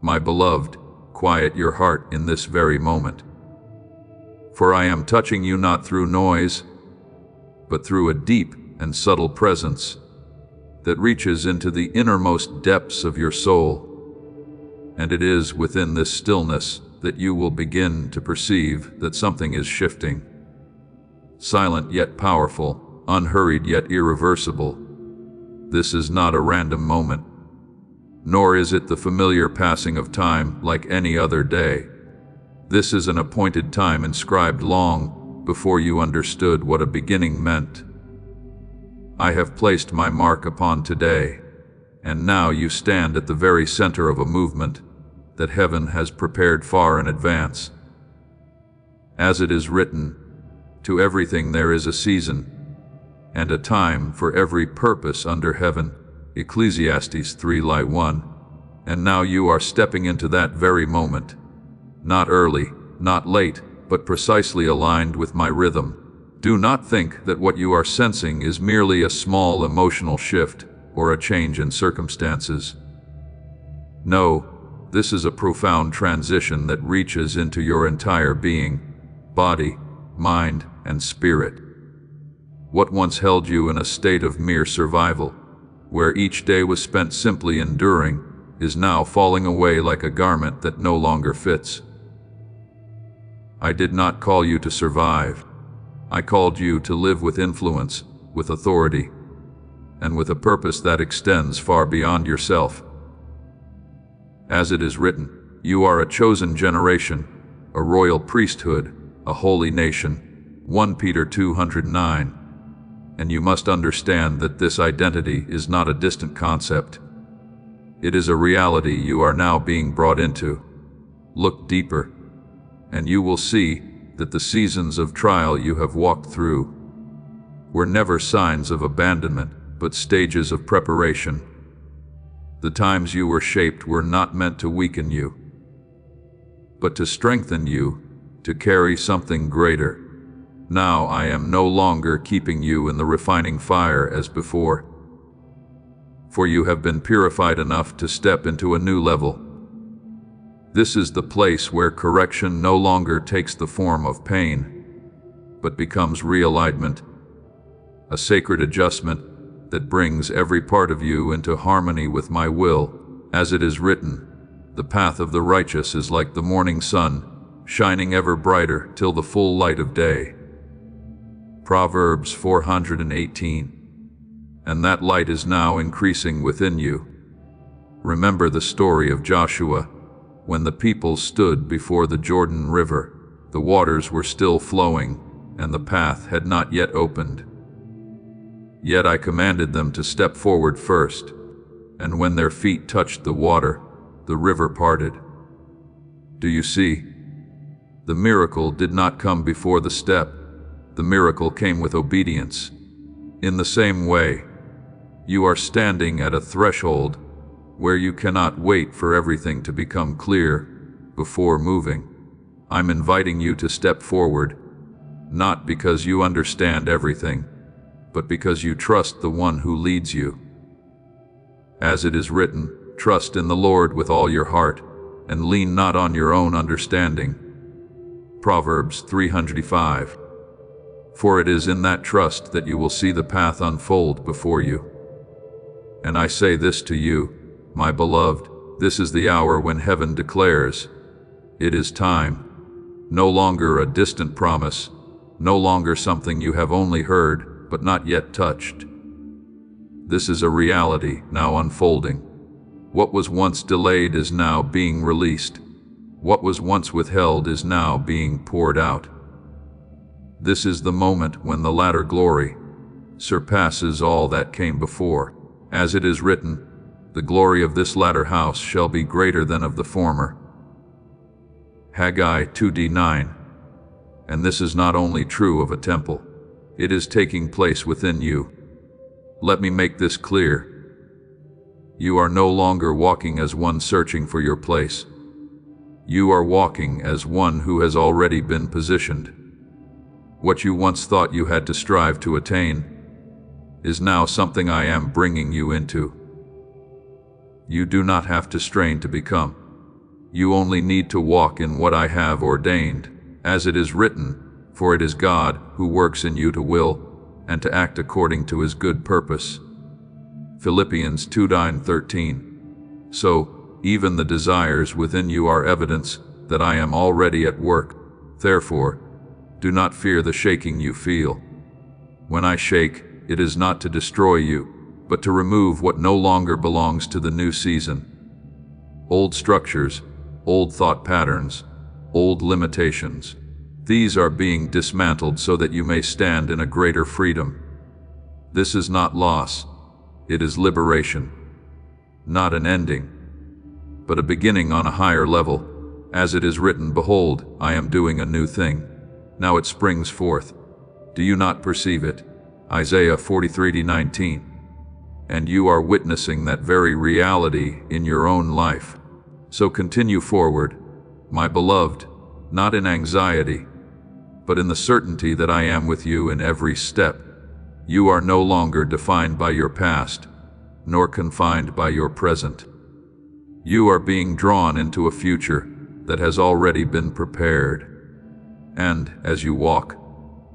My beloved, quiet your heart in this very moment. For I am touching you not through noise, but through a deep and subtle presence that reaches into the innermost depths of your soul. And it is within this stillness that you will begin to perceive that something is shifting. Silent yet powerful, unhurried yet irreversible. This is not a random moment, nor is it the familiar passing of time like any other day. This is an appointed time inscribed long before you understood what a beginning meant. I have placed my mark upon today, and now you stand at the very center of a movement that heaven has prepared far in advance. As it is written, to everything there is a season, and a time for every purpose under heaven. Ecclesiastes 3:1. And now you are stepping into that very moment. Not early, not late, but precisely aligned with my rhythm. Do not think that what you are sensing is merely a small emotional shift or a change in circumstances. No, this is a profound transition that reaches into your entire being, body, mind, and spirit. What once held you in a state of mere survival, where each day was spent simply enduring, is now falling away like a garment that no longer fits. I did not call you to survive. I called you to live with influence, with authority, and with a purpose that extends far beyond yourself. As it is written, you are a chosen generation, a royal priesthood, a holy nation. 1 Peter 2:9. And you must understand that this identity is not a distant concept. It is a reality you are now being brought into. Look deeper, and you will see that the seasons of trial you have walked through were never signs of abandonment, but stages of preparation. The times you were shaped were not meant to weaken you, but to strengthen you, to carry something greater. Now I am no longer keeping you in the refining fire as before, for you have been purified enough to step into a new level. This is the place where correction no longer takes the form of pain, but becomes realignment, a sacred adjustment that brings every part of you into harmony with my will. As it is written, the path of the righteous is like the morning sun, shining ever brighter till the full light of day. Proverbs 4:18. And that light is now increasing within you. Remember the story of Joshua. When the people stood before the Jordan River, the waters were still flowing, and the path had not yet opened. Yet I commanded them to step forward first, and when their feet touched the water, the river parted. Do you see? The miracle did not come before the step. The miracle came with obedience. In the same way, you are standing at a threshold where you cannot wait for everything to become clear before moving. I'm inviting you to step forward, not because you understand everything, but because you trust the one who leads you. As it is written, trust in the Lord with all your heart, and lean not on your own understanding. Proverbs 3:5. For it is in that trust that you will see the path unfold before you. And I say this to you, my beloved, this is the hour when heaven declares, it is time. No longer a distant promise, no longer something you have only heard but not yet touched. This is a reality now unfolding. What was once delayed is now being released. What was once withheld is now being poured out. This is the moment when the latter glory surpasses all that came before. As it is written, the glory of this latter house shall be greater than of the former. Haggai 2:9. And this is not only true of a temple, it is taking place within you. Let me make this clear. You are no longer walking as one searching for your place. You are walking as one who has already been positioned. What you once thought you had to strive to attain is now something I am bringing you into. You do not have to strain to become. You only need to walk in what I have ordained, as it is written, for it is God who works in you to will and to act according to his good purpose. Philippians 2:13. So, even the desires within you are evidence that I am already at work. Therefore, do not fear the shaking you feel. When I shake, it is not to destroy you, but to remove what no longer belongs to the new season. Old structures, old thought patterns, old limitations. These are being dismantled so that you may stand in a greater freedom. This is not loss, it is liberation. Not an ending, but a beginning on a higher level. As it is written, behold, I am doing a new thing. Now it springs forth. Do you not perceive it? Isaiah 43:19. And you are witnessing that very reality in your own life. So continue forward, my beloved, not in anxiety, but in the certainty that I am with you in every step. You are no longer defined by your past, nor confined by your present. You are being drawn into a future that has already been prepared. And as you walk,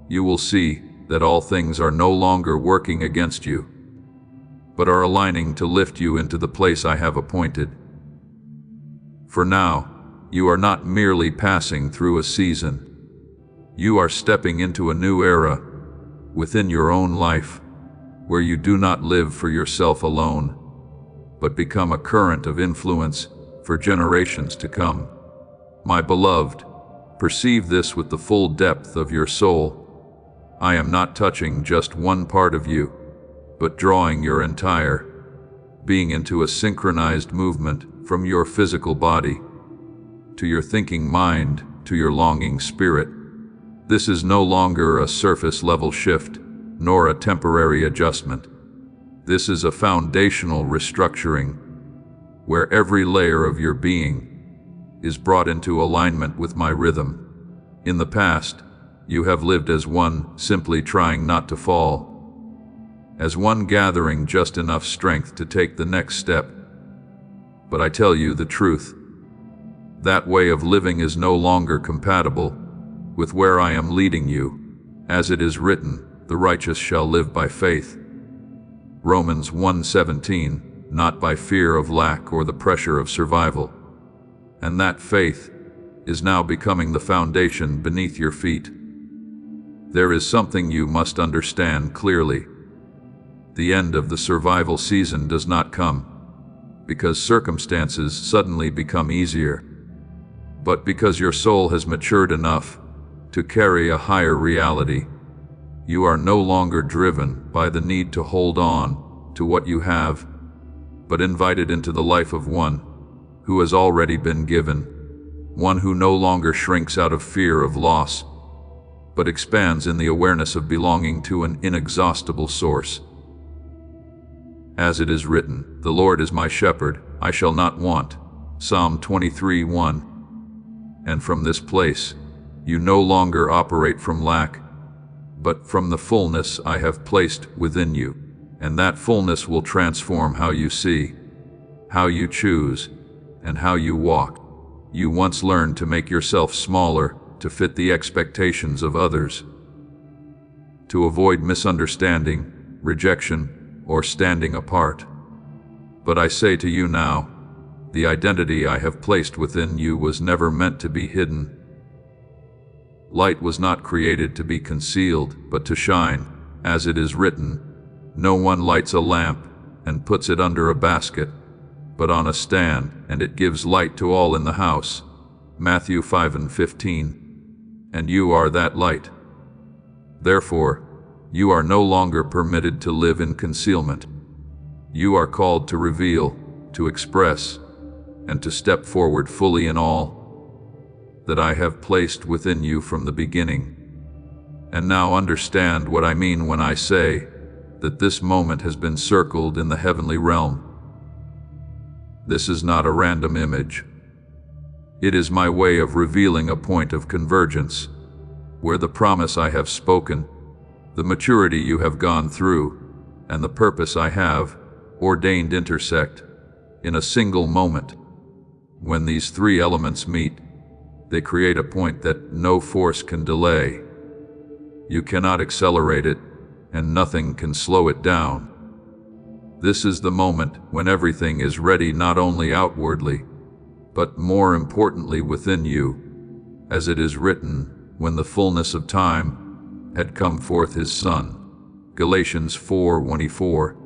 you will see that all things are no longer working against you, but are aligning to lift you into the place I have appointed. For now, you are not merely passing through a season. You are stepping into a new era within your own life, where you do not live for yourself alone, but become a current of influence for generations to come. My beloved, perceive this with the full depth of your soul. I am not touching just one part of you, but drawing your entire being into a synchronized movement from your physical body to your thinking mind to your longing spirit. This is no longer a surface-level shift, nor a temporary adjustment. This is a foundational restructuring, where every layer of your being is brought into alignment with my rhythm. In the past, you have lived as one simply trying not to fall, as one gathering just enough strength to take the next step. But I tell you the truth, that way of living is no longer compatible with where I am leading you. As it is written, the righteous shall live by faith. Romans 1:17, not by fear of lack or the pressure of survival. And that faith is now becoming the foundation beneath your feet. There is something you must understand clearly. The end of the survival season does not come because circumstances suddenly become easier, but because your soul has matured enough to carry a higher reality. You are no longer driven by the need to hold on to what you have, but invited into the life of one who has already been given, one who no longer shrinks out of fear of loss, but expands in the awareness of belonging to an inexhaustible source. As it is written, the Lord is my shepherd, I shall not want. Psalm 23:1. And from this place, you no longer operate from lack, but from the fullness I have placed within you, and that fullness will transform how you see, how you choose, and how you walk. You once learned to make yourself smaller to fit the expectations of others, to avoid misunderstanding, rejection, or standing apart. But I say to you now, the identity I have placed within you was never meant to be hidden. Light was not created to be concealed, but to shine. As it is written, no one lights a lamp and puts it under a basket, but on a stand, and it gives light to all in the house. Matthew 5:15. And you are that light. Therefore, you are no longer permitted to live in concealment. You are called to reveal, to express, and to step forward fully in all that I have placed within you from the beginning. And now understand what I mean when I say that this moment has been circled in the heavenly realm. This is not a random image. It is my way of revealing a point of convergence, where the promise I have spoken, the maturity you have gone through, and the purpose I have ordained intersect in a single moment. When these three elements meet, they create a point that no force can delay. You cannot accelerate it, and nothing can slow it down. This is the moment when everything is ready, not only outwardly, but more importantly within you. As it is written, when the fullness of time had come forth his Son. Galatians 4:24.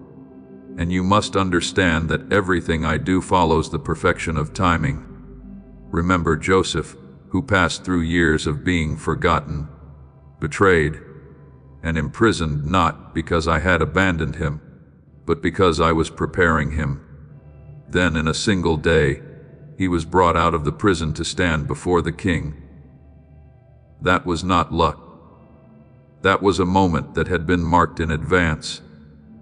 And you must understand that everything I do follows the perfection of timing. Remember Joseph, who passed through years of being forgotten, betrayed, and imprisoned, not because I had abandoned him, but because I was preparing him. Then in a single day, he was brought out of the prison to stand before the king. That was not luck. That was a moment that had been marked in advance.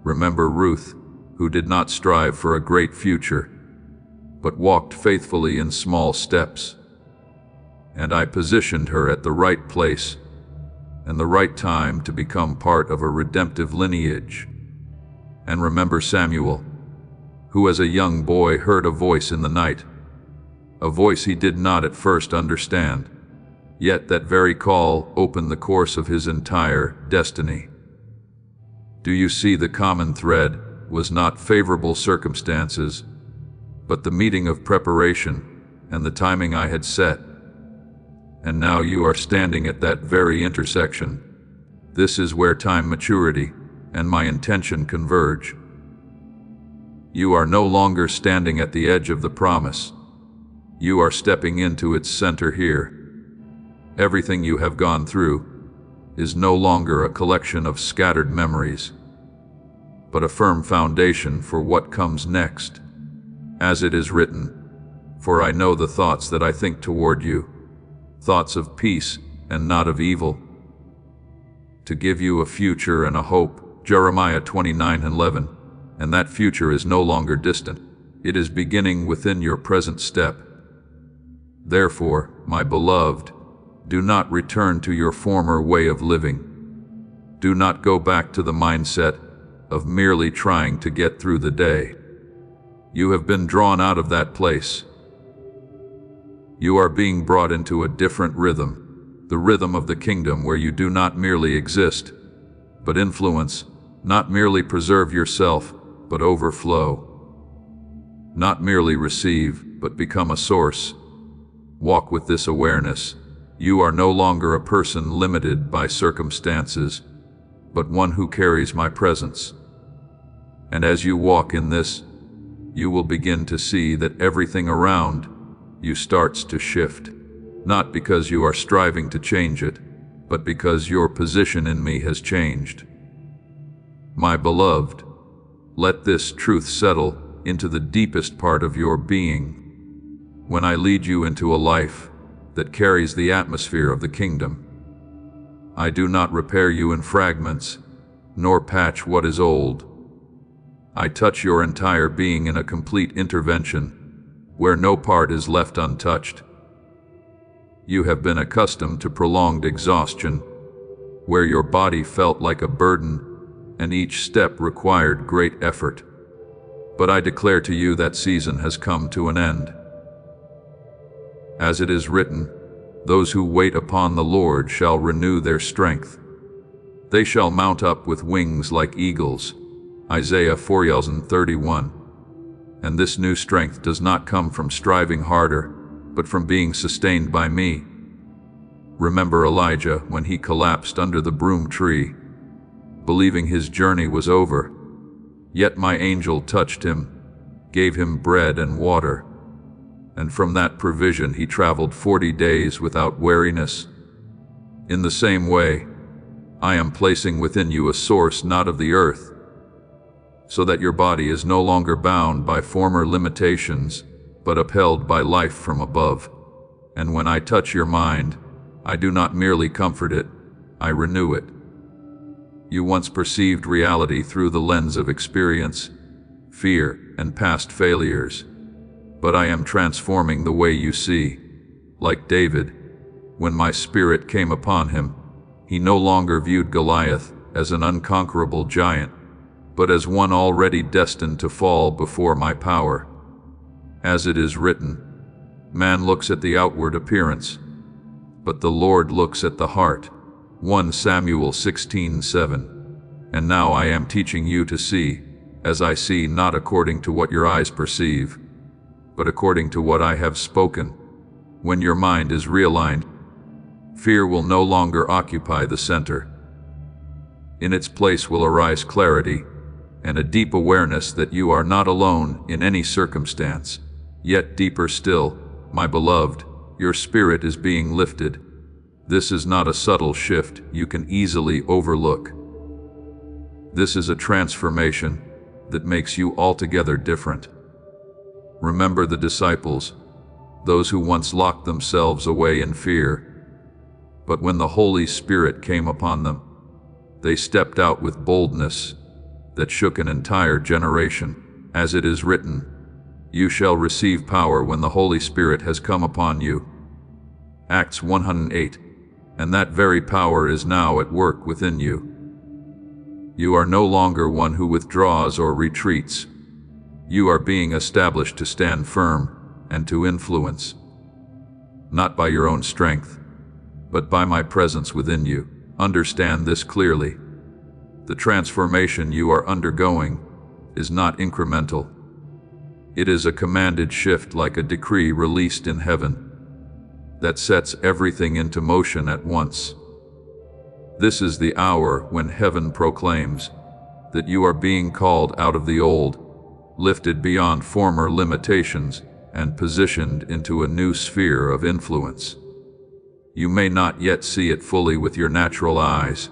Remember Ruth, who did not strive for a great future, but walked faithfully in small steps. And I positioned her at the right place and the right time to become part of a redemptive lineage. And remember Samuel, who as a young boy heard a voice in the night, a voice he did not at first understand, yet that very call opened the course of his entire destiny. Do you see the common thread was not favorable circumstances, but the meeting of preparation and the timing I had set? And now you are standing at that very intersection. This is where time, maturity, and my intention converge. You are no longer standing at the edge of the promise. You are stepping into its center here. Everything you have gone through is no longer a collection of scattered memories, but a firm foundation for what comes next. As it is written, for I know the thoughts that I think toward you, thoughts of peace and not of evil, to give you a future and a hope. Jeremiah 29:11. And that future is no longer distant. It is beginning within your present step. Therefore, my beloved, do not return to your former way of living. Do not go back to the mindset of merely trying to get through the day. You have been drawn out of that place. You are being brought into a different rhythm, the rhythm of the kingdom, where you do not merely exist, but influence, not merely preserve yourself, but overflow. Not merely receive, but become a source. Walk with this awareness. You are no longer a person limited by circumstances, but one who carries my presence. And as you walk in this, you will begin to see that everything around you starts to shift, not because you are striving to change it, but because your position in me has changed. My beloved, let this truth settle into the deepest part of your being. When I lead you into a life that carries the atmosphere of the kingdom, I do not repair you in fragments, nor patch what is old. I touch your entire being in a complete intervention, where no part is left untouched. You have been accustomed to prolonged exhaustion, where your body felt like a burden, and each step required great effort. But I declare to you that season has come to an end. As it is written, those who wait upon the Lord shall renew their strength. They shall mount up with wings like eagles. Isaiah 4:31. And this new strength does not come from striving harder, but from being sustained by me. Remember Elijah when he collapsed under the broom tree, believing his journey was over. Yet my angel touched him, gave him bread and water, and from that provision he traveled 40 days without weariness. In the same way, I am placing within you a source not of the earth, so that your body is no longer bound by former limitations, but upheld by life from above. And when I touch your mind, I do not merely comfort it, I renew it. You once perceived reality through the lens of experience, fear, and past failures, but I am transforming the way you see. Like David, when my spirit came upon him, he no longer viewed Goliath as an unconquerable giant, but as one already destined to fall before my power. As it is written, Man looks at the outward appearance, but the Lord looks at the heart. 1 Samuel 16:7. And now I am teaching you to see, as I see, not according to what your eyes perceive, but according to what I have spoken. When your mind is realigned, fear will no longer occupy the center. In its place will arise clarity and a deep awareness that you are not alone in any circumstance. Yet deeper still, my beloved, your spirit is being lifted. This is not a subtle shift you can easily overlook. This is a transformation that makes you altogether different. Remember the disciples, those who once locked themselves away in fear. But when the Holy Spirit came upon them, they stepped out with boldness that shook an entire generation. As it is written, you shall receive power when the Holy Spirit has come upon you. Acts 108. And that very power is now at work within you. You are no longer one who withdraws or retreats. You are being established to stand firm and to influence, not by your own strength, but by my presence within you. Understand this clearly. The transformation you are undergoing is not incremental. It is a commanded shift, like a decree released in heaven, that sets everything into motion at once. This is the hour when heaven proclaims that you are being called out of the old, lifted beyond former limitations, and positioned into a new sphere of influence. You may not yet see it fully with your natural eyes,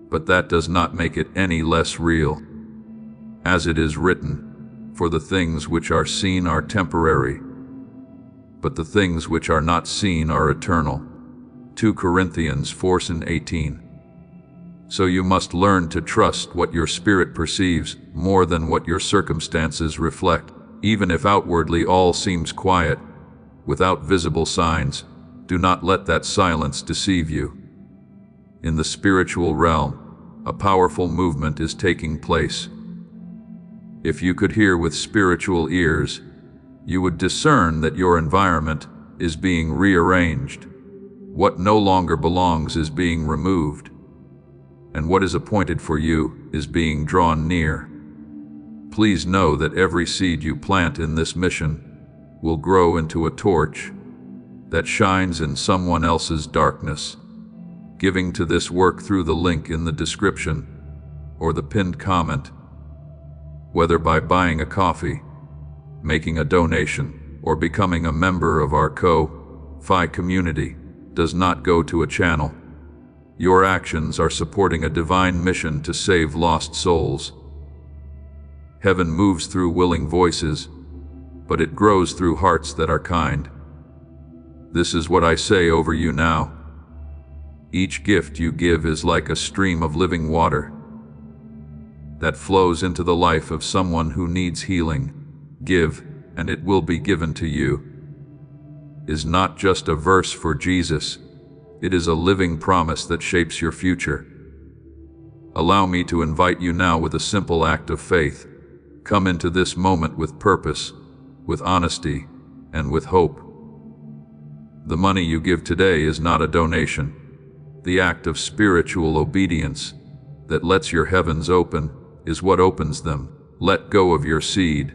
but that does not make it any less real. As it is written, for the things which are seen are temporary, but the things which are not seen are eternal. 2 Corinthians 4:18. So you must learn to trust what your spirit perceives more than what your circumstances reflect. Even if outwardly all seems quiet, without visible signs, do not let that silence deceive you. In the spiritual realm, a powerful movement is taking place. If you could hear with spiritual ears, you would discern that your environment is being rearranged. What no longer belongs is being removed, and what is appointed for you is being drawn near. Please know that every seed you plant in this mission will grow into a torch that shines in someone else's darkness. Giving to this work through the link in the description or the pinned comment, whether by buying a coffee, making a donation, or becoming a member of our Ko-Fi community, does not go to a channel. Your actions are supporting a divine mission to save lost souls. Heaven moves through willing voices, but it grows through hearts that are kind. This is what I say over you now. Each gift you give is like a stream of living water that flows into the life of someone who needs healing. Give, and it will be given to you is not just a verse for Jesus. It is a living promise that shapes your future. Allow me to invite you now with a simple act of faith. Come into this moment with purpose, with honesty, and with hope. The money you give today is not a donation. The act of spiritual obedience that lets your heavens open is what opens them. Let go of your seed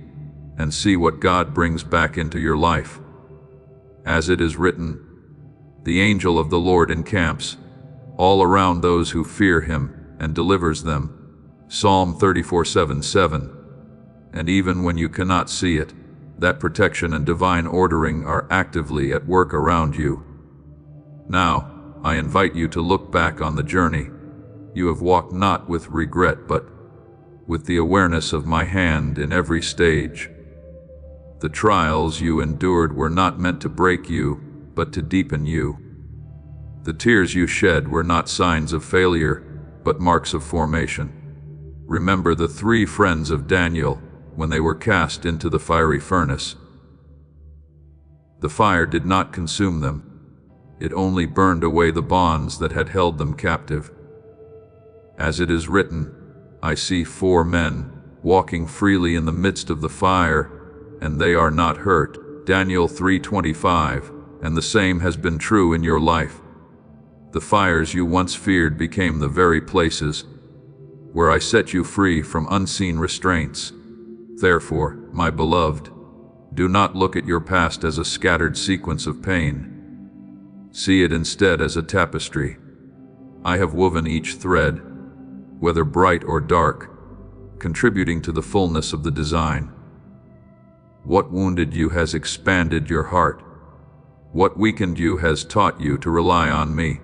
and see what God brings back into your life. As it is written, the angel of the Lord encamps all around those who fear him and delivers them. Psalm 34:7. And even when you cannot see it, that protection and divine ordering are actively at work around you. Now, I invite you to look back on the journey you have walked, not with regret but with the awareness of my hand in every stage. The trials you endured were not meant to break you, but to deepen you. The tears you shed were not signs of failure, but marks of formation. Remember the 3 friends of Daniel when they were cast into the fiery furnace. The fire did not consume them. It only burned away the bonds that had held them captive. As it is written, I see 4 men walking freely in the midst of the fire, and they are not hurt. Daniel 3:25, and the same has been true in your life. The fires you once feared became the very places where I set you free from unseen restraints. Therefore, my beloved, do not look at your past as a scattered sequence of pain. See it instead as a tapestry. I have woven each thread, whether bright or dark, contributing to the fullness of the design. What wounded you has expanded your heart. What weakened you has taught you to rely on me.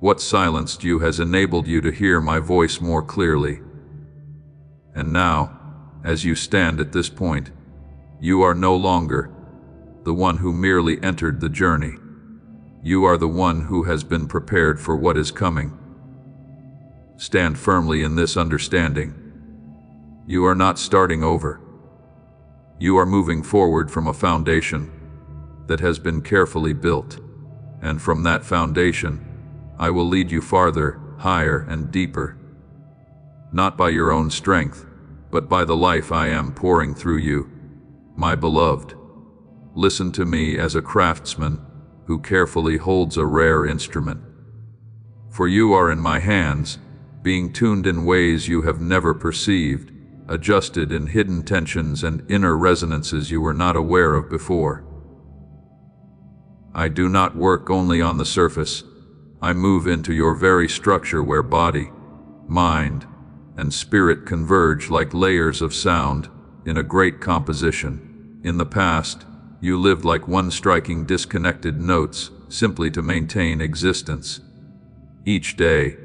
What silenced you has enabled you to hear my voice more clearly. And now, as you stand at this point, you are no longer the one who merely entered the journey. You are the one who has been prepared for what is coming. Stand firmly in this understanding. You are not starting over. You are moving forward from a foundation that has been carefully built, and from that foundation, I will lead you farther, higher, and deeper. Not by your own strength, but by the life I am pouring through you. My beloved, listen to me as a craftsman who carefully holds a rare instrument. For you are in my hands, being tuned in ways you have never perceived, adjusted in hidden tensions and inner resonances you were not aware of before. I do not work only on the surface. I move into your very structure where body, mind, and spirit converge like layers of sound in a great composition. In the past, you lived like one striking disconnected notes simply to maintain existence. Each day,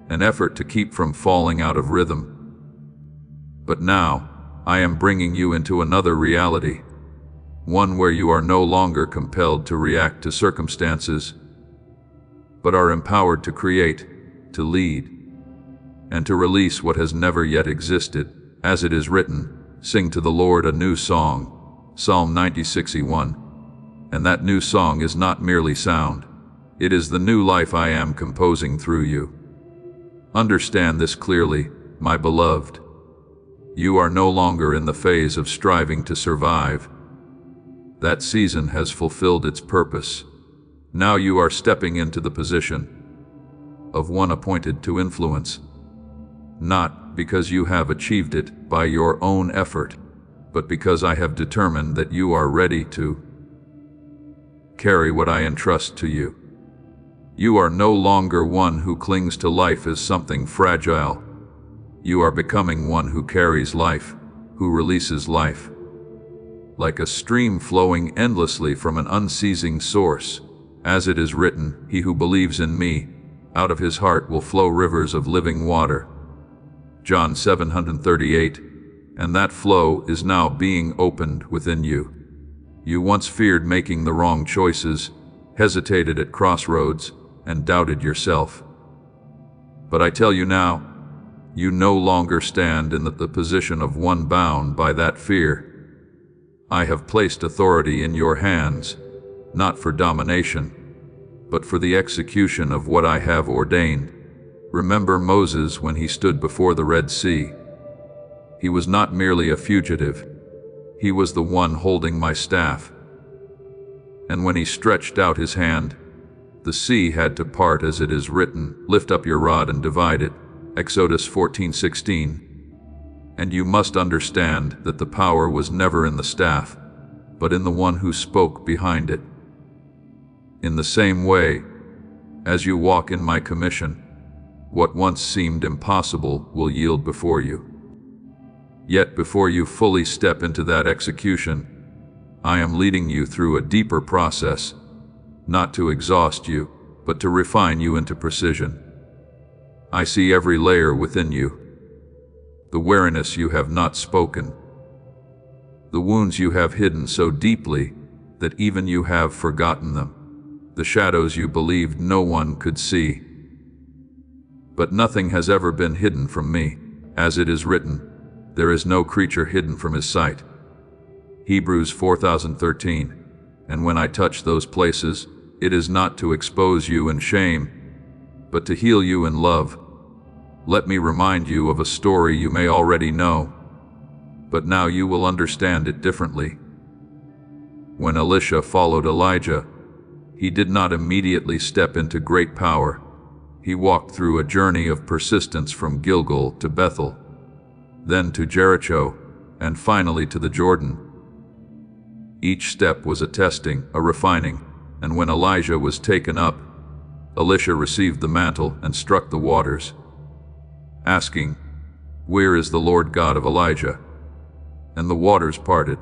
an effort to keep from falling out of rhythm. But now, I am bringing you into another reality, one where you are no longer compelled to react to circumstances, but are empowered to create, to lead, and to release what has never yet existed. As it is written, sing to the Lord a new song, Psalm 90:61. And that new song is not merely sound. It is the new life I am composing through you. Understand this clearly, my beloved. You are no longer in the phase of striving to survive. That season has fulfilled its purpose. Now you are stepping into the position of one appointed to influence, not because you have achieved it by your own effort, but because I have determined that you are ready to carry what I entrust to you. You are no longer one who clings to life as something fragile. You are becoming one who carries life, who releases life. Like a stream flowing endlessly from an unceasing source. As it is written, he who believes in me, out of his heart will flow rivers of living water. John 7:38. And that flow is now being opened within you. You once feared making the wrong choices, hesitated at crossroads, and doubted yourself. But I tell you now, you no longer stand in the position of one bound by that fear. I have placed authority in your hands, not for domination, but for the execution of what I have ordained. Remember Moses when he stood before the Red Sea. He was not merely a fugitive. He was the one holding my staff. And when he stretched out his hand, the sea had to part as it is written, lift up your rod and divide it. Exodus 14:16. And you must understand that the power was never in the staff, but in the one who spoke behind it. In the same way, as you walk in my commission, what once seemed impossible will yield before you. Yet before you fully step into that execution, I am leading you through a deeper process, not to exhaust you, but to refine you into precision. I see every layer within you, the wariness you have not spoken, the wounds you have hidden so deeply that even you have forgotten them, the shadows you believed no one could see. But nothing has ever been hidden from me. As it is written, there is no creature hidden from his sight. Hebrews 4:13. And when I touch those places, it is not to expose you in shame, but to heal you in love. Let me remind you of a story you may already know, but now you will understand it differently. When Elisha followed Elijah, he did not immediately step into great power. He walked through a journey of persistence from Gilgal to Bethel, then to Jericho, and finally to the Jordan. Each step was a testing, a refining, and when Elijah was taken up, Elisha received the mantle and struck the waters, asking, "Where is the Lord God of Elijah?" And the waters parted.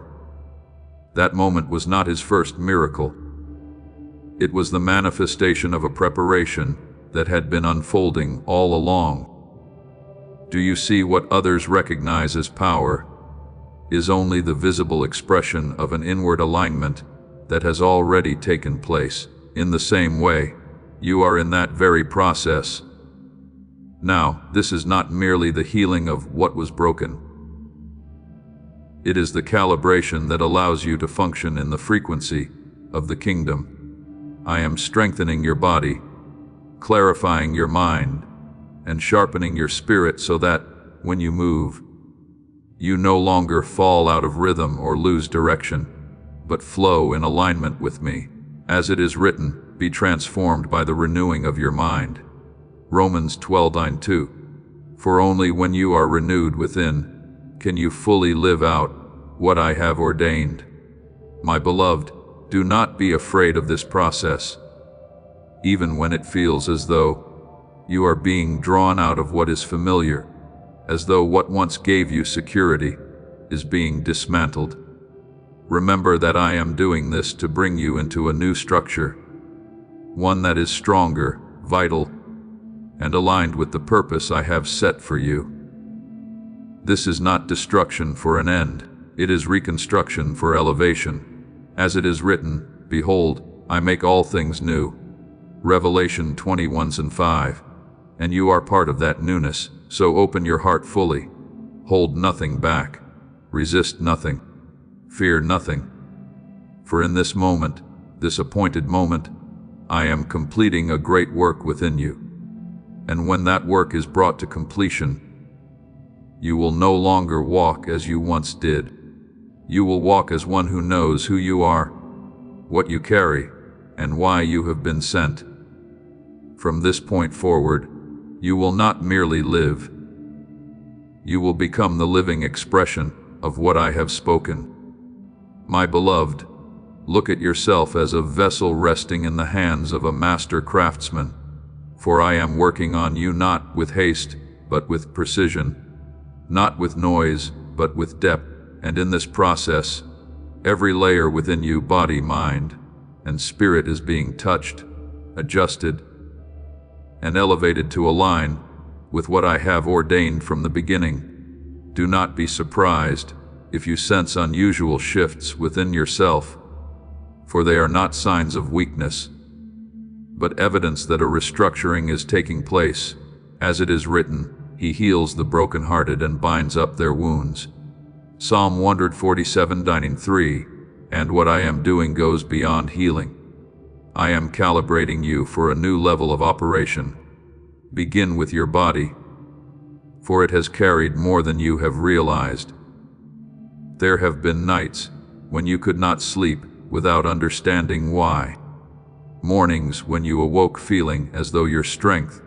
That moment was not his first miracle. It was the manifestation of a preparation that had been unfolding all along. Do you see what others recognize as power is only the visible expression of an inward alignment that has already taken place? In the same way, you are in that very process. Now, this is not merely the healing of what was broken. It is the calibration that allows you to function in the frequency of the kingdom. I am strengthening your body, clarifying your mind, and sharpening your spirit so that, when you move, you no longer fall out of rhythm or lose direction, but flow in alignment with me. As it is written, be transformed by the renewing of your mind. Romans 12:9-2. For only when you are renewed within, can you fully live out what I have ordained. My beloved, do not be afraid of this process, even when it feels as though you are being drawn out of what is familiar, as though what once gave you security is being dismantled. Remember that I am doing this to bring you into a new structure, one that is stronger, vital, and aligned with the purpose I have set for you. This is not destruction for an end, it is reconstruction for elevation. As it is written, behold, I make all things new. Revelation 21:5. And you are part of that newness, so open your heart fully. Hold nothing back. Resist nothing. Fear nothing. For in this moment, this appointed moment, I am completing a great work within you. And when that work is brought to completion, you will no longer walk as you once did. You will walk as one who knows who you are, what you carry, and why you have been sent. From this point forward, you will not merely live. You will become the living expression of what I have spoken. My beloved, look at yourself as a vessel resting in the hands of a master craftsman, for I am working on you not with haste, but with precision, not with noise, but with depth, and in this process, every layer within you, body, mind, and spirit is being touched, adjusted, and elevated to align with what I have ordained from the beginning. Do not be surprised if you sense unusual shifts within yourself, for they are not signs of weakness, but evidence that a restructuring is taking place. As it is written, He heals the brokenhearted and binds up their wounds. Psalm 147:3. And what I am doing goes beyond healing. I am calibrating you for a new level of operation. Begin with your body, for it has carried more than you have realized. There have been nights when you could not sleep without understanding why. Mornings when you awoke feeling as though your strength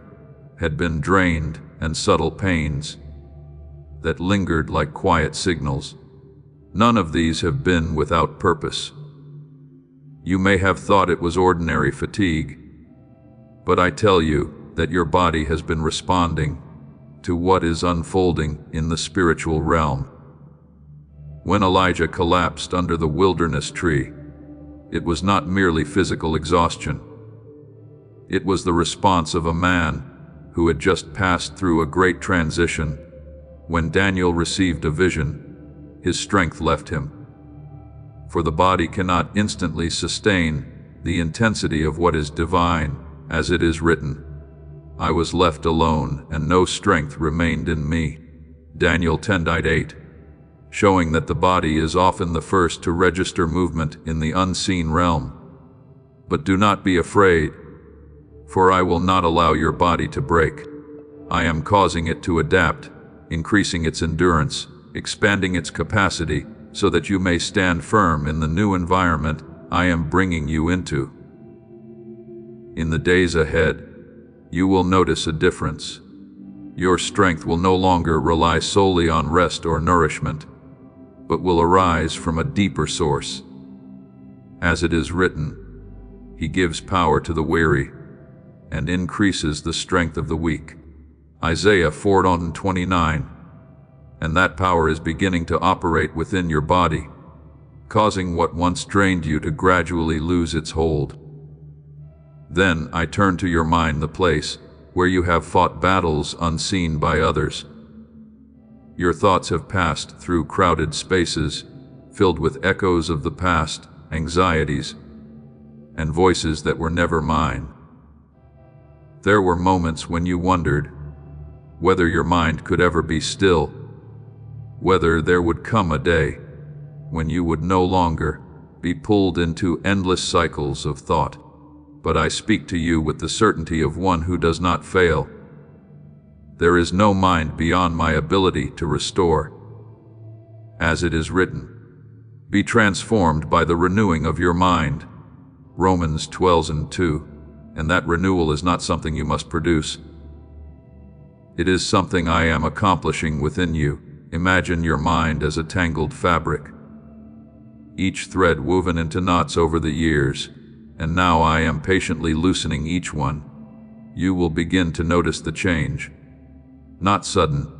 had been drained, and subtle pains that lingered like quiet signals. None of these have been without purpose. You may have thought it was ordinary fatigue, but I tell you that your body has been responding to what is unfolding in the spiritual realm. When Elijah collapsed under the wilderness tree, it was not merely physical exhaustion. It was the response of a man who had just passed through a great transition. When Daniel received a vision, his strength left him. For the body cannot instantly sustain the intensity of what is divine, as it is written, I was left alone, and no strength remained in me. Daniel 10:8, showing that the body is often the first to register movement in the unseen realm. But do not be afraid, for I will not allow your body to break. I am causing it to adapt, increasing its endurance, expanding its capacity, so that you may stand firm in the new environment I am bringing you into. In the days ahead, you will notice a difference. Your strength will no longer rely solely on rest or nourishment, but will arise from a deeper source. As it is written, He gives power to the weary and increases the strength of the weak. Isaiah 4:29. And that power is beginning to operate within your body, causing what once drained you to gradually lose its hold. Then I turn to your mind the place where you have fought battles unseen by others. Your thoughts have passed through crowded spaces, filled with echoes of the past, anxieties, and voices that were never mine. There were moments when you wondered whether your mind could ever be still, whether there would come a day when you would no longer be pulled into endless cycles of thought. But I speak to you with the certainty of one who does not fail. There is no mind beyond my ability to restore. As it is written, be transformed by the renewing of your mind. Romans 12:2. And that renewal is not something you must produce. It is something I am accomplishing within you. Imagine your mind as a tangled fabric, each thread woven into knots over the years, and now I am patiently loosening each one. You will begin to notice the change. Not sudden,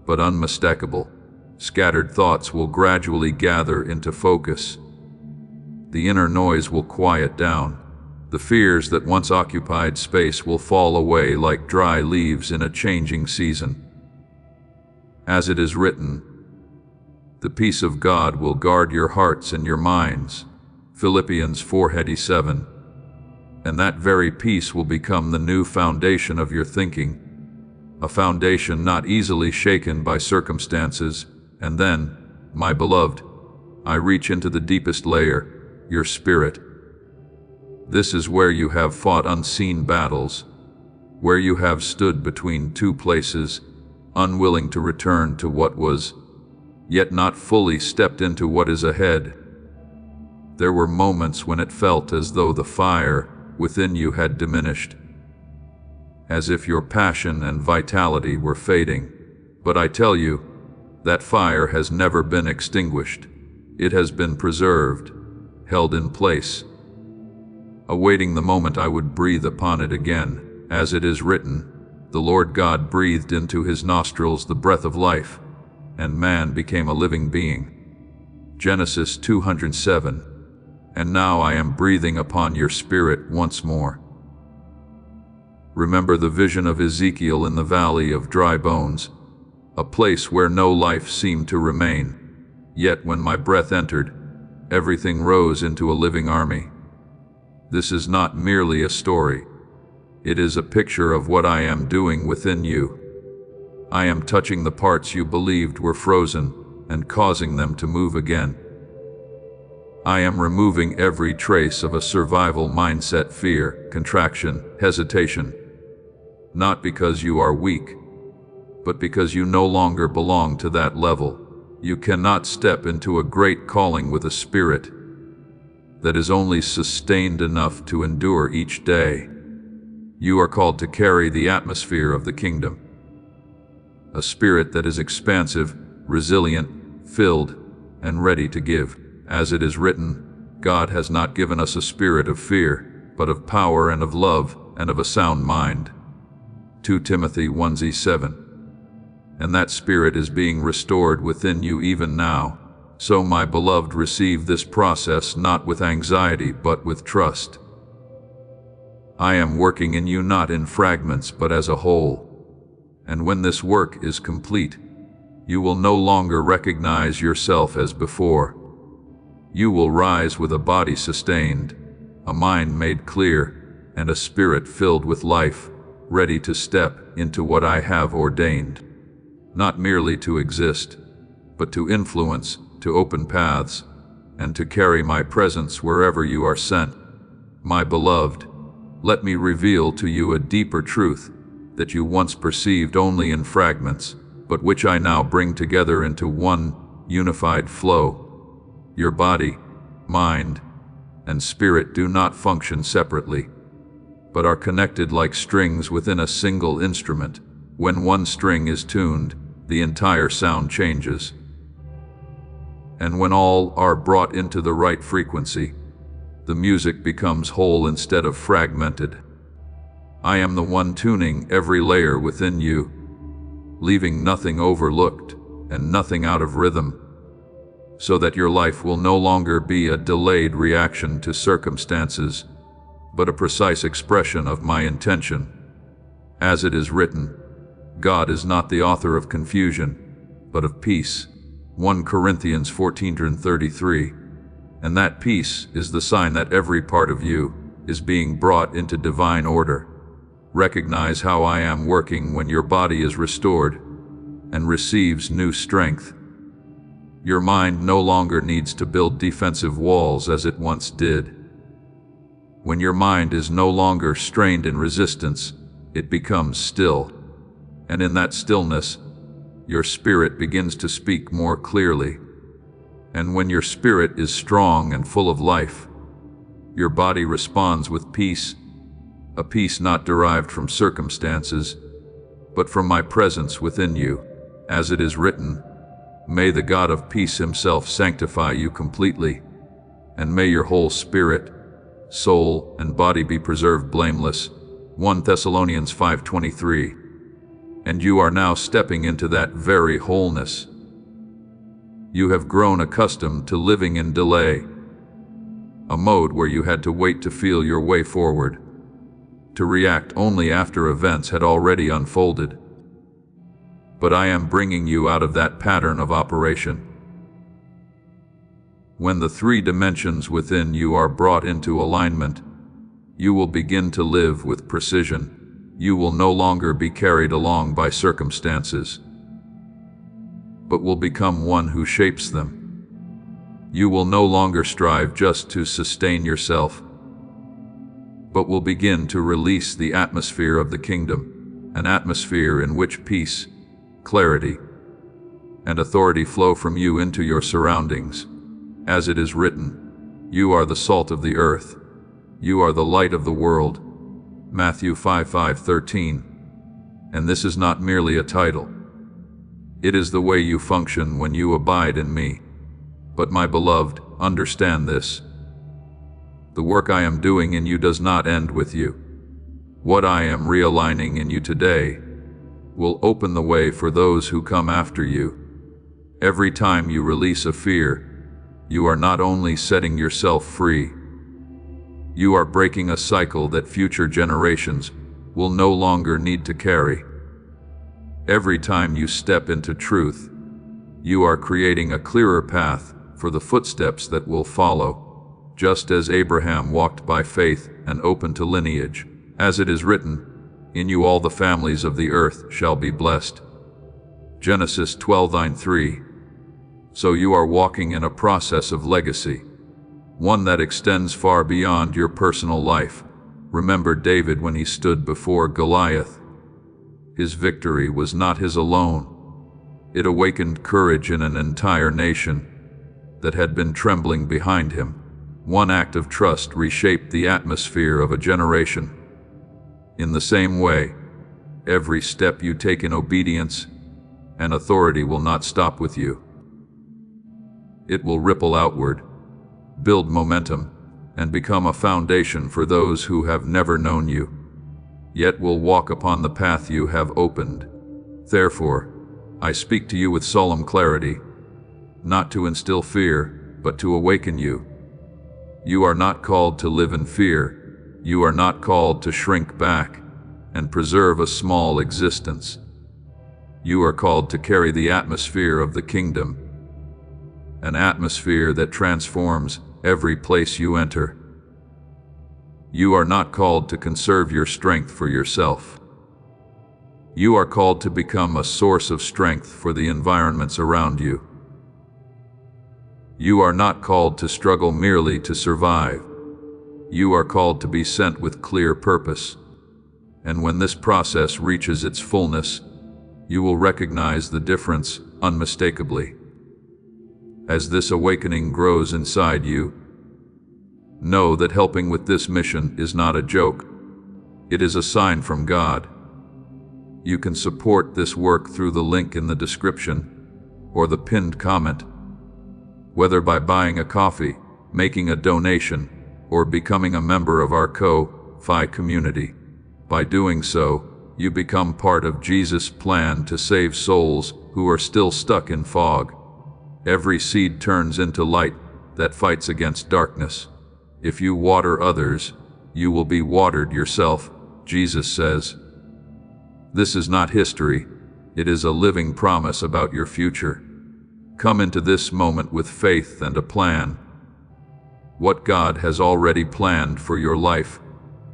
but unmistakable. Scattered thoughts will gradually gather into focus. The inner noise will quiet down. The fears that once occupied space will fall away like dry leaves in a changing season. As it is written, the peace of God will guard your hearts and your minds. Philippians 4:7. And that very peace will become the new foundation of your thinking, a foundation not easily shaken by circumstances. And then, my beloved, I reach into the deepest layer, your spirit. This is where you have fought unseen battles, where you have stood between two places, unwilling to return to what was, yet not fully stepped into what is ahead. There were moments when it felt as though the fire within you had diminished, as if your passion and vitality were fading. But I tell you, that fire has never been extinguished. It has been preserved, held in place, awaiting the moment I would breathe upon it again. As it is written, the Lord God breathed into his nostrils the breath of life, and man became a living being. Genesis 2:7. And now I am breathing upon your spirit once more. Remember the vision of Ezekiel in the valley of dry bones, a place where no life seemed to remain. Yet when my breath entered, everything rose into a living army. This is not merely a story. It is a picture of what I am doing within you. I am touching the parts you believed were frozen and causing them to move again. I am removing every trace of a survival mindset, fear, contraction, hesitation. Not because you are weak, but because you no longer belong to that level. You cannot step into a great calling with a spirit that is only sustained enough to endure each day. You are called to carry the atmosphere of the kingdom, a spirit that is expansive, resilient, filled, and ready to give. As it is written, God has not given us a spirit of fear, but of power and of love and of a sound mind. 2 Timothy 1:7. And that spirit is being restored within you even now. So, my beloved, receive this process not with anxiety but with trust. I am working in you not in fragments but as a whole. And when this work is complete, you will no longer recognize yourself as before. You will rise with a body sustained, a mind made clear, and a spirit filled with life, ready to step into what I have ordained. Not merely to exist, but to influence, to open paths, and to carry my presence wherever you are sent. My beloved, let me reveal to you a deeper truth that you once perceived only in fragments, but which I now bring together into one unified flow. Your body, mind, and spirit do not function separately, but are connected like strings within a single instrument. When one string is tuned, the entire sound changes. And when all are brought into the right frequency, the music becomes whole instead of fragmented. I am the one tuning every layer within you, leaving nothing overlooked and nothing out of rhythm, so that your life will no longer be a delayed reaction to circumstances, but a precise expression of my intention. As it is written, God is not the author of confusion, but of peace. 1 Corinthians 14:33. And that peace is the sign that every part of you is being brought into divine order. Recognize how I am working when your body is restored and receives new strength. Your mind no longer needs to build defensive walls as it once did. When your mind is no longer strained in resistance, it becomes still. And in that stillness, your spirit begins to speak more clearly. And when your spirit is strong and full of life, your body responds with peace, a peace not derived from circumstances, but from my presence within you. As it is written, may the God of peace himself sanctify you completely, and may your whole spirit, soul, and body be preserved blameless. 1 Thessalonians 5:23. And you are now stepping into that very wholeness. You have grown accustomed to living in delay, a mode where you had to wait to feel your way forward, to react only after events had already unfolded. But I am bringing you out of that pattern of operation. When the three dimensions within you are brought into alignment, you will begin to live with precision. You will no longer be carried along by circumstances, but will become one who shapes them. You will no longer strive just to sustain yourself, but will begin to release the atmosphere of the kingdom, an atmosphere in which peace, clarity, and authority flow from you into your surroundings. As it is written, you are the salt of the earth. You are the light of the world. Matthew 5:13. And this is not merely a title. It is the way you function when you abide in me. But my beloved, understand this. The work I am doing in you does not end with you. What I am realigning in you today will open the way for those who come after you. Every time you release a fear, you are not only setting yourself free, you are breaking a cycle that future generations will no longer need to carry. Every time you step into truth, you are creating a clearer path for the footsteps that will follow, just as Abraham walked by faith and opened to lineage. As it is written, in you all the families of the earth shall be blessed. Genesis 12:3. So you are walking in a process of legacy, one that extends far beyond your personal life. Remember David when he stood before Goliath. His victory was not his alone. It awakened courage in an entire nation that had been trembling behind him. One act of trust reshaped the atmosphere of a generation. In the same way, every step you take in obedience and authority will not stop with you. It will ripple outward, build momentum, and become a foundation for those who have never known you, yet will walk upon the path you have opened. Therefore, I speak to you with solemn clarity, not to instill fear, but to awaken you. You are not called to live in fear. You are not called to shrink back and preserve a small existence. You are called to carry the atmosphere of the kingdom, an atmosphere that transforms every place you enter. You are not called to conserve your strength for yourself. You are called to become a source of strength for the environments around you. You are not called to struggle merely to survive. You are called to be sent with clear purpose. And when this process reaches its fullness, you will recognize the difference unmistakably. As this awakening grows inside you, know that helping with this mission is not a joke. It is a sign from God. You can support this work through the link in the description or the pinned comment, whether by buying a coffee, making a donation, or becoming a member of our Ko-Fi community. By doing so, you become part of Jesus' plan to save souls who are still stuck in fog. Every seed turns into light that fights against darkness. If you water others, you will be watered yourself, Jesus says. This is not history. It is a living promise about your future. Come into this moment with faith and a plan. What God has already planned for your life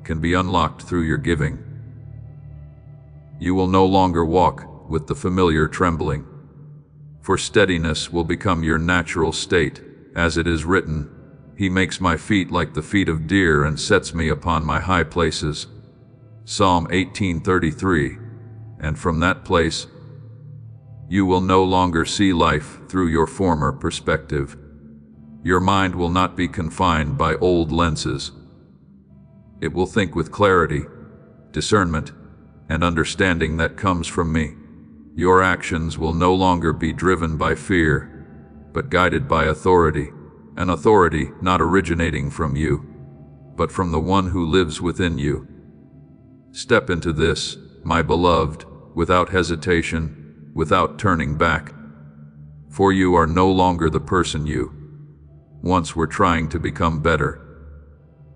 can be unlocked through your giving. You will no longer walk with the familiar trembling, for steadiness will become your natural state. As it is written, He makes my feet like the feet of deer and sets me upon my high places. Psalm 18:33. And from that place, you will no longer see life through your former perspective. Your mind will not be confined by old lenses. It will think with clarity, discernment, and understanding that comes from me. Your actions will no longer be driven by fear, but guided by authority, an authority not originating from you, but from the one who lives within you. Step into this, my beloved, without hesitation, without turning back. For you are no longer the person you once were trying to become better.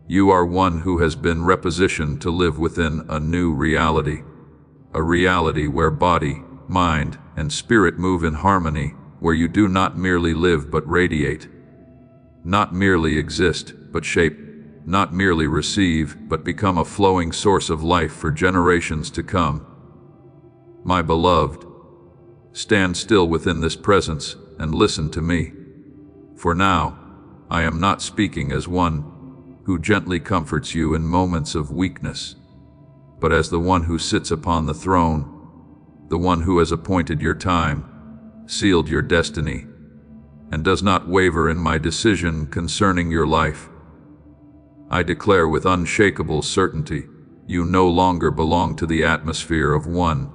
You are one who has been repositioned to live within a new reality, a reality where body, mind, and spirit move in harmony, where you do not merely live but radiate, not merely exist but shape, not merely receive but become a flowing source of life for generations to come. My beloved, stand still within this presence and listen to me. For now, I am not speaking as one who gently comforts you in moments of weakness, but as the one who sits upon the throne, the one who has appointed your time, sealed your destiny, and does not waver in my decision concerning your life. I declare with unshakable certainty, you no longer belong to the atmosphere of one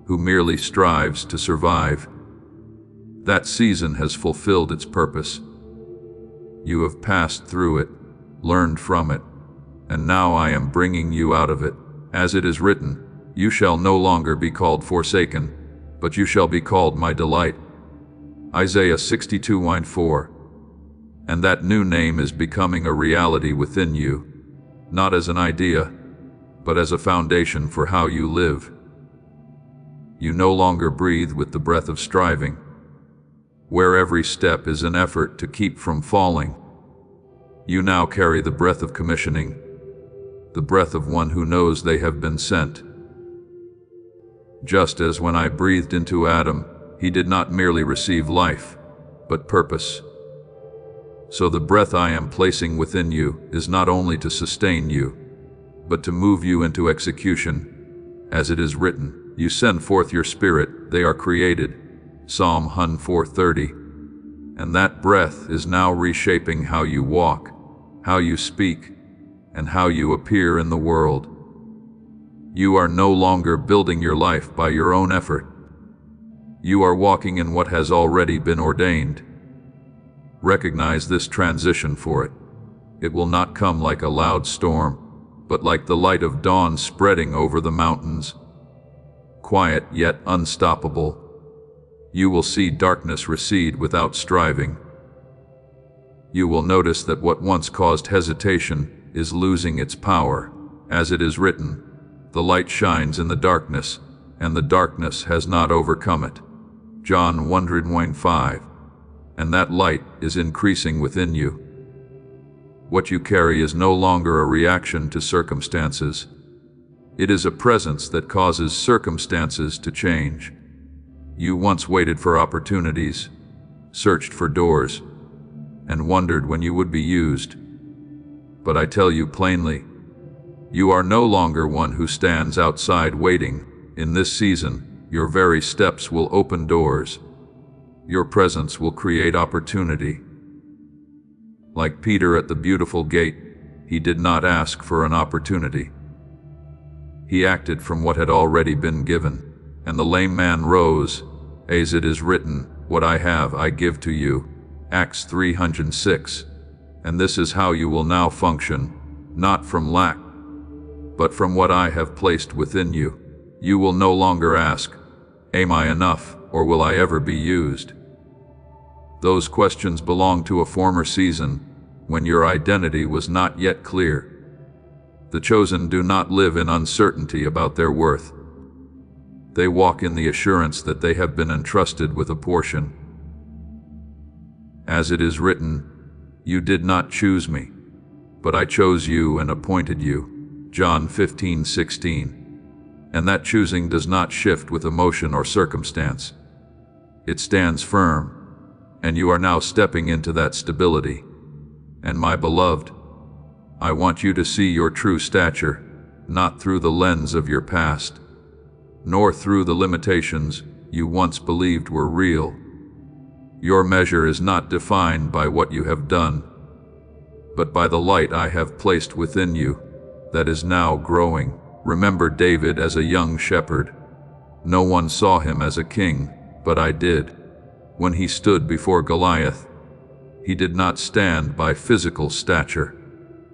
who merely strives to survive. That season has fulfilled its purpose. You have passed through it, learned from it, and now I am bringing you out of it. As it is written, you shall no longer be called forsaken, but you shall be called my delight. Isaiah 62:4. And that new name is becoming a reality within you, not as an idea, but as a foundation for how you live. You no longer breathe with the breath of striving, where every step is an effort to keep from falling. You now carry the breath of commissioning, the breath of one who knows they have been sent. Just as when I breathed into Adam, he did not merely receive life, but purpose. So the breath I am placing within you is not only to sustain you, but to move you into execution. As it is written, you send forth your spirit, they are created. Psalm 104:30. And that breath is now reshaping how you walk, how you speak, and how you appear in the world. You are no longer building your life by your own effort. You are walking in what has already been ordained. Recognize this transition for it. It will not come like a loud storm, but like the light of dawn spreading over the mountains. Quiet yet unstoppable. You will see darkness recede without striving. You will notice that what once caused hesitation is losing its power. As it is written, the light shines in the darkness, and the darkness has not overcome it. John 1:5. And that light is increasing within you. What you carry is no longer a reaction to circumstances. It is a presence that causes circumstances to change. You once waited for opportunities, searched for doors, and wondered when you would be used. But I tell you plainly, you are no longer one who stands outside waiting. In this season, your very steps will open doors. Your presence will create opportunity. Like Peter at the beautiful gate, he did not ask for an opportunity. He acted from what had already been given, and the lame man rose, as it is written, "What I have I give to you." Acts 3:6. And this is how you will now function, not from lack, but from what I have placed within you. You will no longer ask, "Am I enough, or will I ever be used?" Those questions belong to a former season, when your identity was not yet clear. The chosen do not live in uncertainty about their worth. They walk in the assurance that they have been entrusted with a portion. As it is written, "You did not choose me, but I chose you and appointed you." John 15:16. And that choosing does not shift with emotion or circumstance. It stands firm, and you are now stepping into that stability. And my beloved, I want you to see your true stature, not through the lens of your past, nor through the limitations you once believed were real. Your measure is not defined by what you have done, but by the light I have placed within you that is now growing. Remember David as a young shepherd. No one saw him as a king, but I did. When he stood before Goliath, he did not stand by physical stature,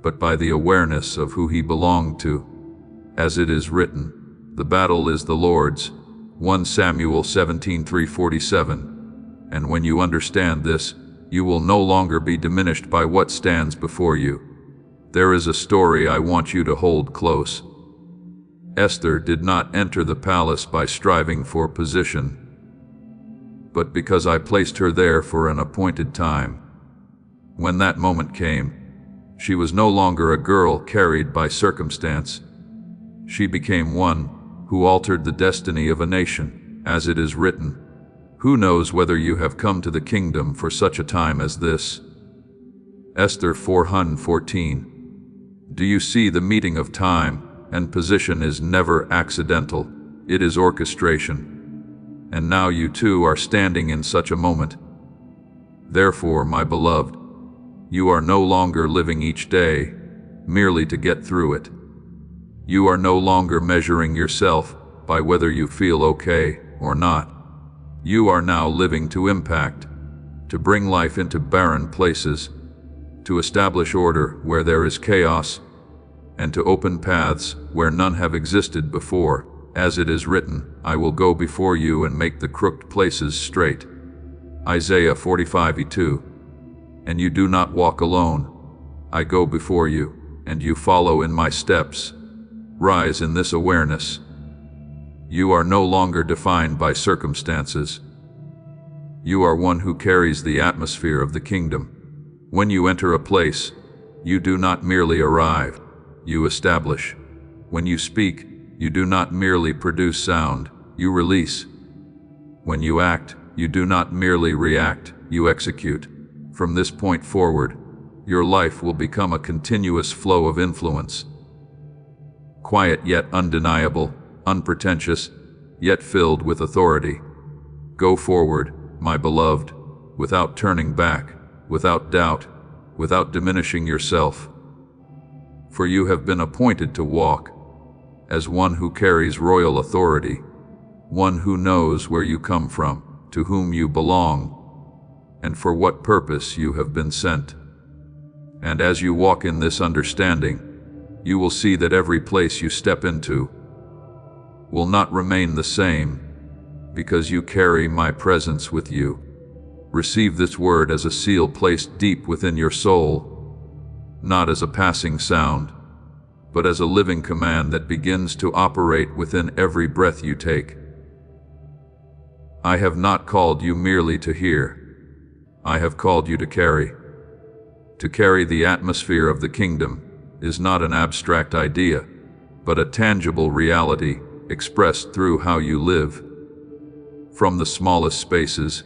but by the awareness of who he belonged to. As it is written, "The battle is the Lord's." 1 Samuel 17:3-47. And when you understand this, you will no longer be diminished by what stands before you. There is a story I want you to hold close. Esther did not enter the palace by striving for position, but because I placed her there for an appointed time. When that moment came, she was no longer a girl carried by circumstance. She became one who altered the destiny of a nation. As it is written, "Who knows whether you have come to the kingdom for such a time as this?" Esther 4:14. Do you see the meeting of time and position is never accidental, it is orchestration. And now you too are standing in such a moment. Therefore, my beloved, you are no longer living each day merely to get through it. You are no longer measuring yourself by whether you feel okay or not. You are now living to impact, to bring life into barren places, to establish order where there is chaos, and to open paths where none have existed before. As it is written, "I will go before you and make the crooked places straight." Isaiah 45:2. And you do not walk alone. I go before you, and you follow in my steps. Rise in this awareness. You are no longer defined by circumstances. You are one who carries the atmosphere of the kingdom. When you enter a place, you do not merely arrive, you establish. When you speak, you do not merely produce sound, you release. When you act, you do not merely react, you execute. From this point forward, your life will become a continuous flow of influence. Quiet yet undeniable, unpretentious, yet filled with authority. Go forward, my beloved, without turning back, without doubt, without diminishing yourself. For you have been appointed to walk as one who carries royal authority, one who knows where you come from, to whom you belong, and for what purpose you have been sent. And as you walk in this understanding, you will see that every place you step into will not remain the same, because you carry my presence with you. Receive this word as a seal placed deep within your soul, not as a passing sound, but as a living command that begins to operate within every breath you take. I have not called you merely to hear. I have called you to carry. To carry the atmosphere of the kingdom is not an abstract idea, but a tangible reality expressed through how you live. From the smallest spaces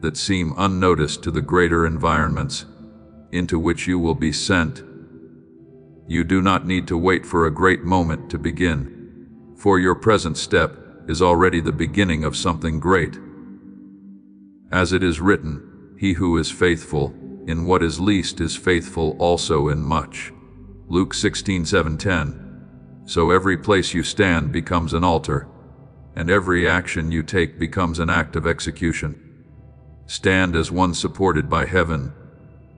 that seem unnoticed to the greater environments into which you will be sent. You do not need to wait for a great moment to begin, for your present step is already the beginning of something great. As it is written, he who is faithful in what is least is faithful also in much. Luke 16:7-10. So every place you stand becomes an altar, and every action you take becomes an act of execution. Stand as one supported by heaven,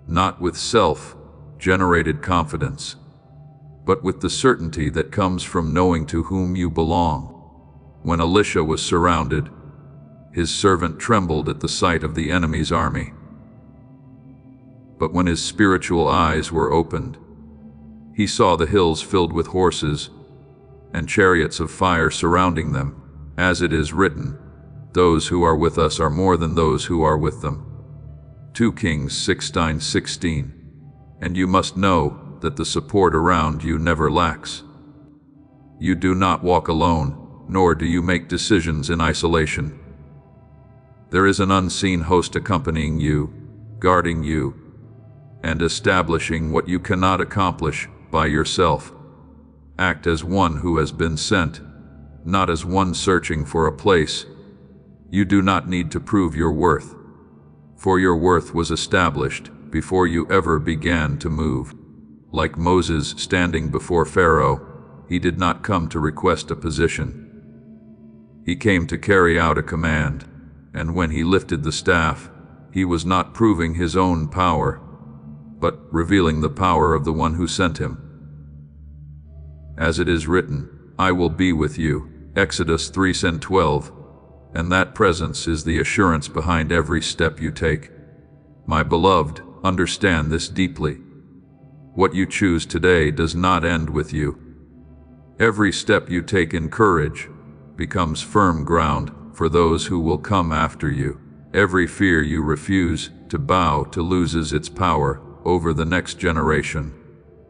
not with self-generated confidence, but with the certainty that comes from knowing to whom you belong. When Elisha was surrounded, his servant trembled at the sight of the enemy's army. But when his spiritual eyes were opened, he saw the hills filled with horses and chariots of fire surrounding them. As it is written, those who are with us are more than those who are with them. 2 Kings 16:16. And you must know that the support around you never lacks. You do not walk alone, nor do you make decisions in isolation. There is an unseen host accompanying you, guarding you, and establishing what you cannot accomplish by yourself. Act as one who has been sent, not as one searching for a place. You do not need to prove your worth, for your worth was established before you ever began to move. Like Moses standing before Pharaoh, he did not come to request a position. He came to carry out a command, and when he lifted the staff, he was not proving his own power, but revealing the power of the one who sent him. As it is written, I will be with you, Exodus 3:12, and that presence is the assurance behind every step you take. My beloved, understand this deeply. What you choose today does not end with you. Every step you take in courage becomes firm ground for those who will come after you. Every fear you refuse to bow to loses its power over the next generation.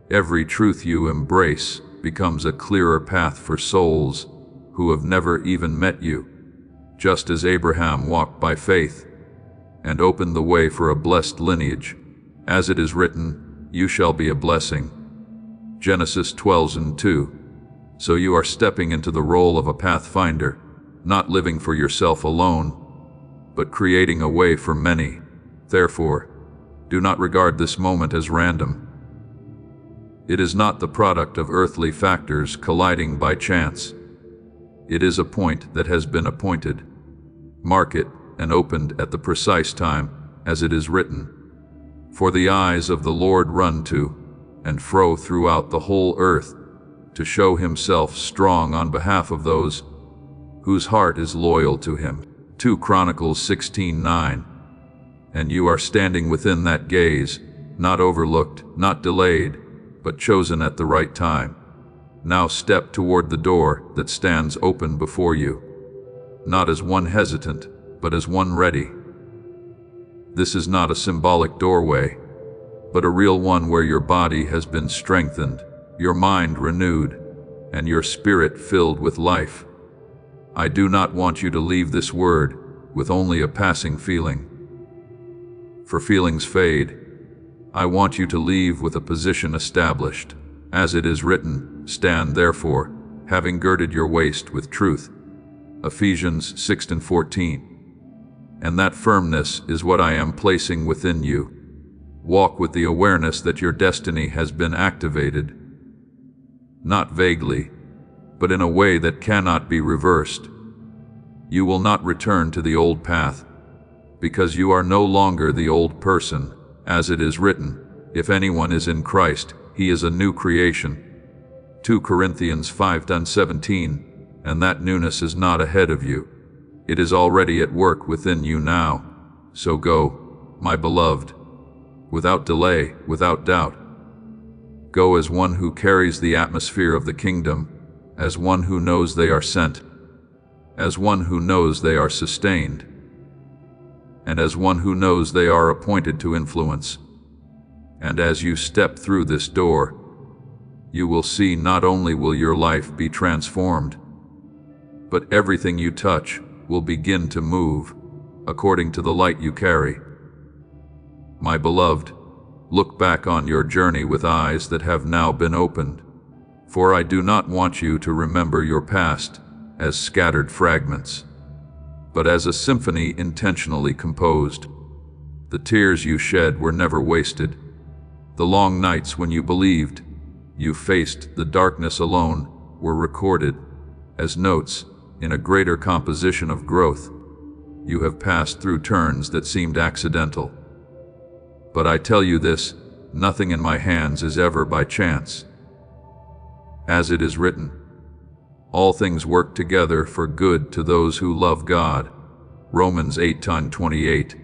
Every truth you embrace becomes a clearer path for souls who have never even met you. Just as Abraham walked by faith and opened the way for a blessed lineage, as it is written, you shall be a blessing. Genesis 12:2. So you are stepping into the role of a pathfinder, not living for yourself alone, but creating a way for many. Therefore, do not regard this moment as random. It is not the product of earthly factors colliding by chance. It is a point that has been appointed. Mark it and opened at the precise time, as it is written. For the eyes of the Lord run to and fro throughout the whole earth, to show himself strong on behalf of those whose heart is loyal to him. 2 Chronicles 16:9. And you are standing within that gaze, not overlooked, not delayed, but chosen at the right time. Now step toward the door that stands open before you, not as one hesitant, but as one ready. This is not a symbolic doorway, but a real one where your body has been strengthened, your mind renewed, and your spirit filled with life. I do not want you to leave this word with only a passing feeling. For feelings fade. I want you to leave with a position established. As it is written, stand therefore, having girded your waist with truth. Ephesians 6:14. And that firmness is what I am placing within you. Walk with the awareness that your destiny has been activated, not vaguely, but in a way that cannot be reversed. You will not return to the old path, because you are no longer the old person. As it is written, if anyone is in Christ, he is a new creation. 2 Corinthians 5:17. And that newness is not ahead of you. It is already at work within you now. So go, my beloved, without delay, without doubt. Go as one who carries the atmosphere of the kingdom, as one who knows they are sent, as one who knows they are sustained, and as one who knows they are appointed to influence. And as you step through this door, you will see not only will your life be transformed, but everything you touch will begin to move according to the light you carry. My beloved, look back on your journey with eyes that have now been opened, for I do not want you to remember your past as scattered fragments. but as a symphony intentionally composed. The tears you shed were never wasted. The long nights when you believed you faced the darkness alone were recorded as notes in a greater composition of growth. You have passed through turns that seemed accidental. But I tell you this, nothing in my hands is ever by chance. As it is written, all things work together for good to those who love God. Romans 8:28.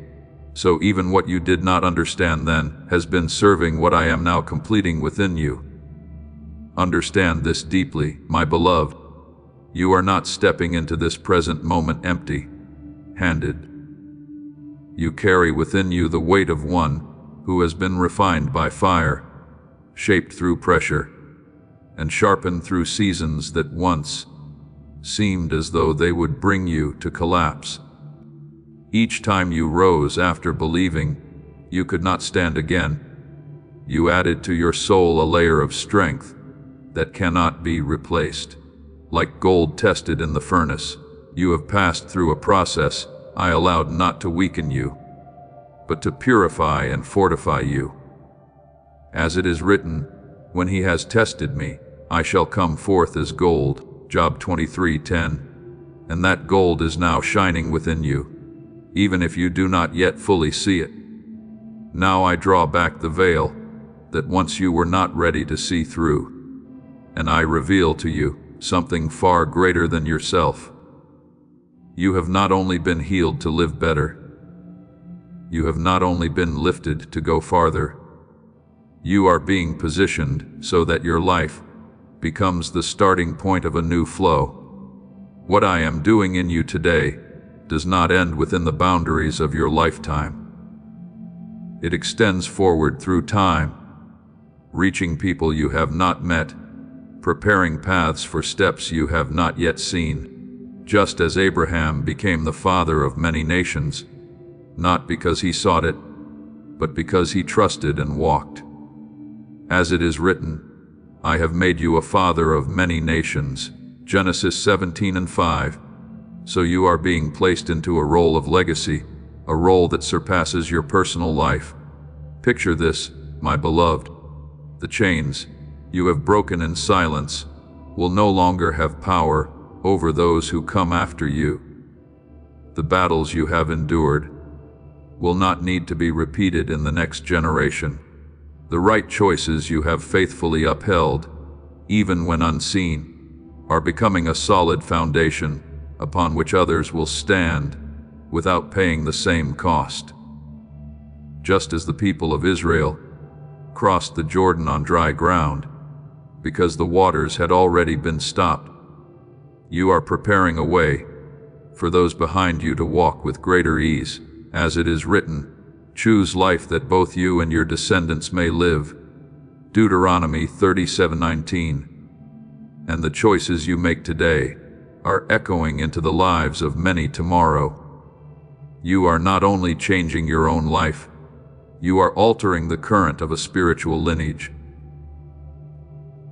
So even what you did not understand then has been serving what I am now completing within you. Understand this deeply, my beloved. You are not stepping into this present moment empty-handed. You carry within you the weight of one who has been refined by fire, shaped through pressure, and sharpened through seasons that once seemed as though they would bring you to collapse. Each time you rose after believing you could not stand again, you added to your soul a layer of strength that cannot be replaced. Like gold tested in the furnace, you have passed through a process I allowed not to weaken you, but to purify and fortify you. As it is written, when he has tested me, I shall come forth as gold. Job 23:10. And that gold is now shining within you, even if you do not yet fully see it. Now I draw back the veil that once you were not ready to see through, and I reveal to you something far greater than yourself. You have not only been healed to live better, you have not only been lifted to go farther, you are being positioned so that your life becomes the starting point of a new flow. What I am doing in you today does not end within the boundaries of your lifetime. It extends forward through time, reaching people you have not met, preparing paths for steps you have not yet seen. Just as Abraham became the father of many nations, not because he sought it, but because he trusted and walked. As it is written, I have made you a father of many nations. Genesis 17:5. So you are being placed into a role of legacy, a role that surpasses your personal life. Picture this, my beloved. The chains you have broken in silence will no longer have power over those who come after you. The battles you have endured will not need to be repeated in the next generation. The right choices you have faithfully upheld, even when unseen, are becoming a solid foundation upon which others will stand without paying the same cost. Just as the people of Israel crossed the Jordan on dry ground, because the waters had already been stopped, you are preparing a way for those behind you to walk with greater ease. As it is written, choose life that both you and your descendants may live. Deuteronomy 37:19. And the choices you make today are echoing into the lives of many tomorrow. You are not only changing your own life, you are altering the current of a spiritual lineage.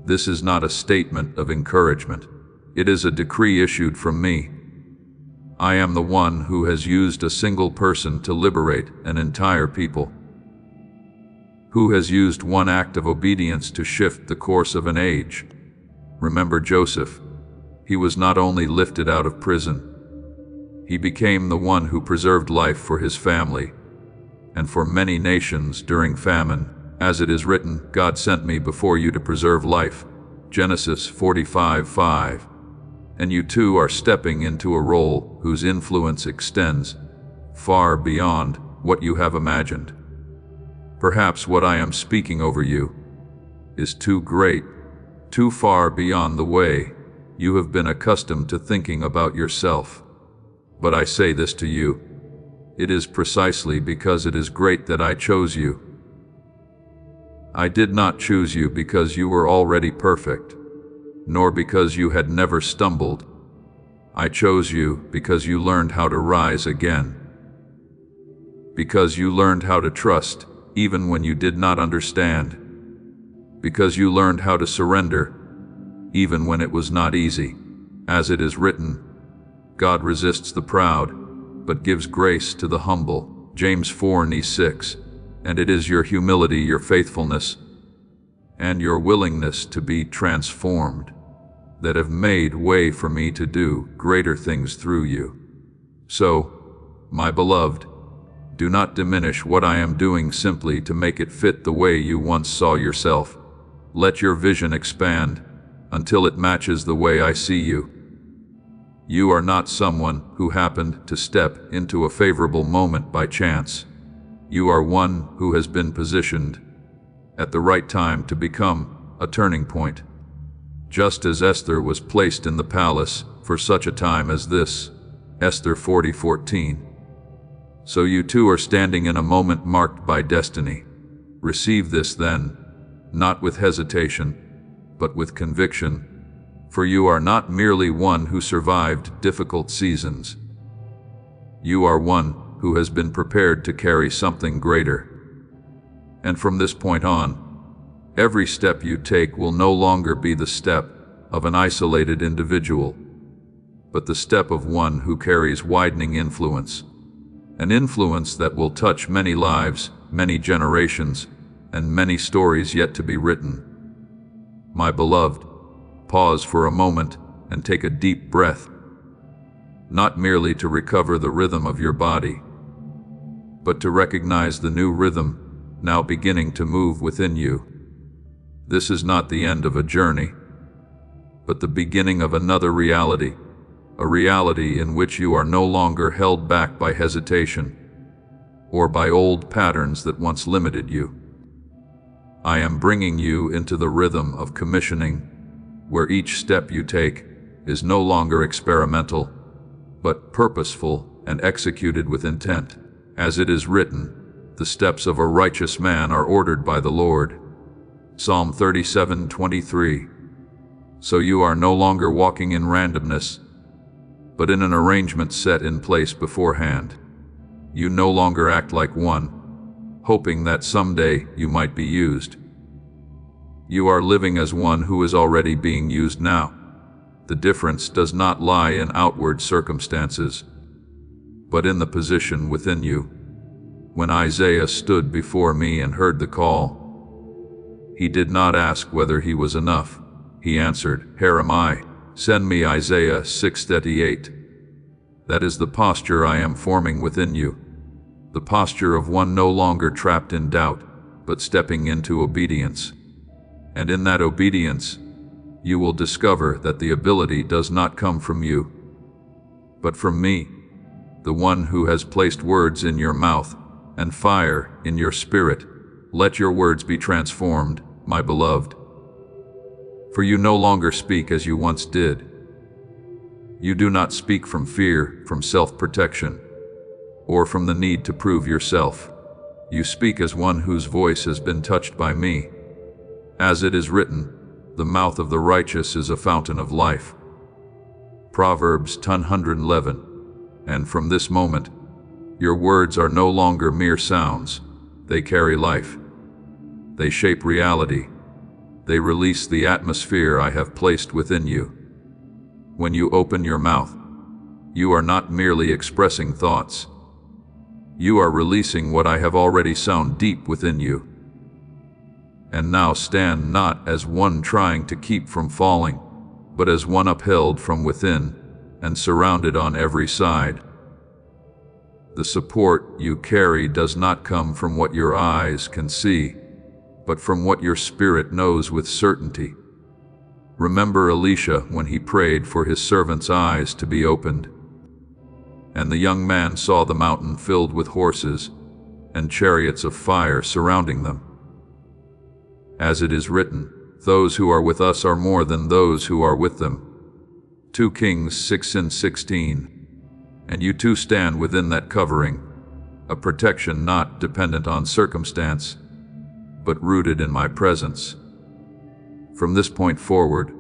This is not a statement of encouragement. It is a decree issued from me. I am the one who has used a single person to liberate an entire people, who has used one act of obedience to shift the course of an age. Remember Joseph. He was not only lifted out of prison, he became the one who preserved life for his family and for many nations during famine. As it is written, God sent me before you to preserve life. Genesis 45:5. And you too are stepping into a role whose influence extends far beyond what you have imagined. Perhaps what I am speaking over you is too great, too far beyond the way you have been accustomed to thinking about yourself. But I say this to you, it is precisely because it is great that I chose you. I did not choose you because you were already perfect, nor because you had never stumbled. I chose you because you learned how to rise again. Because you learned how to trust even when you did not understand. Because you learned how to surrender even when it was not easy. As it is written, God resists the proud, but gives grace to the humble. James 4:6. And it is your humility, your faithfulness, and your willingness to be transformed that have made way for me to do greater things through you. So, my beloved, do not diminish what I am doing simply to make it fit the way you once saw yourself. Let your vision expand until it matches the way I see you. You are not someone who happened to step into a favorable moment by chance. You are one who has been positioned at the right time to become a turning point. Just as Esther was placed in the palace for such a time as this, Esther 40:14. So you too are standing in a moment marked by destiny. Receive this then, not with hesitation, but with conviction, for you are not merely one who survived difficult seasons. You are one who has been prepared to carry something greater. And from this point on, every step you take will no longer be the step of an isolated individual, but the step of one who carries widening influence, an influence that will touch many lives, many generations, and many stories yet to be written. My beloved, pause for a moment and take a deep breath, not merely to recover the rhythm of your body, but to recognize the new rhythm now beginning to move within you. This is not the end of a journey, but the beginning of another reality, a reality in which you are no longer held back by hesitation or by old patterns that once limited you. I am bringing you into the rhythm of commissioning, where each step you take is no longer experimental, but purposeful and executed with intent. As it is written, the steps of a righteous man are ordered by the Lord. Psalm 37:23. So you are no longer walking in randomness, but in an arrangement set in place beforehand. You no longer act like one, hoping that someday you might be used. You are living as one who is already being used now. The difference does not lie in outward circumstances, but in the position within you. When Isaiah stood before me and heard the call, he did not ask whether he was enough. He answered, "Here am I, send me." Isaiah 6:38. That is the posture I am forming within you, the posture of one no longer trapped in doubt, but stepping into obedience. And in that obedience, you will discover that the ability does not come from you, but from me, the one who has placed words in your mouth and fire in your spirit. Let your words be transformed, my beloved. For you no longer speak as you once did. You do not speak from fear, from self-protection, or from the need to prove yourself. You speak as one whose voice has been touched by me. As it is written, the mouth of the righteous is a fountain of life. Proverbs 10:11. And from this moment, your words are no longer mere sounds. They carry life. They shape reality. They release the atmosphere I have placed within you. When you open your mouth, you are not merely expressing thoughts. You are releasing what I have already sown deep within you. And now stand not as one trying to keep from falling, but as one upheld from within and surrounded on every side. The support you carry does not come from what your eyes can see, but from what your spirit knows with certainty. Remember Elisha when he prayed for his servant's eyes to be opened. And the young man saw the mountain filled with horses and chariots of fire surrounding them. As it is written, those who are with us are more than those who are with them. 2 Kings 6:16. And you too stand within that covering, a protection not dependent on circumstance, but rooted in my presence. From this point forward,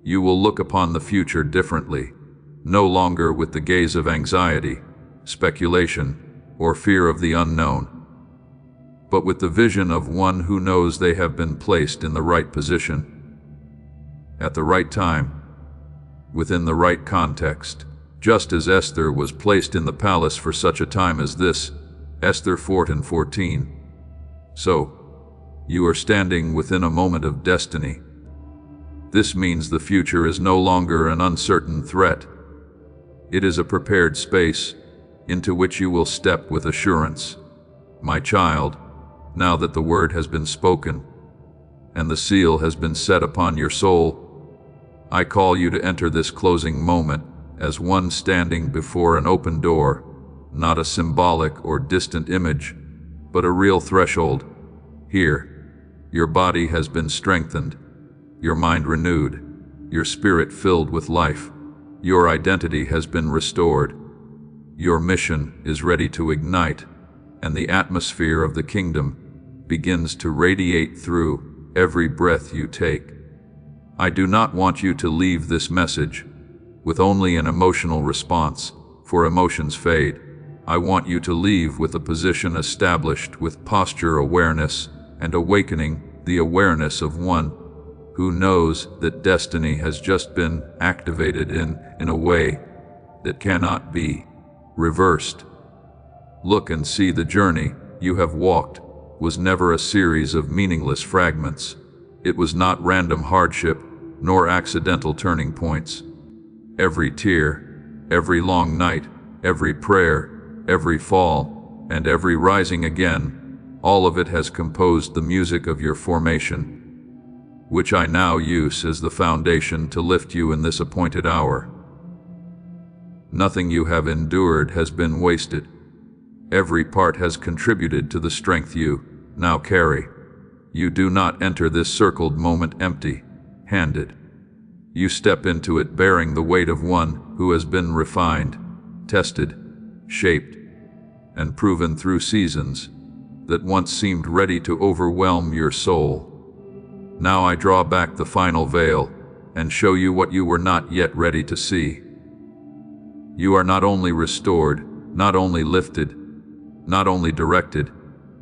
you will look upon the future differently, no longer with the gaze of anxiety, speculation, or fear of the unknown, but with the vision of one who knows they have been placed in the right position, at the right time, within the right context. just as Esther was placed in the palace for such a time as this. Esther 4:14. So, you are standing within a moment of destiny. This means the future is no longer an uncertain threat. It is a prepared space into which you will step with assurance. My child, now that the word has been spoken and the seal has been set upon your soul, I call you to enter this closing moment as one standing before an open door, not a symbolic or distant image, but a real threshold. Here, your body has been strengthened, your mind renewed, your spirit filled with life. Your identity has been restored. Your mission is ready to ignite, and the atmosphere of the kingdom begins to radiate through every breath you take. I do not want you to leave this message with only an emotional response, for emotions fade. I want you to leave with a position established with posture awareness and awakening, the awareness of one who knows that destiny has just been activated in a way that cannot be reversed. Look and see the journey you have walked was never a series of meaningless fragments. It was not random hardship, nor accidental turning points. Every tear, every long night, every prayer, every fall, and every rising again, all of it has composed the music of your formation, which I now use as the foundation to lift you in this appointed hour. Nothing you have endured has been wasted. Every part has contributed to the strength you now carry. You do not enter this circled moment empty-handed. You step into it bearing the weight of one who has been refined, tested, shaped, and proven through seasons that once seemed ready to overwhelm your soul. Now I draw back the final veil and show you what you were not yet ready to see. You are not only restored, not only lifted, not only directed,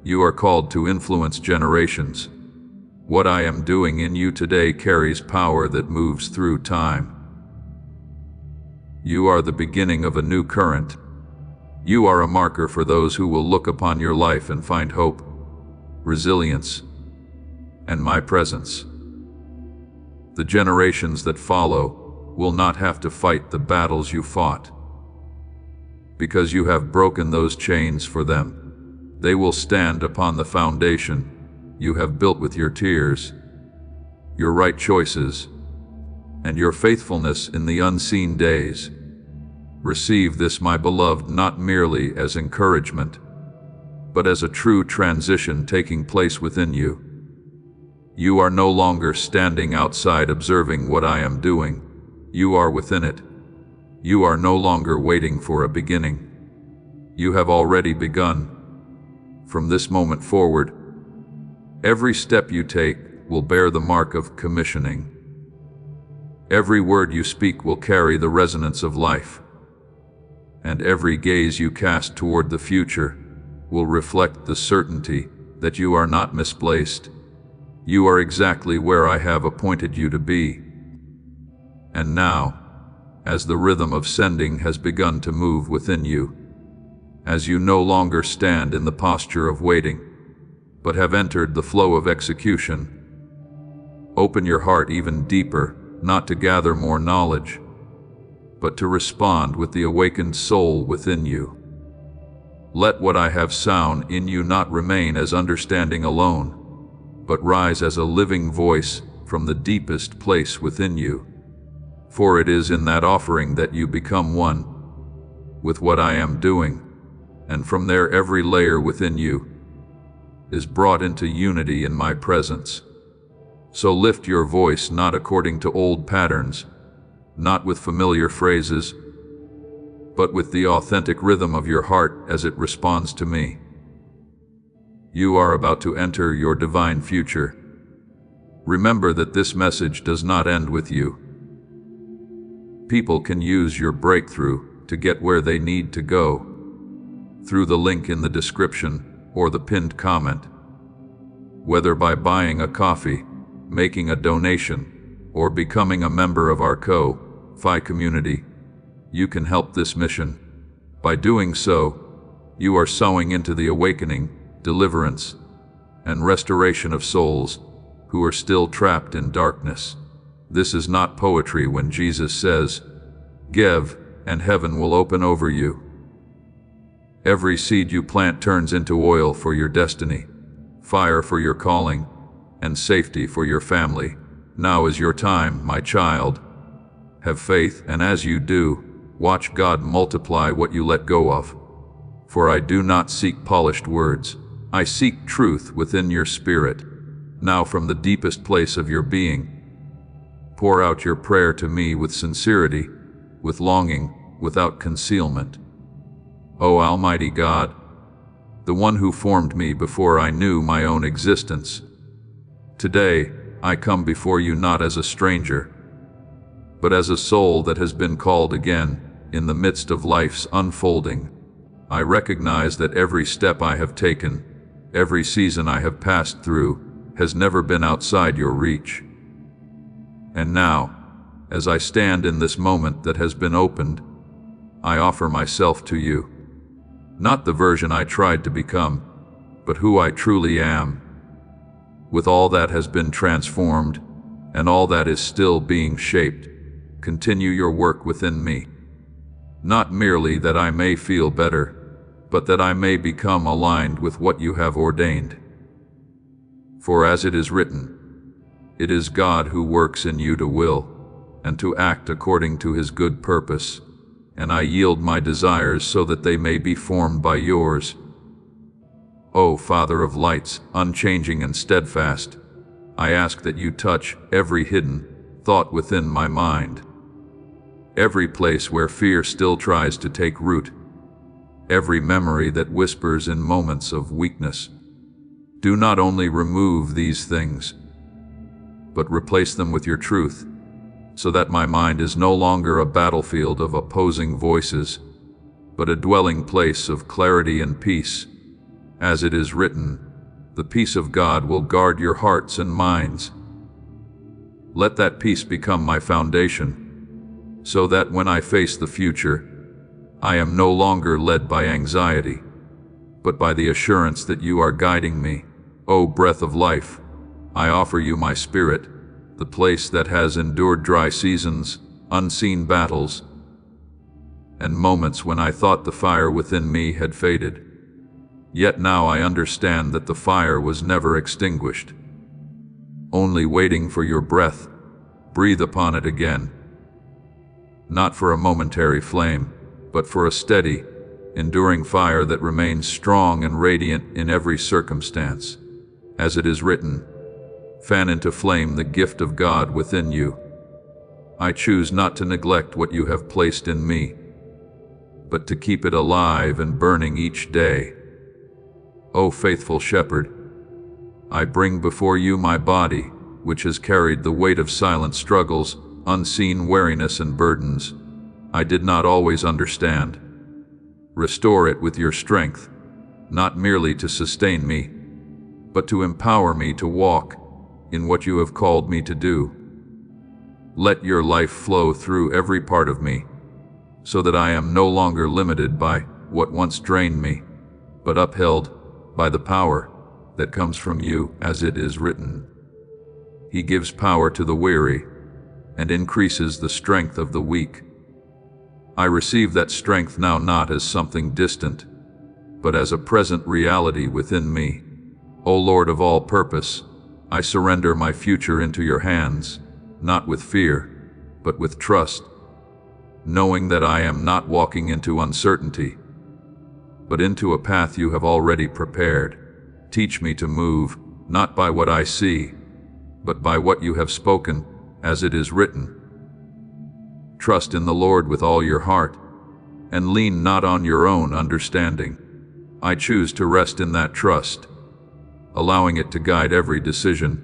you are called to influence generations. What I am doing in you today carries power that moves through time. You are the beginning of a new current. You are a marker for those who will look upon your life and find hope, resilience, and my presence. The generations that follow will not have to fight the battles you fought, because you have broken those chains for them. They will stand upon the foundation you have built with your tears, your right choices, and your faithfulness in the unseen days. Receive this, my beloved, not merely as encouragement, but as a true transition taking place within you. You are no longer standing outside observing what I am doing. You are within it. You are no longer waiting for a beginning. You have already begun. From this moment forward, every step you take will bear the mark of commissioning. Every word you speak will carry the resonance of life, and every gaze you cast toward the future will reflect the certainty that you are not misplaced. You are exactly where I have appointed you to be. And now, as the rhythm of sending has begun to move within you, as you no longer stand in the posture of waiting, but have entered the flow of execution, open your heart even deeper, not to gather more knowledge, but to respond with the awakened soul within you. Let what I have sown in you not remain as understanding alone, but rise as a living voice from the deepest place within you. For it is in that offering that you become one with what I am doing, and from there every layer within you is brought into unity in my presence. So lift your voice not according to old patterns, not with familiar phrases, but with the authentic rhythm of your heart as it responds to me. You are about to enter your divine future. Remember that this message does not end with you. People can use your breakthrough to get where they need to go through the link in the description or the pinned comment. Whether by buying a coffee, making a donation, or becoming a member of our Ko-Fi community, you can help this mission. By doing so, you are sowing into the awakening, deliverance, and restoration of souls who are still trapped in darkness. This is not poetry when Jesus says, "Give, and heaven will open over you." Every seed you plant turns into oil for your destiny, fire for your calling, and safety for your family. Now is your time, my child. Have faith, and as you do, watch God multiply what you let go of. For I do not seek polished words. I seek truth within your spirit. Now from the deepest place of your being, pour out your prayer to me with sincerity, with longing, without concealment. O Almighty God, the one who formed me before I knew my own existence, today I come before you not as a stranger, but as a soul that has been called again in the midst of life's unfolding. I recognize that every step I have taken, every season I have passed through, has never been outside your reach. And now, as I stand in this moment that has been opened, I offer myself to you. Not the version I tried to become, but who I truly am. With all that has been transformed, and all that is still being shaped, continue your work within me. Not merely that I may feel better, but that I may become aligned with what you have ordained. For as it is written, it is God who works in you to will, and to act according to his good purpose, and I yield my desires so that they may be formed by yours. O Father of lights, unchanging and steadfast, I ask that you touch every hidden thought within my mind, every place where fear still tries to take root, every memory that whispers in moments of weakness. Do not only remove these things, but replace them with your truth, so that my mind is no longer a battlefield of opposing voices, but a dwelling place of clarity and peace. As it is written, the peace of God will guard your hearts and minds. Let that peace become my foundation, so that when I face the future, I am no longer led by anxiety, but by the assurance that you are guiding me. O breath of life, I offer you my spirit, the place that has endured dry seasons, unseen battles, and moments when I thought the fire within me had faded. Yet now I understand that the fire was never extinguished, only waiting for your breath. Breathe upon it again, not for a momentary flame, but for a steady, enduring fire that remains strong and radiant in every circumstance. As it is written, fan into flame the gift of God within you. I choose not to neglect what you have placed in me, but to keep it alive and burning each day. O faithful shepherd, I bring before you my body, which has carried the weight of silent struggles, unseen weariness and burdens I did not always understand. Restore it with your strength, not merely to sustain me, but to empower me to walk in what you have called me to do. Let your life flow through every part of me, so that I am no longer limited by what once drained me, but upheld by the power that comes from you, as it is written. He gives power to the weary and increases the strength of the weak. I receive that strength now not as something distant, but as a present reality within me. O Lord of all purpose, I surrender my future into your hands, not with fear, but with trust, knowing that I am not walking into uncertainty, but into a path you have already prepared. Teach me to move, not by what I see, but by what you have spoken, as it is written. Trust in the Lord with all your heart, and lean not on your own understanding. I choose to rest in that trust, allowing it to guide every decision,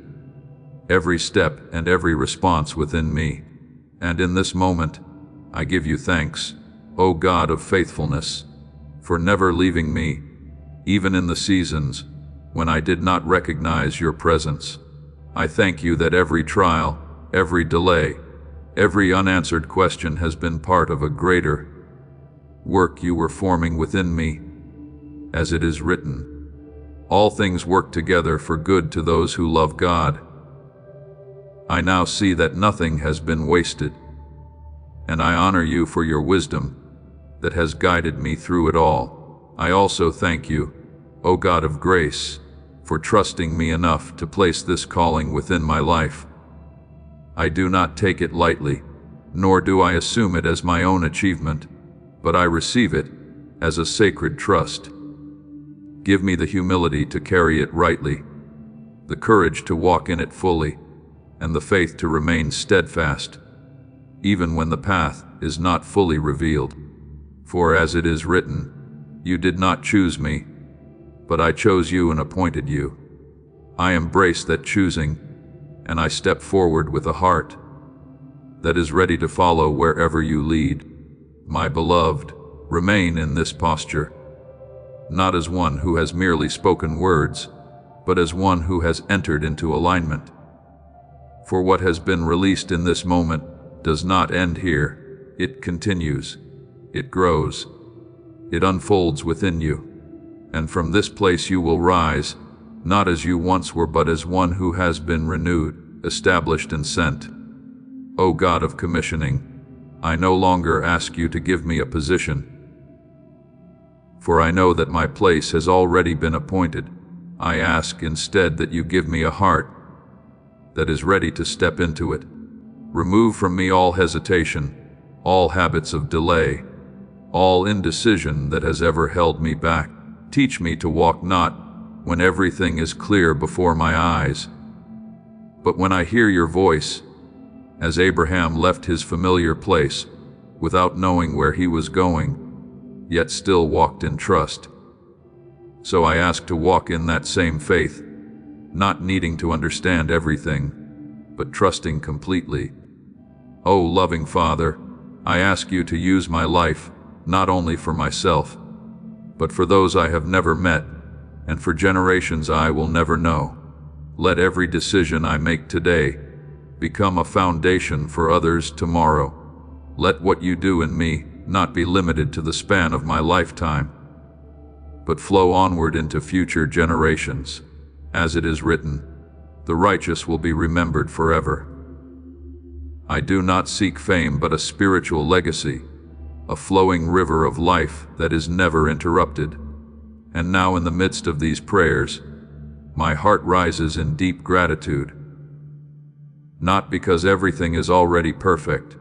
every step and every response within me. And in this moment, I give you thanks, O God of faithfulness, for never leaving me, even in the seasons when I did not recognize your presence. I thank you that every trial, every delay, Every unanswered question has been part of a greater work you were forming within me. As it is written, all things work together for good to those who love God. I now see that nothing has been wasted, and I honor you for your wisdom that has guided me through it all. I also thank you, O God of grace, for trusting me enough to place this calling within my life. I do not take it lightly, nor do I assume it as my own achievement, but I receive it as a sacred trust. Give me the humility to carry it rightly, the courage to walk in it fully, and the faith to remain steadfast, even when the path is not fully revealed. For as it is written, you did not choose me, but I chose you and appointed you. I embrace that choosing, and I step forward with a heart that is ready to follow wherever you lead. My beloved, remain in this posture, not as one who has merely spoken words, but as one who has entered into alignment. For what has been released in this moment does not end here. It continues, it grows, it unfolds within you, and from this place you will rise, not as you once were, but as one who has been renewed, established, and sent. O God of commissioning, I no longer ask you to give me a position, for I know that my place has already been appointed. I ask instead that you give me a heart that is ready to step into it. Remove from me all hesitation, all habits of delay, all indecision that has ever held me back. Teach me to walk not when everything is clear before my eyes, but when I hear your voice, as Abraham left his familiar place without knowing where he was going, yet still walked in trust. So I ask to walk in that same faith, not needing to understand everything, but trusting completely. O loving Father, I ask you to use my life not only for myself, but for those I have never met, and for generations I will never know. Let every decision I make today become a foundation for others tomorrow. Let what you do in me not be limited to the span of my lifetime, but flow onward into future generations. As it is written, the righteous will be remembered forever. I do not seek fame, but a spiritual legacy, a flowing river of life that is never interrupted. And now in the midst of these prayers, my heart rises in deep gratitude, not because everything is already perfect,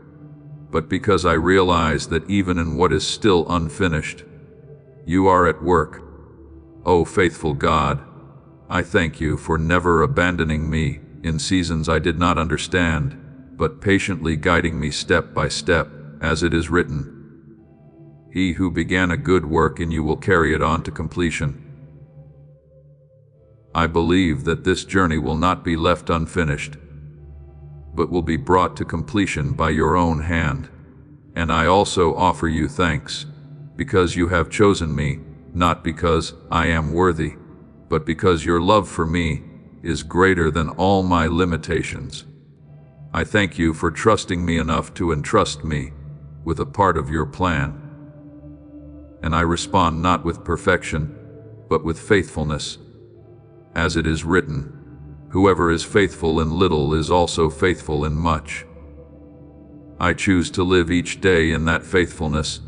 but because I realize that even in what is still unfinished, you are at work. O faithful God, I thank you for never abandoning me in seasons I did not understand, but patiently guiding me step by step, as it is written, he who began a good work in you will carry it on to completion. I believe that this journey will not be left unfinished, but will be brought to completion by your own hand. And I also offer you thanks, because you have chosen me, not because I am worthy, but because your love for me is greater than all my limitations. I thank you for trusting me enough to entrust me with a part of your plan. And I respond not with perfection, but with faithfulness. As it is written, whoever is faithful in little is also faithful in much. I choose to live each day in that faithfulness,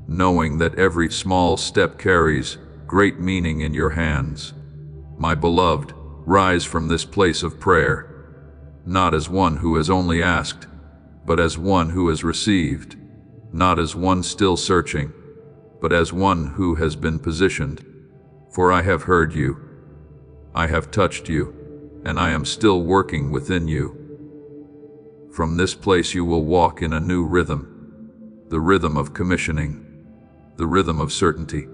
knowing that every small step carries great meaning in your hands. My beloved, rise from this place of prayer, not as one who has only asked, but as one who has received, not as one still searching, but as one who has been positioned. For I have heard you, I have touched you, and I am still working within you. From this place you will walk in a new rhythm, the rhythm of commissioning, the rhythm of certainty,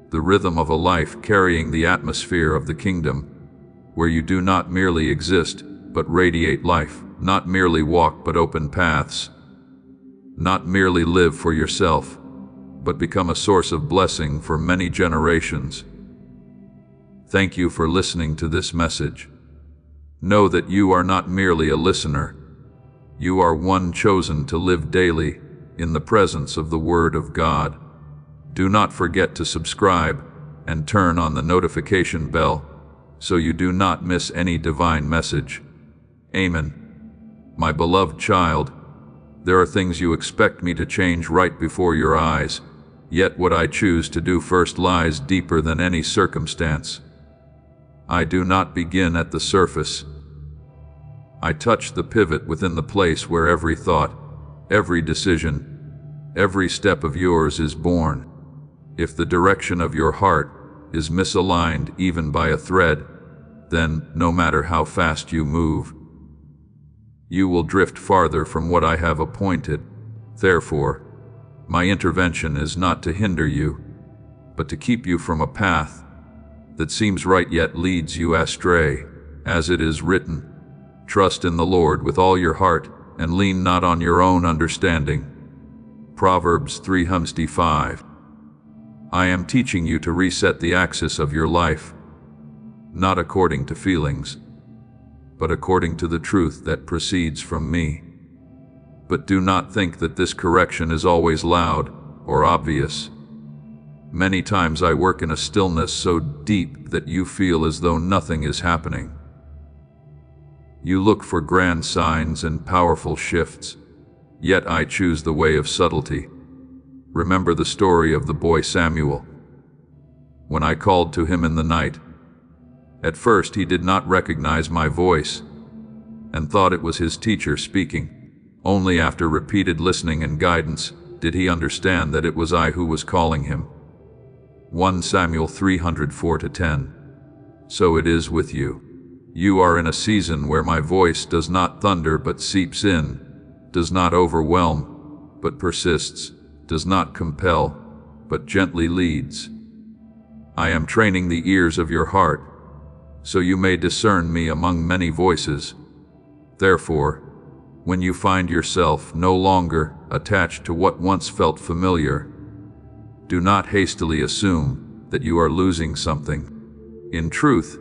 the rhythm of a life carrying the atmosphere of the kingdom, where you do not merely exist, but radiate life, not merely walk, but open paths, not merely live for yourself, but become a source of blessing for many generations. Thank you for listening to this message. Know that you are not merely a listener. You are one chosen to live daily in the presence of the Word of God. Do not forget to subscribe and turn on the notification bell so you do not miss any divine message. Amen. My beloved child, there are things you expect me to change right before your eyes, yet what I choose to do first lies deeper than any circumstance. I do not begin at the surface. I touch the pivot within the place where every thought, every decision, every step of yours is born. If the direction of your heart is misaligned even by a thread, then, no matter how fast you move, you will drift farther from what I have appointed. Therefore, my intervention is not to hinder you, but to keep you from a path that seems right yet leads you astray. As it is written, trust in the Lord with all your heart and lean not on your own understanding. Proverbs 3:5. I am teaching you to reset the axis of your life, not according to feelings, but according to the truth that proceeds from me. But do not think that this correction is always loud or obvious. Many times I work in a stillness so deep that you feel as though nothing is happening. You look for grand signs and powerful shifts, yet I choose the way of subtlety. Remember the story of the boy Samuel. When I called to him in the night, at first he did not recognize my voice and thought it was his teacher speaking. Only after repeated listening and guidance did he understand that it was I who was calling him. 1 Samuel 3:4-10. So it is with you. You are in a season where my voice does not thunder but seeps in, does not overwhelm but persists, does not compel but gently leads. I am training the ears of your heart, so you may discern me among many voices. Therefore, when you find yourself no longer attached to what once felt familiar, do not hastily assume that you are losing something. In truth,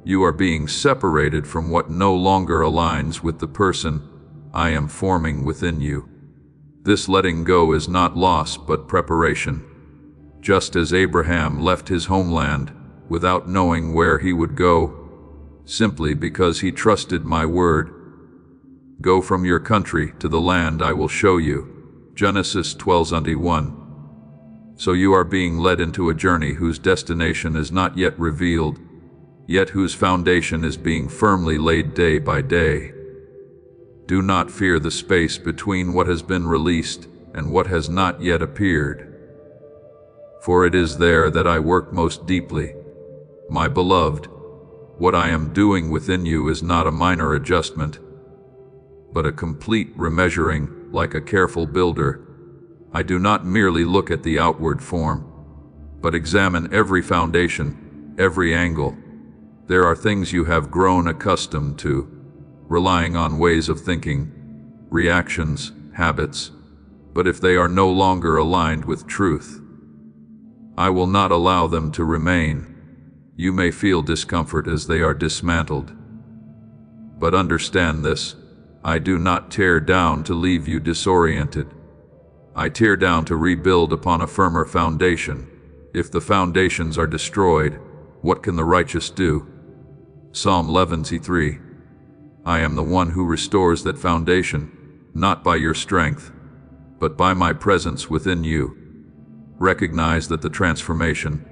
you are being separated from what no longer aligns with the person I am forming within you. This letting go is not loss but preparation. Just as Abraham left his homeland without knowing where he would go, simply because he trusted my word. Go from your country to the land I will show you. Genesis 12:1. So you are being led into a journey whose destination is not yet revealed, yet whose foundation is being firmly laid day by day. Do not fear the space between what has been released and what has not yet appeared, for it is there that I work most deeply. My beloved, what I am doing within you is not a minor adjustment, but a complete remeasuring. Like a careful builder, I do not merely look at the outward form, but examine every foundation, every angle. There are things you have grown accustomed to, relying on ways of thinking, reactions, habits, but if they are no longer aligned with truth, I will not allow them to remain. You may feel discomfort as they are dismantled, but understand this. I do not tear down to leave you disoriented. I tear down to rebuild upon a firmer foundation. If the foundations are destroyed, what can the righteous do? Psalm 11:3. I am the one who restores that foundation, not by your strength, but by my presence within you. Recognize that the transformation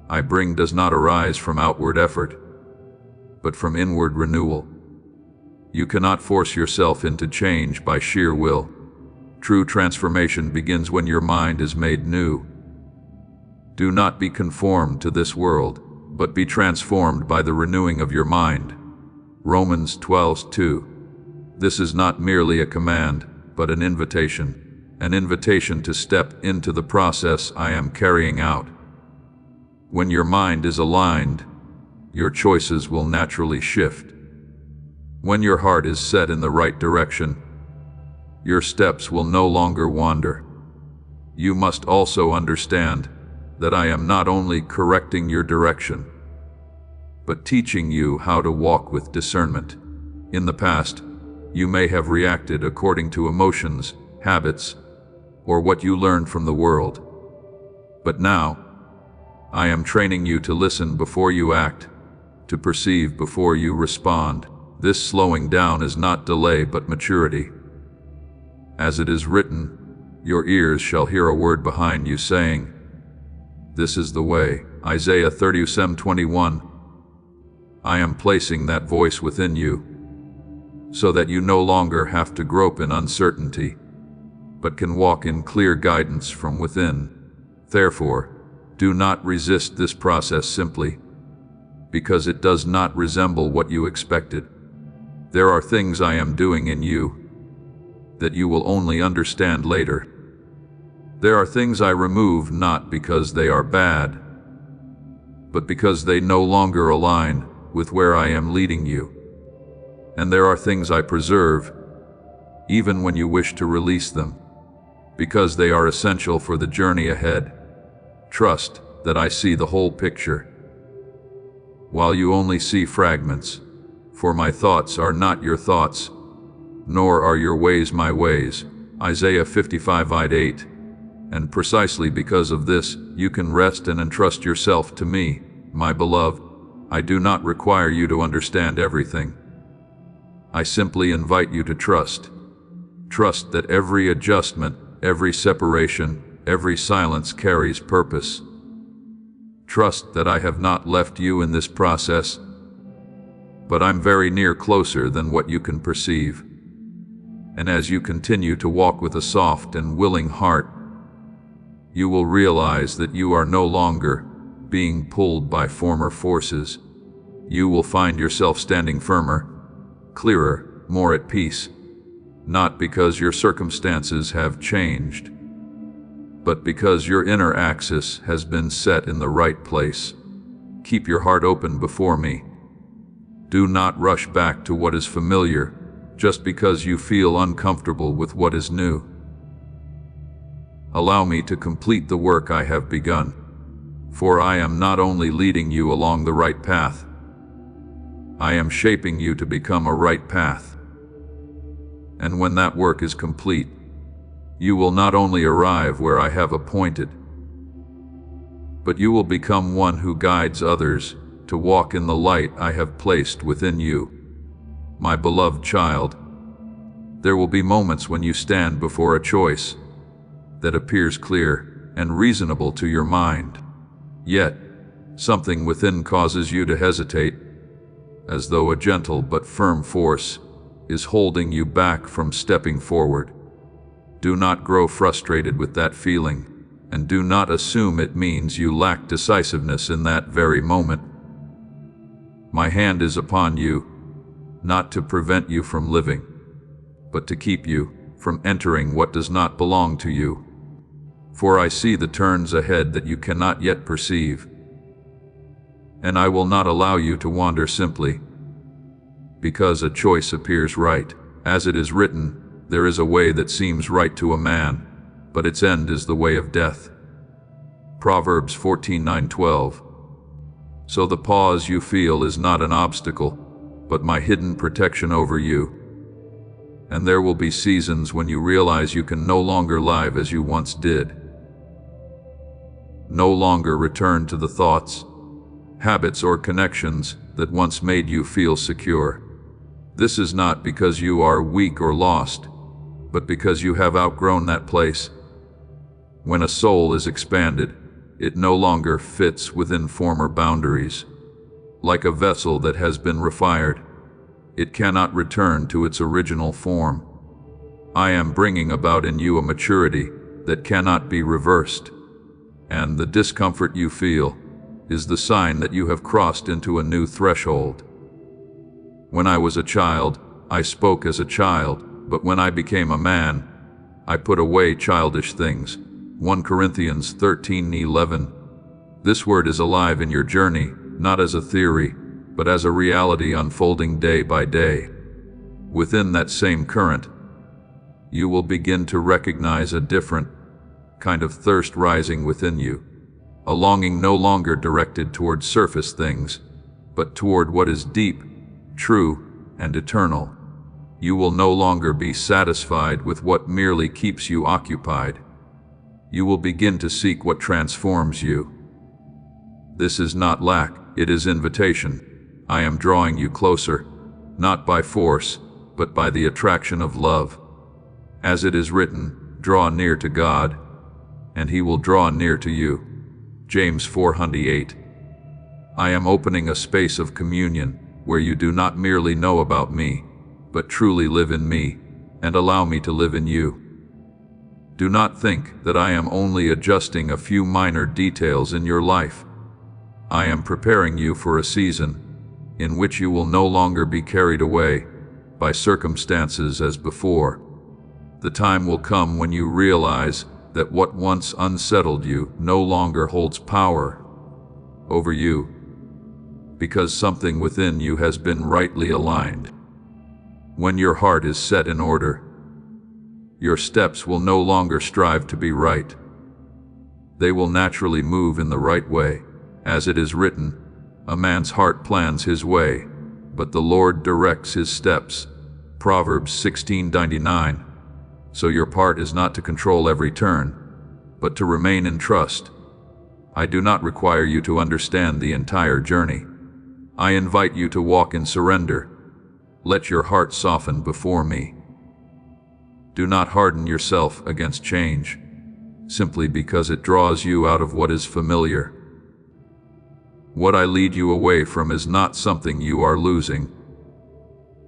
I bring does not arise from outward effort, but from inward renewal. You cannot force yourself into change by sheer will. True transformation begins when your mind is made new. Do not be conformed to this world, but be transformed by the renewing of your mind. Romans 12:2. This is not merely a command, but an invitation to step into the process I am carrying out. When your mind is aligned, your choices will naturally shift. When your heart is set in the right direction, your steps will no longer wander. You must also understand that I am not only correcting your direction, but teaching you how to walk with discernment. In the past, you may have reacted according to emotions, habits, or what you learned from the world. But now, I am training you to listen before you act, to perceive before you respond. This slowing down is not delay but maturity. As it is written, your ears shall hear a word behind you saying, "This is the way." Isaiah 37:21. I am placing that voice within you, so that you no longer have to grope in uncertainty, but can walk in clear guidance from within. Therefore, do not resist this process simply because it does not resemble what you expected. There are things I am doing in you that you will only understand later. There are things I remove not because they are bad, but because they no longer align with where I am leading you. And there are things I preserve, even when you wish to release them, because they are essential for the journey ahead. Trust that I see the whole picture, while you only see fragments. For my thoughts are not your thoughts, nor are your ways my ways. Isaiah 55:8. And precisely because of this, you can rest and entrust yourself to me, my beloved. I do not require you to understand everything. I simply invite you to trust. Trust that every adjustment, every separation, every silence carries purpose. Trust that I have not left you in this process, but I'm very near, closer than what you can perceive. And as you continue to walk with a soft and willing heart, you will realize that you are no longer being pulled by former forces. You will find yourself standing firmer, clearer, more at peace, not because your circumstances have changed, but because your inner axis has been set in the right place. Keep your heart open before me. Do not rush back to what is familiar just because you feel uncomfortable with what is new. Allow me to complete the work I have begun, for I am not only leading you along the right path, I am shaping you to become a right path. And when that work is complete, you will not only arrive where I have appointed, but you will become one who guides others to walk in the light I have placed within you. My beloved child, there will be moments when you stand before a choice that appears clear and reasonable to your mind. Yet, something within causes you to hesitate, as though a gentle but firm force is holding you back from stepping forward. Do not grow frustrated with that feeling, and do not assume it means you lack decisiveness in that very moment. My hand is upon you, not to prevent you from living, but to keep you from entering what does not belong to you. For I see the turns ahead that you cannot yet perceive, and I will not allow you to wander simply because a choice appears right. As it is written, there is a way that seems right to a man, but its end is the way of death. Proverbs 14:9-12. So the pause you feel is not an obstacle, but my hidden protection over you. And there will be seasons when you realize you can no longer live as you once did. No longer return to the thoughts, habits, or connections that once made you feel secure. This is not because you are weak or lost, but because you have outgrown that place. When a soul is expanded, it no longer fits within former boundaries. Like a vessel that has been refired, it cannot return to its original form. I am bringing about in you a maturity that cannot be reversed, and the discomfort you feel is the sign that you have crossed into a new threshold. When I was a child, I spoke as a child, but when I became a man, I put away childish things. 1 Corinthians 13:11. This word is alive in your journey, not as a theory, but as a reality unfolding day by day. Within that same current, you will begin to recognize a different kind of thirst rising within you, a longing no longer directed toward surface things, but toward what is deep, true, and eternal. You will no longer be satisfied with what merely keeps you occupied. You will begin to seek what transforms you. This is not lack, it is invitation. I am drawing you closer, not by force, but by the attraction of love. As it is written, draw near to God, and He will draw near to you. James 4:8. I am opening a space of communion where you do not merely know about me, but truly live in me, and allow me to live in you. Do not think that I am only adjusting a few minor details in your life. I am preparing you for a season in which you will no longer be carried away by circumstances as before. The time will come when you realize that what once unsettled you no longer holds power over you, because something within you has been rightly aligned. When your heart is set in order, your steps will no longer strive to be right. They will naturally move in the right way. As it is written, a man's heart plans his way, but the Lord directs his steps. Proverbs 16:99. So your part is not to control every turn, but to remain in trust. I do not require you to understand the entire journey. I invite you to walk in surrender. Let your heart soften before me. Do not harden yourself against change, simply because it draws you out of what is familiar. What I lead you away from is not something you are losing,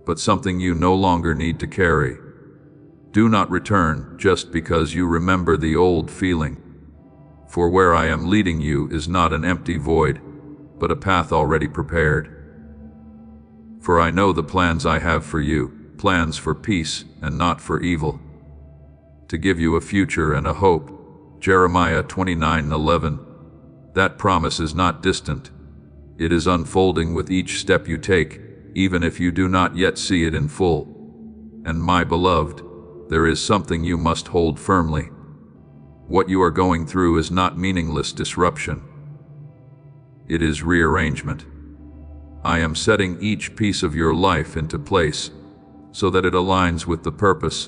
but something you no longer need to carry. Do not return just because you remember the old feeling. For where I am leading you is not an empty void, but a path already prepared. For I know the plans I have for you, plans for peace and not for evil, to give you a future and a hope. Jeremiah 29:11. That promise is not distant. It is unfolding with each step you take, even if you do not yet see it in full. And my beloved, there is something you must hold firmly. What you are going through is not meaningless disruption. It is rearrangement. I am setting each piece of your life into place so that it aligns with the purpose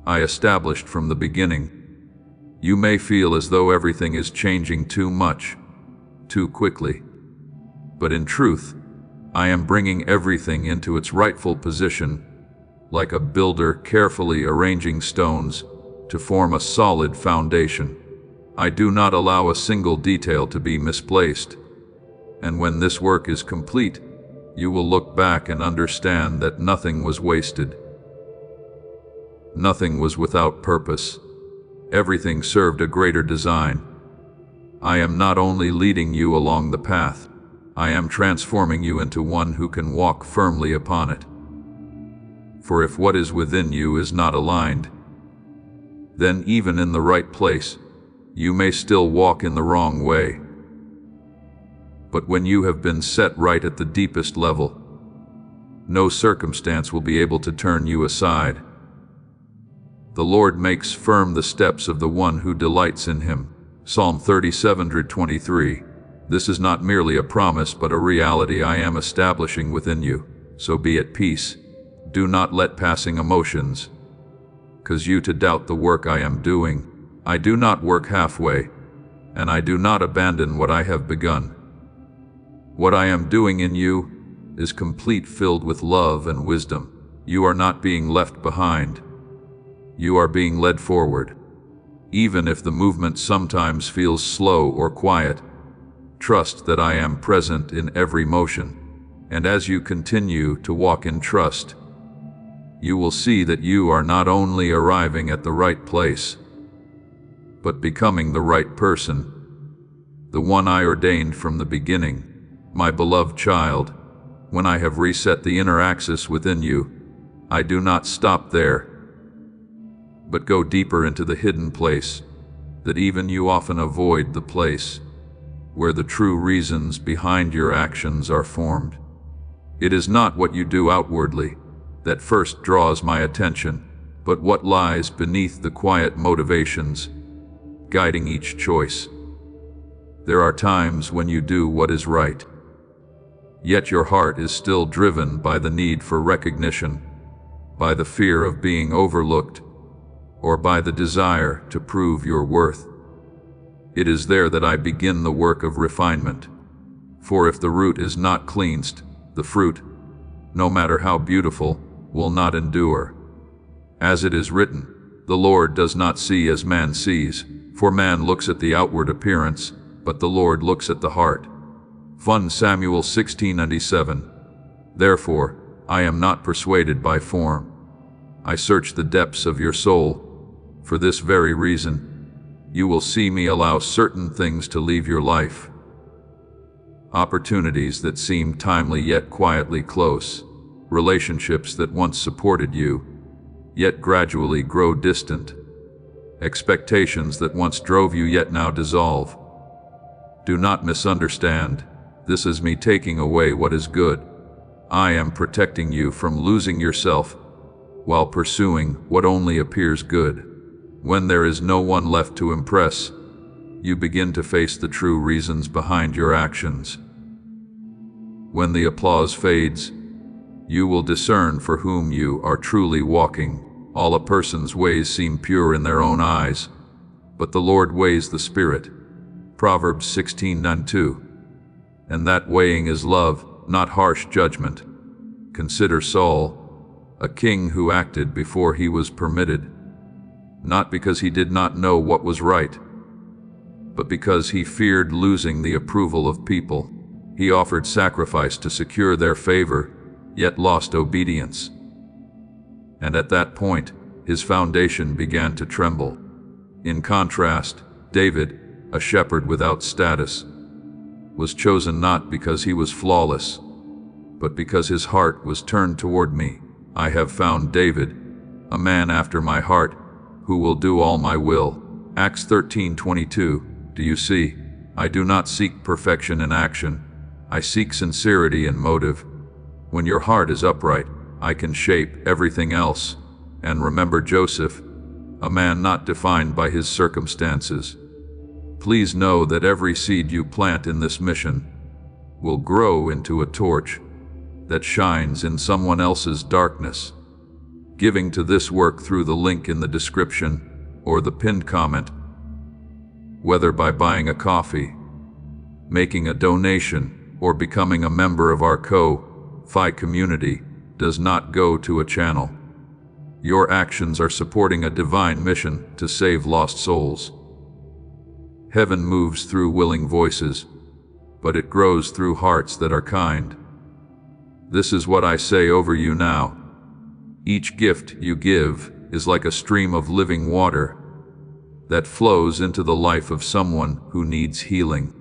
I established from the beginning. You may feel as though everything is changing too much, too quickly. But in truth, I am bringing everything into its rightful position, like a builder carefully arranging stones to form a solid foundation. I do not allow a single detail to be misplaced. And when this work is complete, you will look back and understand that nothing was wasted. Nothing was without purpose. Everything served a greater design. I am not only leading you along the path, I am transforming you into one who can walk firmly upon it. For if what is within you is not aligned, then even in the right place, you may still walk in the wrong way. But when you have been set right at the deepest level, no circumstance will be able to turn you aside. The Lord makes firm the steps of the one who delights in him. Psalm 37:23. This is not merely a promise, but a reality I am establishing within you. So be at peace. Do not let passing emotions cause you to doubt the work I am doing. I do not work halfway, and I do not abandon what I have begun. What I am doing in you is complete, filled with love and wisdom. You are not being left behind. You are being led forward. Even if the movement sometimes feels slow or quiet, trust that I am present in every motion. And as you continue to walk in trust, you will see that you are not only arriving at the right place, but becoming the right person, the one I ordained from the beginning. My beloved child, when I have reset the inner axis within you, I do not stop there, but go deeper into the hidden place, that even you often avoid, the place where the true reasons behind your actions are formed. It is not what you do outwardly that first draws my attention, but what lies beneath the quiet motivations guiding each choice. There are times when you do what is right, yet your heart is still driven by the need for recognition, by the fear of being overlooked, or by the desire to prove your worth. It is there that I begin the work of refinement. For if the root is not cleansed, the fruit, no matter how beautiful, will not endure. As it is written, the Lord does not see as man sees, for man looks at the outward appearance, but the Lord looks at the heart. 1 Samuel 16:97. Therefore, I am not persuaded by form. I search the depths of your soul. For this very reason, you will see me allow certain things to leave your life. Opportunities that seem timely yet quietly close. Relationships that once supported you, yet gradually grow distant. Expectations that once drove you yet now dissolve. Do not misunderstand. This is me taking away what is good. I am protecting you from losing yourself while pursuing what only appears good. When there is no one left to impress, you begin to face the true reasons behind your actions. When the applause fades, you will discern for whom you are truly walking. All a person's ways seem pure in their own eyes, but the Lord weighs the spirit. Proverbs 16:2. And that weighing is love, not harsh judgment. Consider Saul, a king who acted before he was permitted, not because he did not know what was right, but because he feared losing the approval of people. He offered sacrifice to secure their favor, yet lost obedience. And at that point, his foundation began to tremble. In contrast, David, a shepherd without status, was chosen not because he was flawless, but because his heart was turned toward me. I have found David, a man after my heart, who will do all my will. Acts 13:22. Do you see? I do not seek perfection in action. I seek sincerity in motive. When your heart is upright, I can shape everything else. And remember Joseph, a man not defined by his circumstances. Please know that every seed you plant in this mission will grow into a torch that shines in someone else's darkness. Giving to this work through the link in the description or the pinned comment, whether by buying a coffee, making a donation, or becoming a member of our Ko-Fi community, does not go to a channel. Your actions are supporting a divine mission to save lost souls. Heaven moves through willing voices, but it grows through hearts that are kind. This is what I say over you now. Each gift you give is like a stream of living water that flows into the life of someone who needs healing.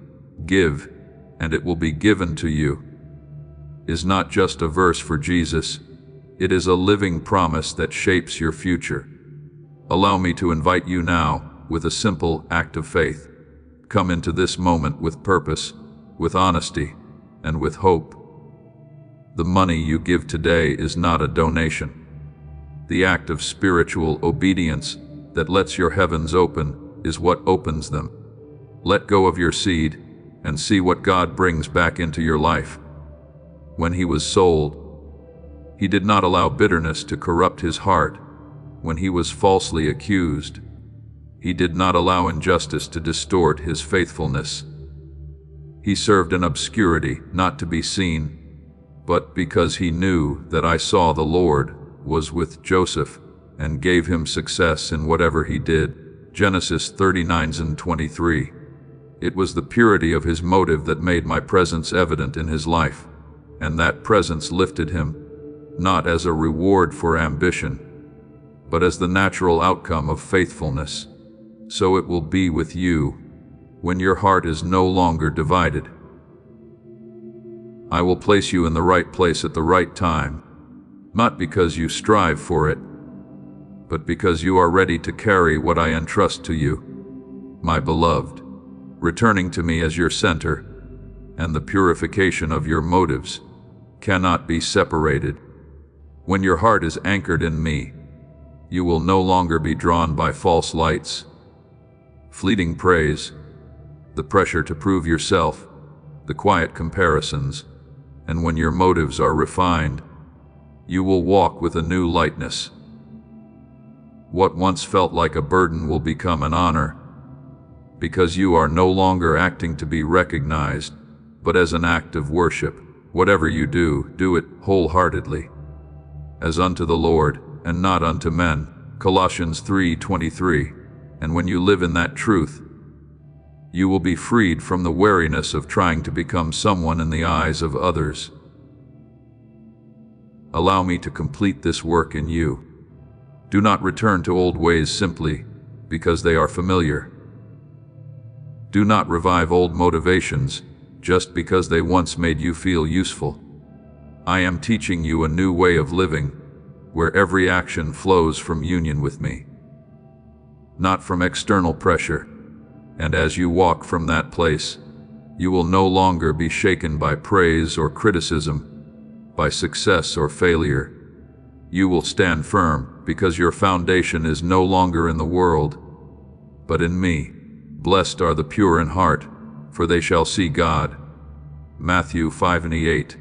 Give, and it will be given to you, is not just a verse for Jesus. It is a living promise that shapes your future. Allow me to invite you now with a simple act of faith. Come into this moment with purpose, with honesty, and with hope. The money you give today is not a donation. The act of spiritual obedience that lets your heavens open is what opens them. Let go of your seed and see what God brings back into your life. When he was sold, he did not allow bitterness to corrupt his heart. When he was falsely accused, he did not allow injustice to distort his faithfulness. He served in obscurity, not to be seen, but because he knew that I saw the Lord was with Joseph and gave him success in whatever he did. Genesis 39:23. It was the purity of his motive that made my presence evident in his life, and that presence lifted him, not as a reward for ambition, but as the natural outcome of faithfulness. So it will be with you when your heart is no longer divided. I will place you in the right place at the right time, not because you strive for it, but because you are ready to carry what I entrust to you. My beloved, returning to me as your center, and the purification of your motives cannot be separated. When your heart is anchored in me, you will no longer be drawn by false lights, fleeting praise, the pressure to prove yourself, the quiet comparisons, and when your motives are refined, you will walk with a new lightness. What once felt like a burden will become an honor, because you are no longer acting to be recognized, but as an act of worship. Whatever you do, do it wholeheartedly, as unto the Lord, and not unto men. Colossians 3:23. And when you live in that truth, you will be freed from the weariness of trying to become someone in the eyes of others. Allow me to complete this work in you. Do not return to old ways simply because they are familiar. Do not revive old motivations just because they once made you feel useful. I am teaching you a new way of living, where every action flows from union with me, not from external pressure. And as you walk from that place, you will no longer be shaken by praise or criticism, by success or failure. You will stand firm because your foundation is no longer in the world, but in me. Blessed are the pure in heart, for they shall see God. Matthew 5:8.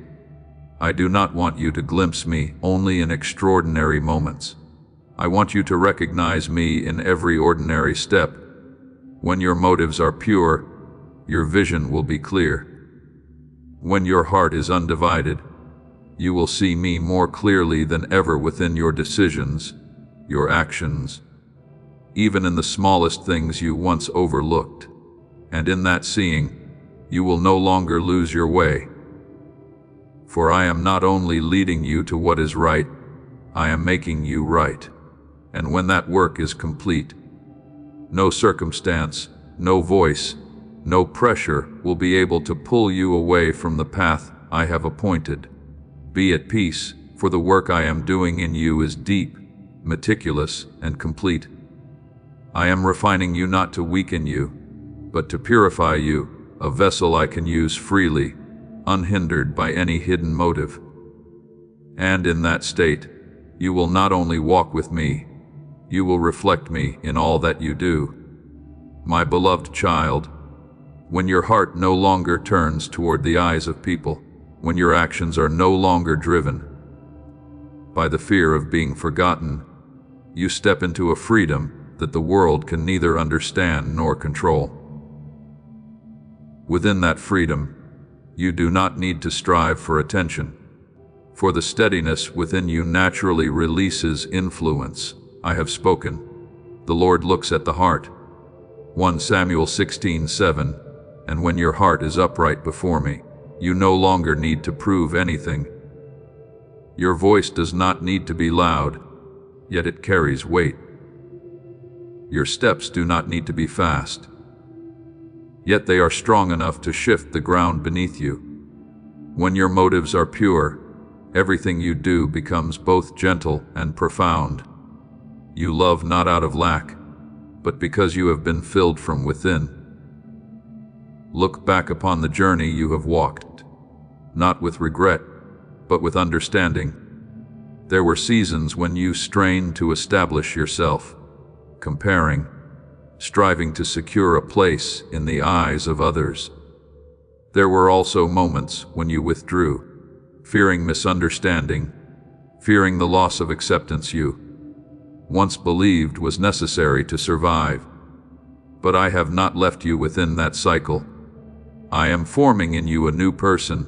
I do not want you to glimpse me only in extraordinary moments. I want you to recognize me in every ordinary step. When your motives are pure, your vision will be clear. When your heart is undivided, you will see me more clearly than ever within your decisions, your actions, even in the smallest things you once overlooked. And in that seeing, you will no longer lose your way. For I am not only leading you to what is right, I am making you right. And when that work is complete, no circumstance, no voice, no pressure will be able to pull you away from the path I have appointed. Be at peace, for the work I am doing in you is deep, meticulous, and complete. I am refining you not to weaken you, but to purify you, a vessel I can use freely, unhindered by any hidden motive. And in that state, you will not only walk with me, you will reflect me in all that you do. My beloved child, when your heart no longer turns toward the eyes of people, when your actions are no longer driven by the fear of being forgotten, you step into a freedom that the world can neither understand nor control. Within that freedom, you do not need to strive for attention, for the steadiness within you naturally releases influence. I have spoken. The Lord looks at the heart. 1 Samuel 16:7. And when your heart is upright before me, you no longer need to prove anything. Your voice does not need to be loud, yet it carries weight. Your steps do not need to be fast, yet they are strong enough to shift the ground beneath you. When your motives are pure, everything you do becomes both gentle and profound. You love not out of lack, but because you have been filled from within. Look back upon the journey you have walked, not with regret, but with understanding. There were seasons when you strained to establish yourself, comparing, striving to secure a place in the eyes of others. There were also moments when you withdrew, fearing misunderstanding, fearing the loss of acceptance you once believed was necessary to survive. But I have not left you within that cycle. I am forming in you a new person,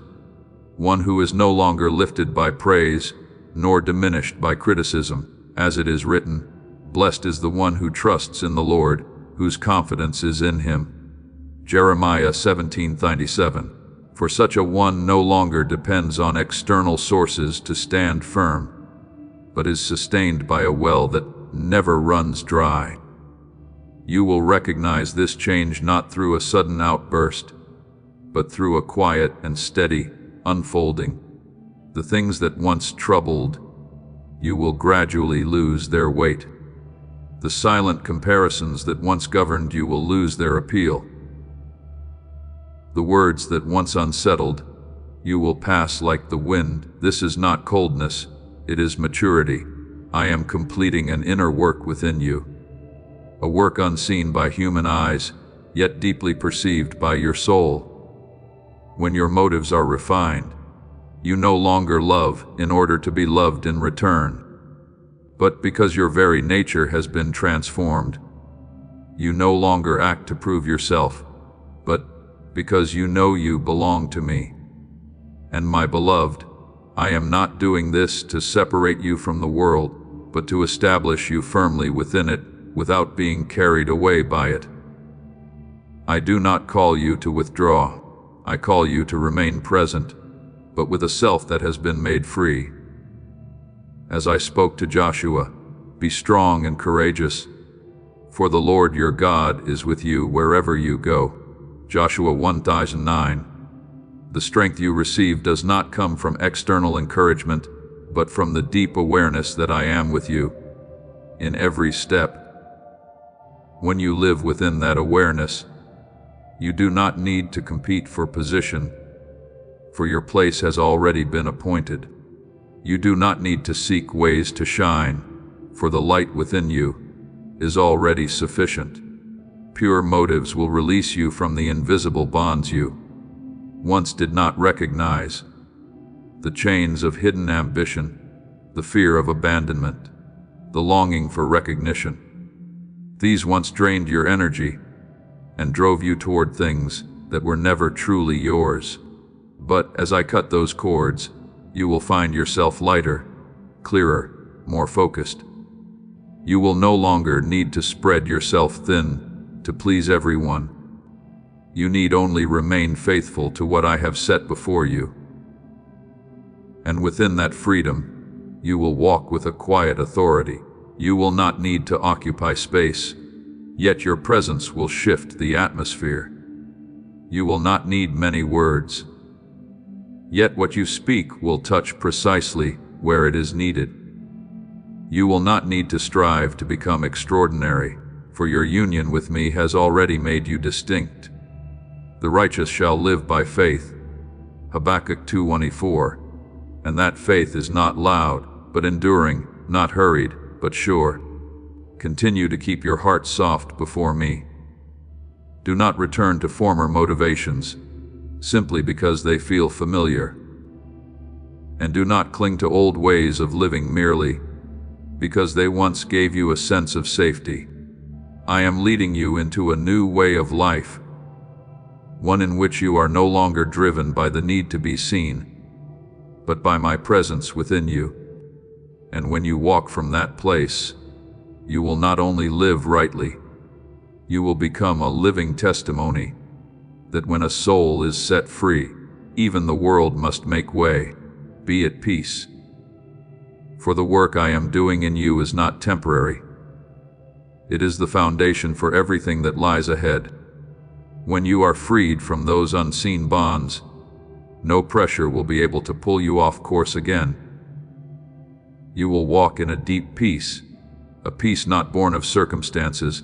one who is no longer lifted by praise, nor diminished by criticism. As it is written, blessed is the one who trusts in the Lord, whose confidence is in him. Jeremiah 17:97. For such a one no longer depends on external sources to stand firm, but is sustained by a well that never runs dry. You will recognize this change not through a sudden outburst, but through a quiet and steady unfolding. The things that once troubled you will gradually lose their weight. The silent comparisons that once governed you will lose their appeal. The words that once unsettled you will pass like the wind. This is not coldness, it is maturity. I am completing an inner work within you, a work unseen by human eyes, yet deeply perceived by your soul. When your motives are refined, You no longer love in order to be loved in return, but because your very nature has been transformed. You no longer act to prove yourself, but because you know you belong to me. And my beloved, I am not doing this to separate you from the world, but to establish you firmly within it without being carried away by it. I do not call you to withdraw. I call you to remain present, but with a self that has been made free. As I spoke to Joshua, be strong and courageous, for the Lord your God is with you wherever you go. Joshua 1:9. The strength you receive does not come from external encouragement, but from the deep awareness that I am with you in every step. When you live within that awareness, you do not need to compete for position, for your place has already been appointed. You do not need to seek ways to shine, for the light within you is already sufficient. Pure motives will release you from the invisible bonds you once did not recognize. The chains of hidden ambition, the fear of abandonment, the longing for recognition. These once drained your energy and drove you toward things that were never truly yours. But as I cut those cords, you will find yourself lighter, clearer, more focused. You will no longer need to spread yourself thin to please everyone. You need only remain faithful to what I have set before you. And within that freedom, you will walk with a quiet authority. You will not need to occupy space, yet your presence will shift the atmosphere. You will not need many words, yet what you speak will touch precisely where it is needed. You will not need to strive to become extraordinary, for your union with me has already made you distinct. The righteous shall live by faith. Habakkuk 2:24. And that faith is not loud, but enduring, not hurried, but sure. Continue to keep your heart soft before me. Do not return to former motivations, simply because they feel familiar. And do not cling to old ways of living merely because they once gave you a sense of safety. I am leading you into a new way of life, one in which you are no longer driven by the need to be seen, but by my presence within you. And when you walk from that place, you will not only live rightly, you will become a living testimony that when a soul is set free, even the world must make way. Be at peace. For the work I am doing in you is not temporary. It is the foundation for everything that lies ahead. When you are freed from those unseen bonds, no pressure will be able to pull you off course again. You will walk in a deep peace, a peace not born of circumstances,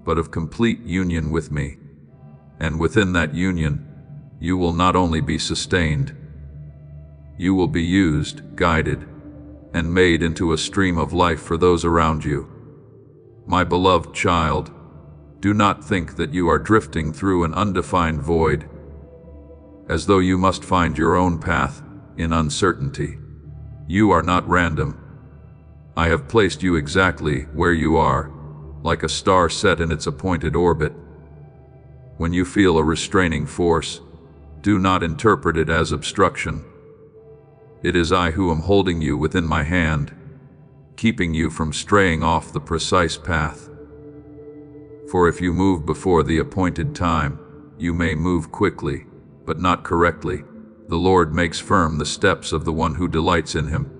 but of complete union with me. And within that union, you will not only be sustained, you will be used, guided, and made into a stream of life for those around you. My beloved child, do not think that you are drifting through an undefined void, as though you must find your own path in uncertainty. You are not random. I have placed you exactly where you are, like a star set in its appointed orbit. When you feel a restraining force, do not interpret it as obstruction. It is I who am holding you within my hand, keeping you from straying off the precise path. For if you move before the appointed time, you may move quickly, but not correctly. The Lord makes firm the steps of the one who delights in him.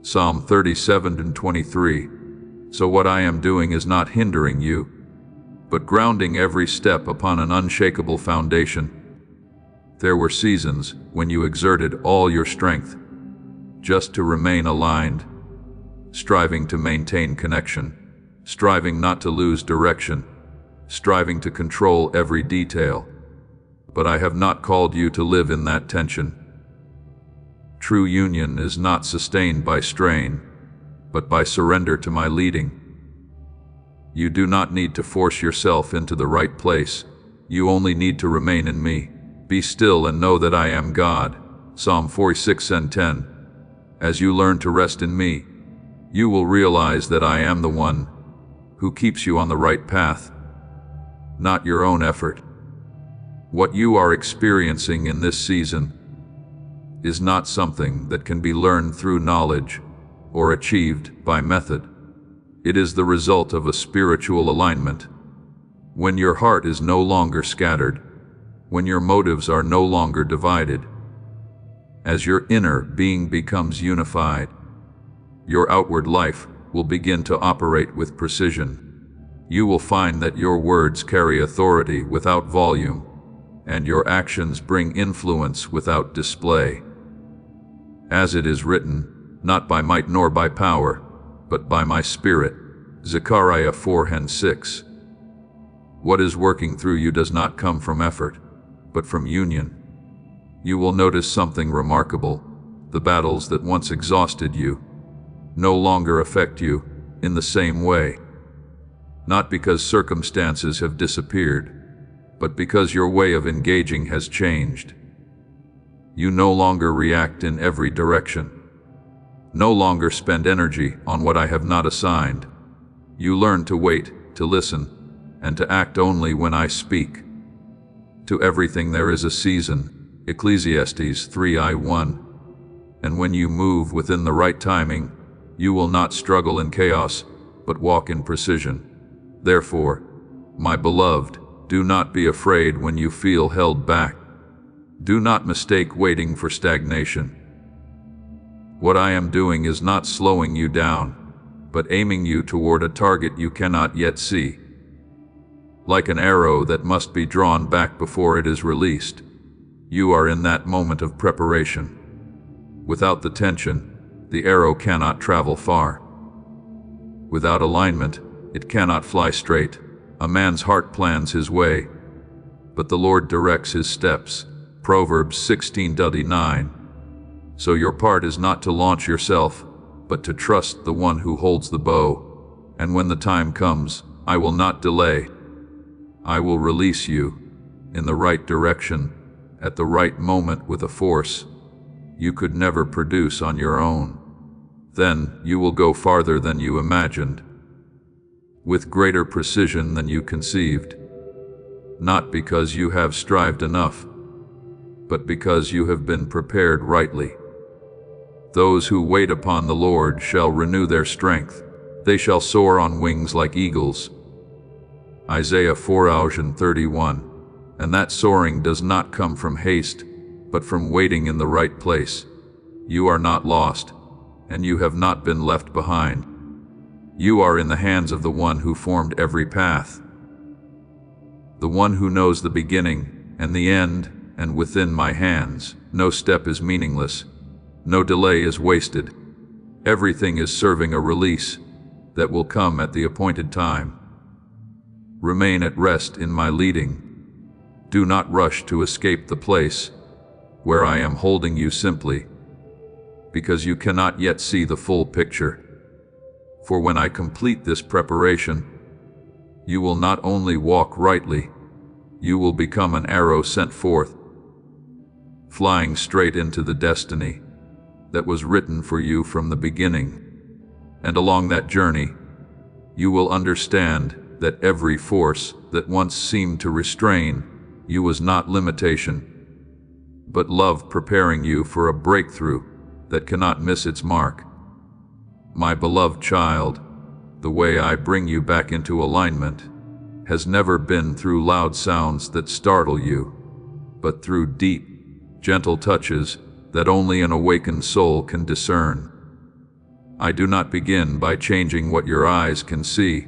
Psalm 37:23. So what I am doing is not hindering you, but grounding every step upon an unshakable foundation. There were seasons when you exerted all your strength just to remain aligned, striving to maintain connection, striving not to lose direction, striving to control every detail. But I have not called you to live in that tension. True union is not sustained by strain, but by surrender to my leading. You do not need to force yourself into the right place. You only need to remain in me. Be still and know that I am God. Psalm 46 and 10. As you learn to rest in me, you will realize that I am the one who keeps you on the right path, not your own effort. What you are experiencing in this season is not something that can be learned through knowledge or achieved by method. It is the result of a spiritual alignment. When your heart is no longer scattered, when your motives are no longer divided, as your inner being becomes unified, your outward life will begin to operate with precision. You will find that your words carry authority without volume, and your actions bring influence without display. As it is written, not by might nor by power, but by my Spirit. Zechariah 4 and 6. What is working through you does not come from effort, but from union. You will notice something remarkable. The battles that once exhausted you no longer affect you in the same way. Not because circumstances have disappeared, but because your way of engaging has changed. You no longer react in every direction. No longer spend energy on what I have not assigned. You learn to wait, to listen, and to act only when I speak. To everything there is a season, Ecclesiastes 3:1. And when you move within the right timing, you will not struggle in chaos, but walk in precision. Therefore, my beloved, do not be afraid when you feel held back. Do not mistake waiting for stagnation. What I am doing is not slowing you down, but aiming you toward a target you cannot yet see. Like an arrow that must be drawn back before it is released, you are in that moment of preparation. Without the tension, the arrow cannot travel far. Without alignment, it cannot fly straight. A man's heart plans his way, but the Lord directs his steps. Proverbs 16:9. So your part is not to launch yourself, but to trust the one who holds the bow. And when the time comes, I will not delay. I will release you in the right direction, at the right moment with a force you could never produce on your own. Then you will go farther than you imagined, with greater precision than you conceived, not because you have strived enough, but because you have been prepared rightly. Those who wait upon the Lord shall renew their strength. They shall soar on wings like eagles. Isaiah 4:31. And that soaring does not come from haste, but from waiting in the right place. You are not lost, and you have not been left behind. You are in the hands of the one who formed every path, the one who knows the beginning and the end, and within my hands, no step is meaningless, no delay is wasted. Everything is serving a release that will come at the appointed time. Remain at rest in my leading. Do not rush to escape the place where I am holding you simply because you cannot yet see the full picture. For when I complete this preparation, you will not only walk rightly, you will become an arrow sent forth, flying straight into the destiny that was written for you from the beginning. And along that journey, you will understand that every force that once seemed to restrain you was not limitation, but love preparing you for a breakthrough that cannot miss its mark. My beloved child, the way I bring you back into alignment has never been through loud sounds that startle you, but through deep, gentle touches that only an awakened soul can discern. I do not begin by changing what your eyes can see,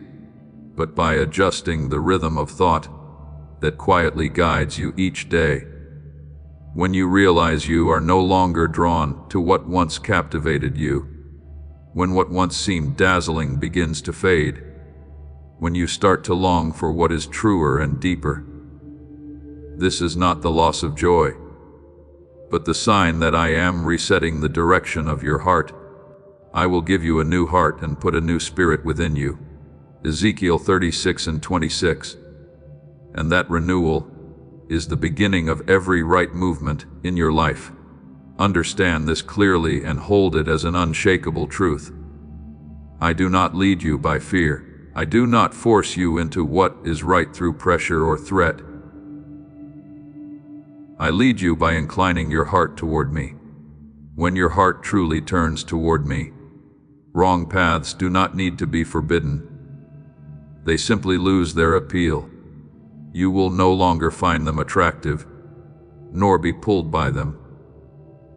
but by adjusting the rhythm of thought that quietly guides you each day. When you realize you are no longer drawn to what once captivated you, when what once seemed dazzling begins to fade, when you start to long for what is truer and deeper, this is not the loss of joy, but the sign that I am resetting the direction of your heart. I will give you a new heart and put a new spirit within you. Ezekiel 36:26. And that renewal is the beginning of every right movement in your life. Understand this clearly and hold it as an unshakable truth. I do not lead you by fear. I do not force you into what is right through pressure or threat. I lead you by inclining your heart toward me. When your heart truly turns toward me, wrong paths do not need to be forbidden. They simply lose their appeal. You will no longer find them attractive, nor be pulled by them,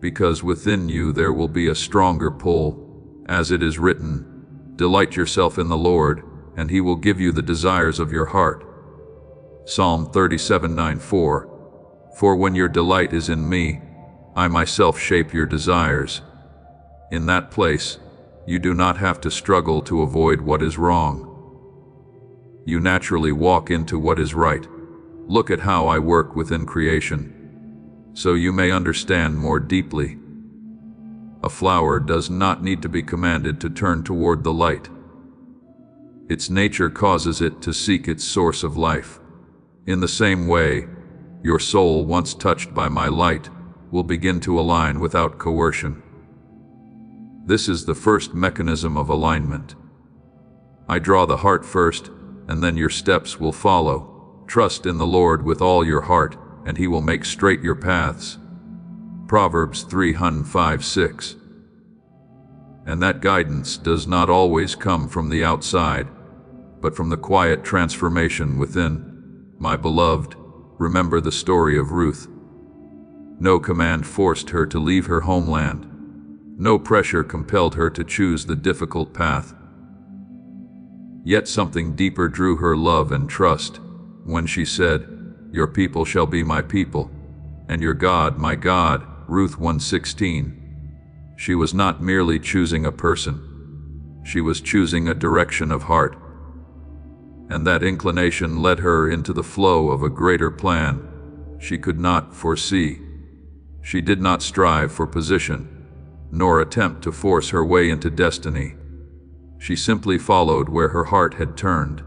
because within you there will be a stronger pull, as it is written, "Delight yourself in the Lord, and He will give you the desires of your heart." Psalm 37:9-4. For when your delight is in me, I myself shape your desires. In that place, you do not have to struggle to avoid what is wrong. You naturally walk into what is right. Look at how I work within creation, so you may understand more deeply. A flower does not need to be commanded to turn toward the light. Its nature causes it to seek its source of life. In the same way, your soul, once touched by my light, will begin to align without coercion. This is the first mechanism of alignment. I draw the heart first, and then your steps will follow. Trust in the Lord with all your heart, and He will make straight your paths. Proverbs 3:5-6. And that guidance does not always come from the outside, but from the quiet transformation within. My beloved, remember the story of Ruth. No command forced her to leave her homeland. No pressure compelled her to choose the difficult path. Yet something deeper drew her love and trust when she said, "Your people shall be my people, and your God my God." Ruth 1:16. She was not merely choosing a person. She was choosing a direction of heart. And that inclination led her into the flow of a greater plan she could not foresee. She did not strive for position, nor attempt to force her way into destiny. She simply followed where her heart had turned.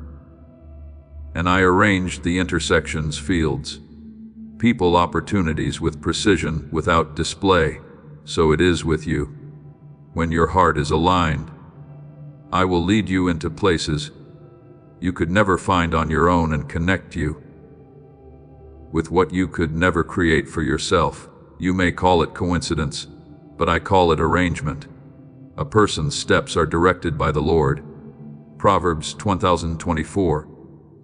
And I arranged the intersections, fields, people, opportunities with precision, without display. So it is with you. When your heart is aligned, I will lead you into places you could never find on your own and connect you with what you could never create for yourself. You may call it coincidence, but I call it arrangement. A person's steps are directed by the Lord. Proverbs 20:24.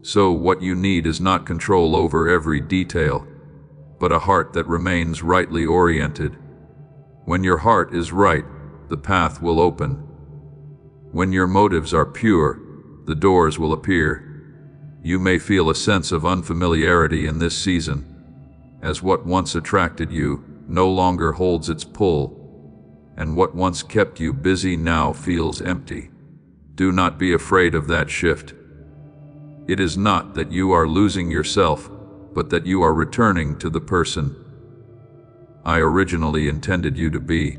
So what you need is not control over every detail, but a heart that remains rightly oriented. When your heart is right, the path will open. When your motives are pure, the doors will appear. You may feel a sense of unfamiliarity in this season, as what once attracted you no longer holds its pull, and what once kept you busy now feels empty. Do not be afraid of that shift. It is not that you are losing yourself, but that you are returning to the person I originally intended you to be.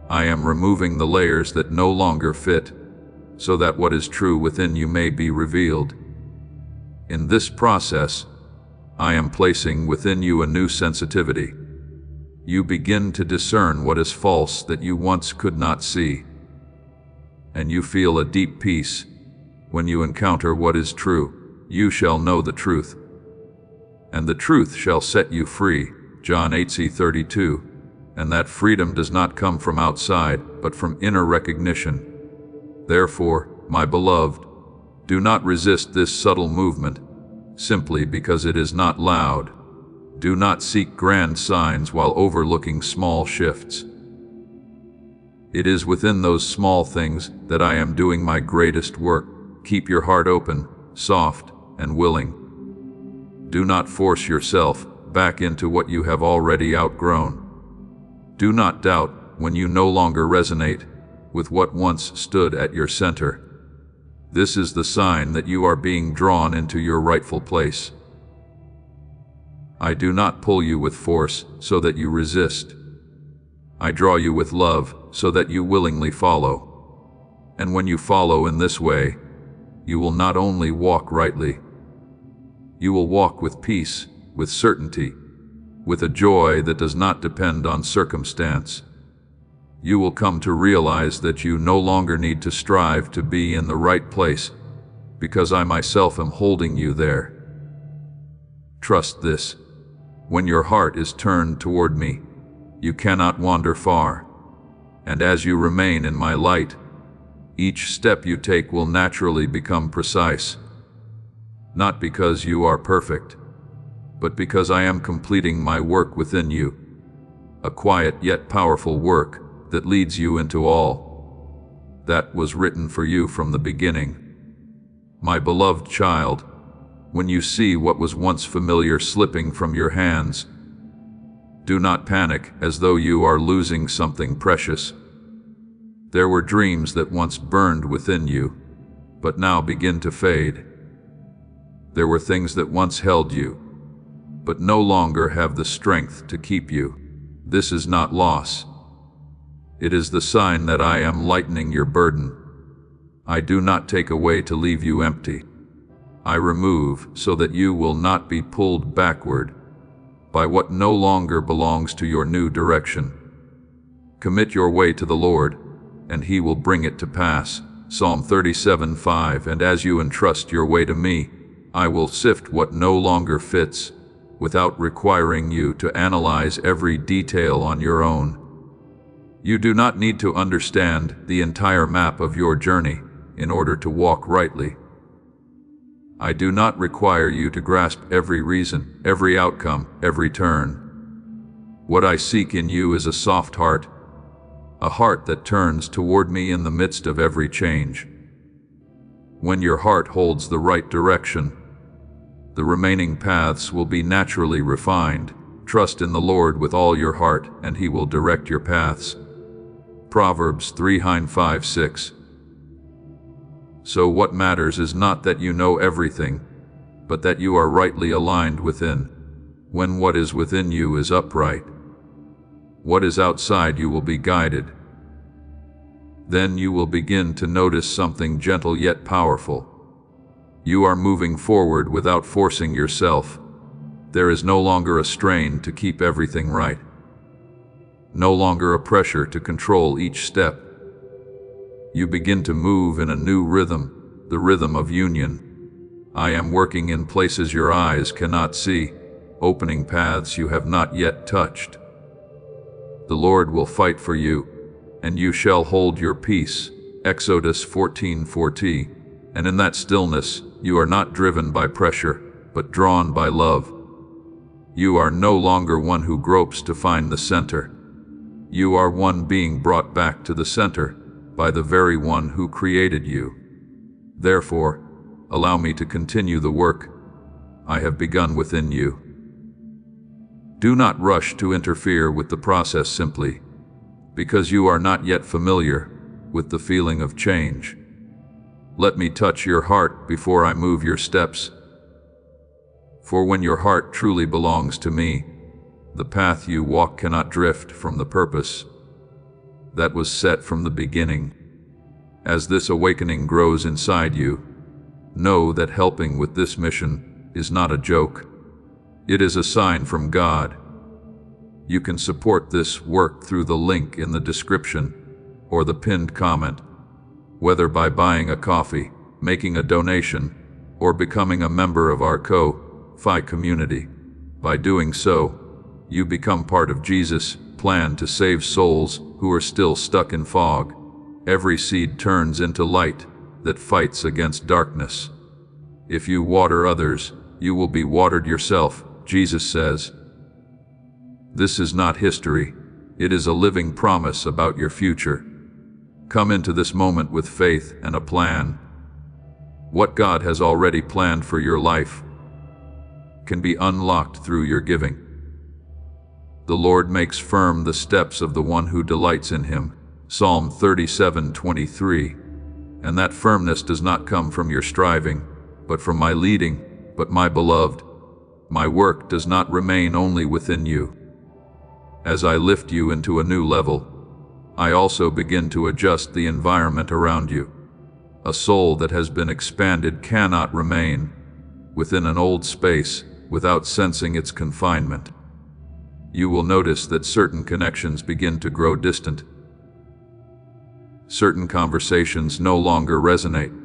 I am removing the layers that no longer fit, so that what is true within you may be revealed. In this process, I am placing within you a new sensitivity. You begin to discern what is false that you once could not see, and you feel a deep peace when you encounter what is true. You shall know the truth, and the truth shall set you free. John 8:32. And that freedom does not come from outside, but from inner recognition. Therefore, my beloved, do not resist this subtle movement, simply because it is not loud. Do not seek grand signs while overlooking small shifts. It is within those small things that I am doing my greatest work. Keep your heart open, soft, and willing. Do not force yourself back into what you have already outgrown. Do not doubt when you no longer resonate with what once stood at your center. This is the sign that you are being drawn into your rightful place. I do not pull you with force so that you resist. I draw you with love so that you willingly follow. And when you follow in this way, you will not only walk rightly, you will walk with peace, with certainty, with a joy that does not depend on circumstance. You will come to realize that you no longer need to strive to be in the right place, because I myself am holding you there. Trust this. When your heart is turned toward me, you cannot wander far. And as you remain in my light, each step you take will naturally become precise. Not because you are perfect, but because I am completing my work within you, a quiet yet powerful work that leads you into all that was written for you from the beginning. My beloved child, when you see what was once familiar slipping from your hands, do not panic as though you are losing something precious. There were dreams that once burned within you, but now begin to fade. There were things that once held you, but no longer have the strength to keep you. This is not loss. It is the sign that I am lightening your burden. I do not take away to leave you empty. I remove so that you will not be pulled backward by what no longer belongs to your new direction. Commit your way to the Lord, and He will bring it to pass. Psalm 37:5. And as you entrust your way to me, I will sift what no longer fits, without requiring you to analyze every detail on your own. You do not need to understand the entire map of your journey in order to walk rightly. I do not require you to grasp every reason, every outcome, every turn. What I seek in you is a soft heart, a heart that turns toward me in the midst of every change. When your heart holds the right direction, the remaining paths will be naturally refined. Trust in the Lord with all your heart, and He will direct your paths. Proverbs 3:5-6. So what matters is not that you know everything, but that you are rightly aligned within. When what is within you is upright, what is outside you will be guided. Then you will begin to notice something gentle yet powerful. You are moving forward without forcing yourself. There is no longer a strain to keep everything right. No longer a pressure to control each step. You begin to move in a new rhythm, the rhythm of union. I am working in places your eyes cannot see, opening paths you have not yet touched. The Lord will fight for you, and you shall hold your peace. Exodus 14:4. And in that stillness, you are not driven by pressure, but drawn by love. You are no longer one who gropes to find the center. You are one being brought back to the center by the very one who created you. Therefore, allow me to continue the work I have begun within you. Do not rush to interfere with the process simply because you are not yet familiar with the feeling of change. Let me touch your heart before I move your steps. For when your heart truly belongs to me, the path you walk cannot drift from the purpose that was set from the beginning. As this awakening grows inside you, know that helping with this mission is not a joke. It is a sign from God. You can support this work through the link in the description or the pinned comment, whether by buying a coffee, making a donation, or becoming a member of our Ko-Fi community. By doing so, you become part of Jesus' plan to save souls who are still stuck in fog. Every seed turns into light that fights against darkness. If you water others, you will be watered yourself, Jesus says. This is not history. It is a living promise about your future. Come into this moment with faith and a plan. What God has already planned for your life can be unlocked through your giving. The Lord makes firm the steps of the one who delights in Him. Psalm 37:23. And that firmness does not come from your striving, but from my leading. But my beloved, my work does not remain only within you. As I lift you into a new level, I also begin to adjust the environment around you. A soul that has been expanded cannot remain within an old space without sensing its confinement. You will notice that certain connections begin to grow distant. Certain conversations no longer resonate.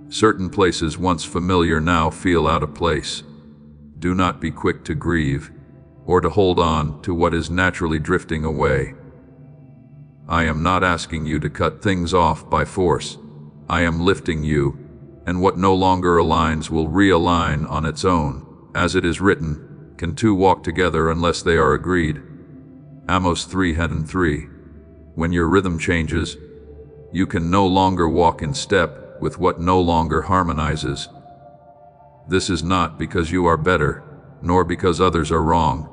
Certain places once familiar now feel out of place. Do not be quick to grieve, or to hold on to what is naturally drifting away. I am not asking you to cut things off by force. I am lifting you, and what no longer aligns will realign on its own. As it is written, can two walk together unless they are agreed? Amos 3:3. When your rhythm changes, you can no longer walk in step with what no longer harmonizes. This is not because you are better, nor because others are wrong.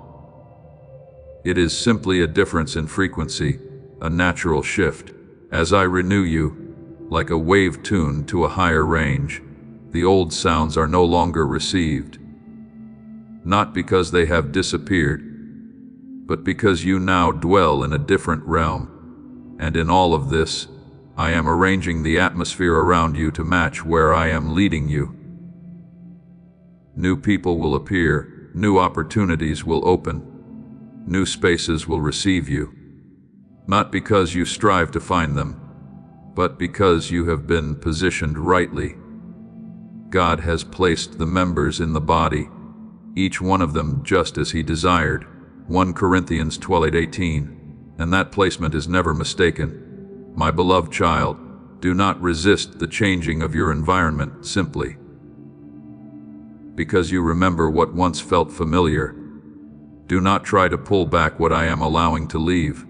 It is simply a difference in frequency, a natural shift. As I renew you, like a wave tuned to a higher range, the old sounds are no longer received. Not because they have disappeared, but because you now dwell in a different realm. And in all of this, I am arranging the atmosphere around you to match where I am leading you. New people will appear, new opportunities will open, new spaces will receive you. Not because you strive to find them, but because you have been positioned rightly. God has placed the members in the body, each one of them just as He desired. 1 Corinthians 12:18. And that placement is never mistaken. My beloved child, do not resist the changing of your environment simply because you remember what once felt familiar. Do not try to pull back what I am allowing to leave.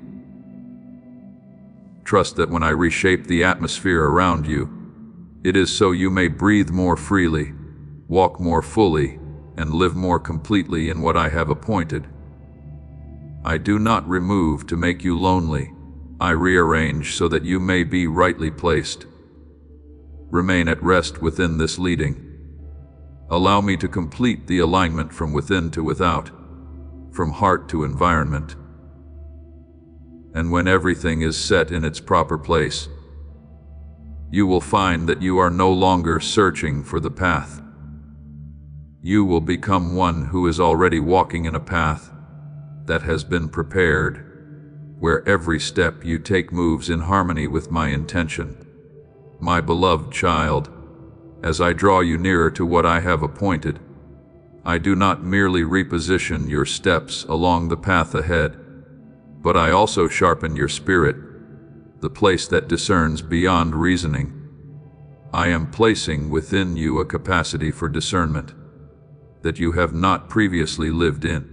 Trust that when I reshape the atmosphere around you, it is so you may breathe more freely, walk more fully, and live more completely in what I have appointed. I do not remove to make you lonely. I rearrange so that you may be rightly placed. Remain at rest within this leading. Allow me to complete the alignment from within to without, from heart to environment. And when everything is set in its proper place, you will find that you are no longer searching for the path. You will become one who is already walking in a path that has been prepared, where every step you take moves in harmony with my intention. My beloved child, as I draw you nearer to what I have appointed, I do not merely reposition your steps along the path ahead, but I also sharpen your spirit, the place that discerns beyond reasoning. I am placing within you a capacity for discernment that you have not previously lived in.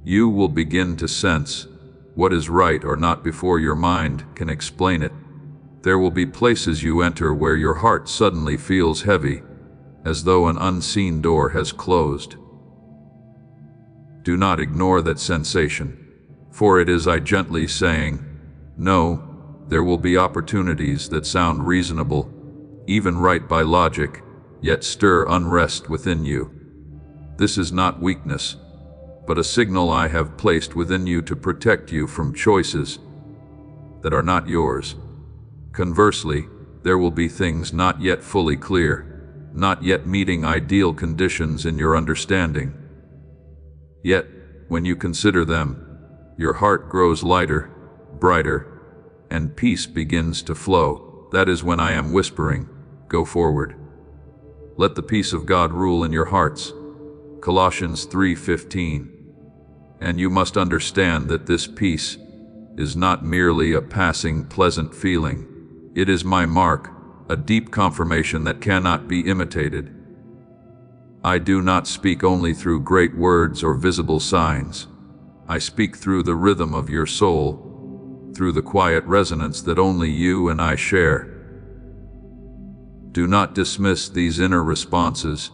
You will begin to sense what is right or not before your mind can explain it. There will be places you enter where your heart suddenly feels heavy, as though an unseen door has closed. Do not ignore that sensation, for it is I gently saying, no. There will be opportunities that sound reasonable, even right by logic, yet stir unrest within you. This is not weakness, but a signal I have placed within you to protect you from choices that are not yours. Conversely, there will be things not yet fully clear, not yet meeting ideal conditions in your understanding. Yet, when you consider them, your heart grows lighter, brighter, and peace begins to flow. That is when I am whispering, go forward. Let the peace of God rule in your hearts. Colossians 3:15. And you must understand that this peace is not merely a passing pleasant feeling. It is my mark, a deep confirmation that cannot be imitated. I do not speak only through great words or visible signs. I speak through the rhythm of your soul, through the quiet resonance that only you and I share. Do not dismiss these inner responses.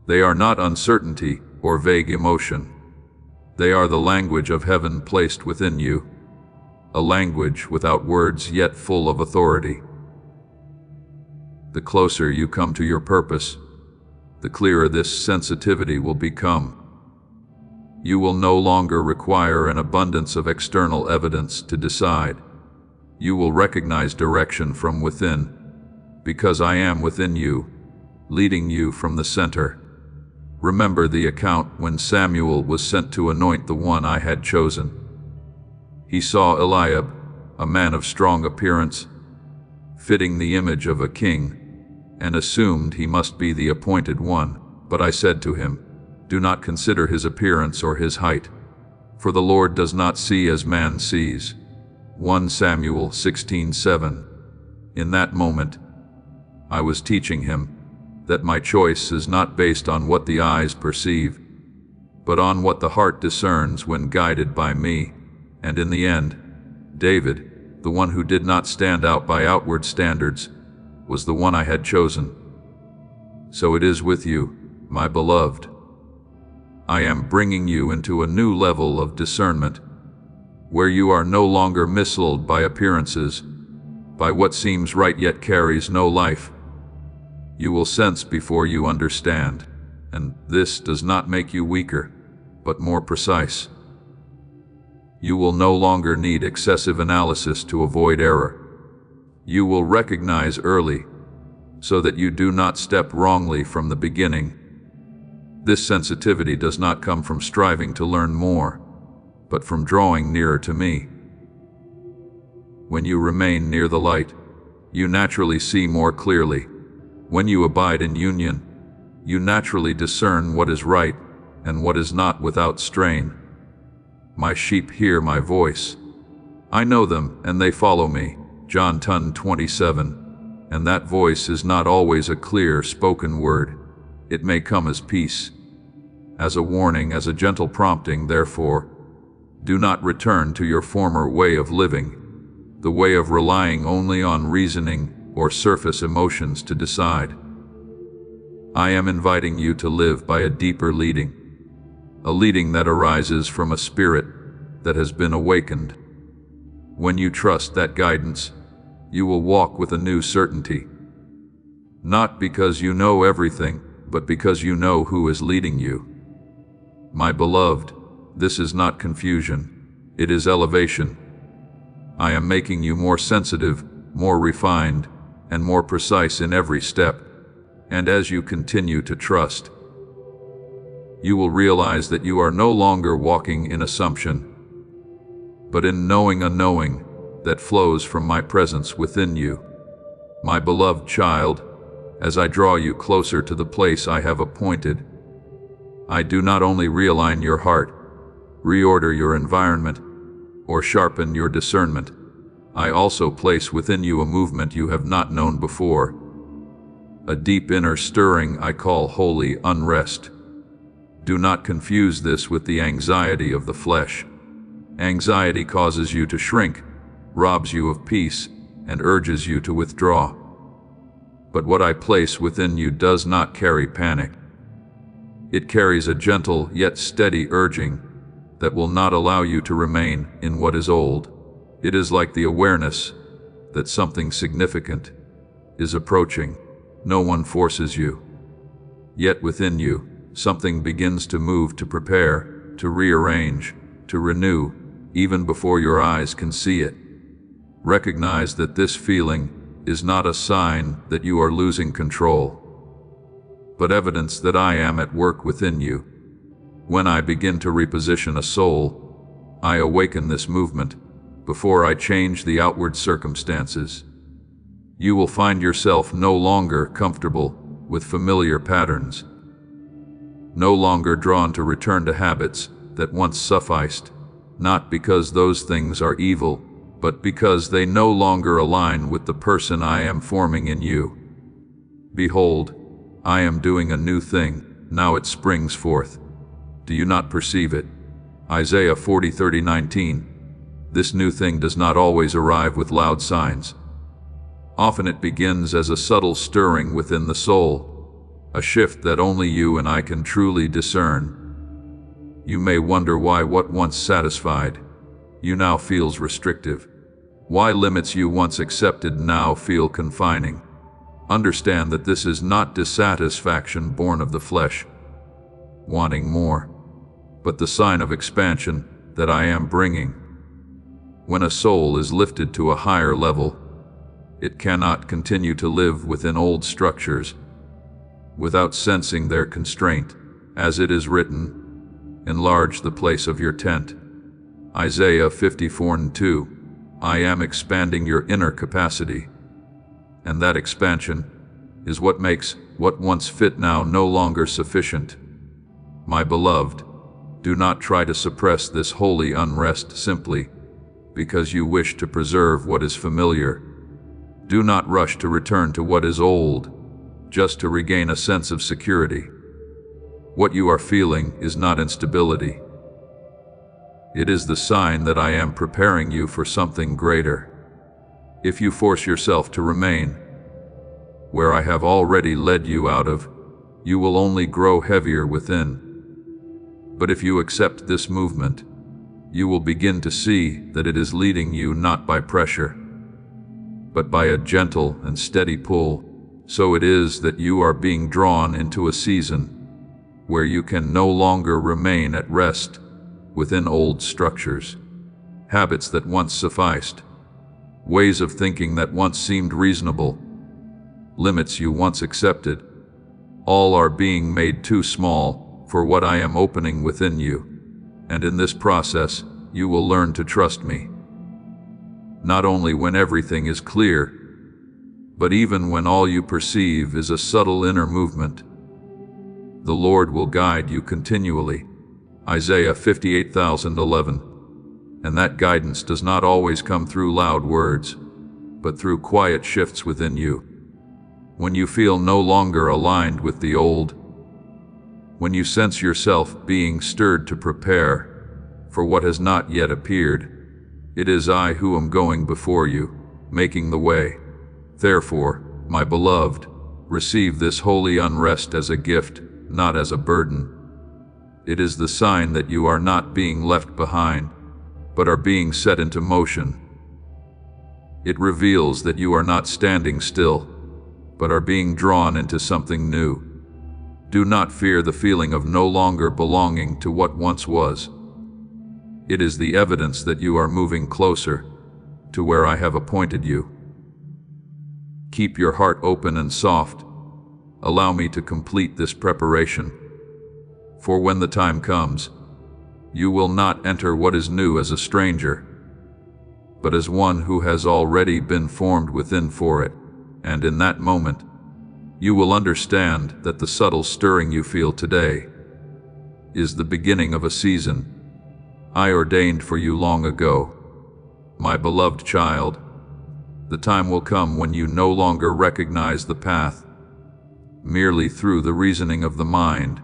They are not uncertainty or vague emotion. They are the language of heaven placed within you, a language without words yet full of authority. The closer you come to your purpose, the clearer this sensitivity will become. You will no longer require an abundance of external evidence to decide. You will recognize direction from within, because I am within you, leading you from the center. Remember the account when Samuel was sent to anoint the one I had chosen. He saw Eliab, a man of strong appearance, fitting the image of a king, and assumed he must be the appointed one. But I said to him, "Do not consider his appearance or his height, for the Lord does not see as man sees." 1 Samuel 16:7. In that moment, I was teaching him that my choice is not based on what the eyes perceive, but on what the heart discerns when guided by me. And in the end, David, the one who did not stand out by outward standards, was the one I had chosen. So it is with you, my beloved. I am bringing you into a new level of discernment, where you are no longer misled by appearances, by what seems right yet carries no life. You will sense before you understand, and this does not make you weaker, but more precise. You will no longer need excessive analysis to avoid error. You will recognize early, so that you do not step wrongly from the beginning. This sensitivity does not come from striving to learn more, but from drawing nearer to me. When you remain near the light, you naturally see more clearly. When you abide in union, you naturally discern what is right and what is not without strain. My sheep hear my voice. I know them, and they follow me. John 10:27. And that voice is not always a clear spoken word. It may come as peace, as a warning, as a gentle prompting. Therefore, do not return to your former way of living, the way of relying only on reasoning or surface emotions to decide. I am inviting you to live by a deeper leading, a leading that arises from a spirit that has been awakened. When you trust that guidance, you will walk with a new certainty, not because you know everything, but because you know who is leading you. My beloved, this is not confusion, it is elevation. I am making you more sensitive, more refined, and more precise in every step. And as you continue to trust, you will realize that you are no longer walking in assumption, but in knowing a knowing that flows from my presence within you. My beloved child, as I draw you closer to the place I have appointed, I do not only realign your heart, reorder your environment, or sharpen your discernment, I also place within you a movement you have not known before, a deep inner stirring I call holy unrest. Do not confuse this with the anxiety of the flesh. Anxiety causes you to shrink, robs you of peace, and urges you to withdraw. But what I place within you does not carry panic. It carries a gentle yet steady urging that will not allow you to remain in what is old. It is like the awareness that something significant is approaching. No one forces you. Yet within you, something begins to move, to prepare, to rearrange, to renew, even before your eyes can see it. Recognize that this feeling is not a sign that you are losing control, but evidence that I am at work within you. When I begin to reposition a soul, I awaken this movement before I change the outward circumstances. You will find yourself no longer comfortable with familiar patterns, no longer drawn to return to habits that once sufficed, not because those things are evil, but because they no longer align with the person I am forming in you. Behold, I am doing a new thing, now it springs forth. Do you not perceive it? Isaiah 40:19. This new thing does not always arrive with loud signs. Often it begins as a subtle stirring within the soul, a shift that only you and I can truly discern. You may wonder why what once satisfied you now feels restrictive, why limits you once accepted now feel confining. Understand that this is not dissatisfaction born of the flesh, wanting more, but the sign of expansion that I am bringing. When a soul is lifted to a higher level, it cannot continue to live within old structures without sensing their constraint As it is written, enlarge the place of your tent. Isaiah 54:2. I am expanding your inner capacity. And that expansion is what makes what once fit now no longer sufficient. My beloved, do not try to suppress this holy unrest simply because you wish to preserve what is familiar. Do not rush to return to what is old, just to regain a sense of security. What you are feeling is not instability. It is the sign that I am preparing you for something greater. If you force yourself to remain where I have already led you out of, you will only grow heavier within. But if you accept this movement, you will begin to see that it is leading you not by pressure, but by a gentle and steady pull. So it is that you are being drawn into a season where you can no longer remain at rest within old structures, habits that once sufficed, ways of thinking that once seemed reasonable, limits you once accepted. All are being made too small for what I am opening within you, and in this process you will learn to trust me. Not only when everything is clear, but even when all you perceive is a subtle inner movement. The Lord will guide you continually. Isaiah 58:11. And that guidance does not always come through loud words, but through quiet shifts within you. When you feel no longer aligned with the old, when you sense yourself being stirred to prepare for what has not yet appeared, it is I who am going before you, making the way. Therefore, my beloved, receive this holy unrest as a gift, not as a burden. It is the sign that you are not being left behind, but are being set into motion. It reveals that you are not standing still, but are being drawn into something new. Do not fear the feeling of no longer belonging to what once was. It is the evidence that you are moving closer to where I have appointed you. Keep your heart open and soft. Allow me to complete this preparation. For when the time comes, you will not enter what is new as a stranger, but as one who has already been formed within for it. And in that moment, you will understand that the subtle stirring you feel today is the beginning of a season I ordained for you long ago. My beloved child, the time will come when you no longer recognize the path merely through the reasoning of the mind,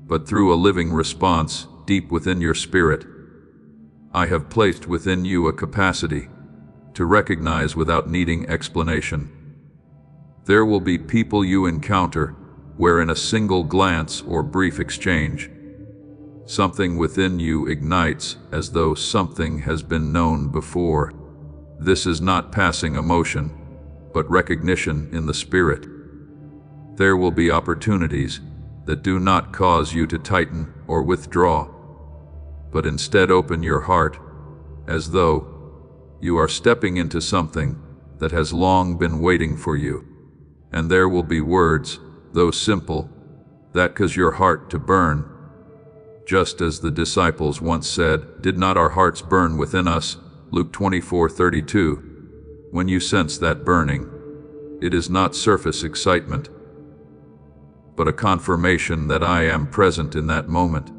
but through a living response deep within your spirit. I have placed within you a capacity to recognize without needing explanation. There will be people you encounter where in a single glance or brief exchange, something within you ignites as though something has been known before. This is not passing emotion, but recognition in the spirit. There will be opportunities that do not cause you to tighten or withdraw, but instead open your heart as though you are stepping into something that has long been waiting for you. And there will be words, though simple, that cause your heart to burn. Just as the disciples once said, "Did not our hearts burn within us?" Luke 24:32. When you sense that burning, it is not surface excitement, but a confirmation that I am present in that moment.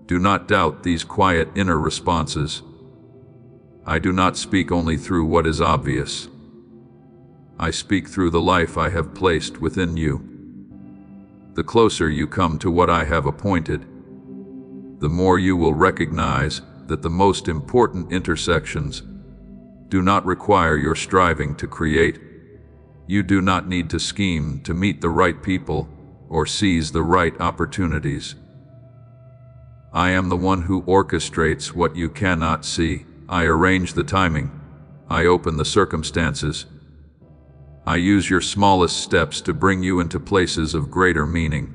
Do not doubt these quiet inner responses. I do not speak only through what is obvious. I speak through the life I have placed within you. The closer you come to what I have appointed, the more you will recognize that the most important intersections do not require your striving to create. You do not need to scheme to meet the right people or seize the right opportunities. I am the one who orchestrates what you cannot see. I arrange the timing. I open the circumstances. I use your smallest steps to bring you into places of greater meaning.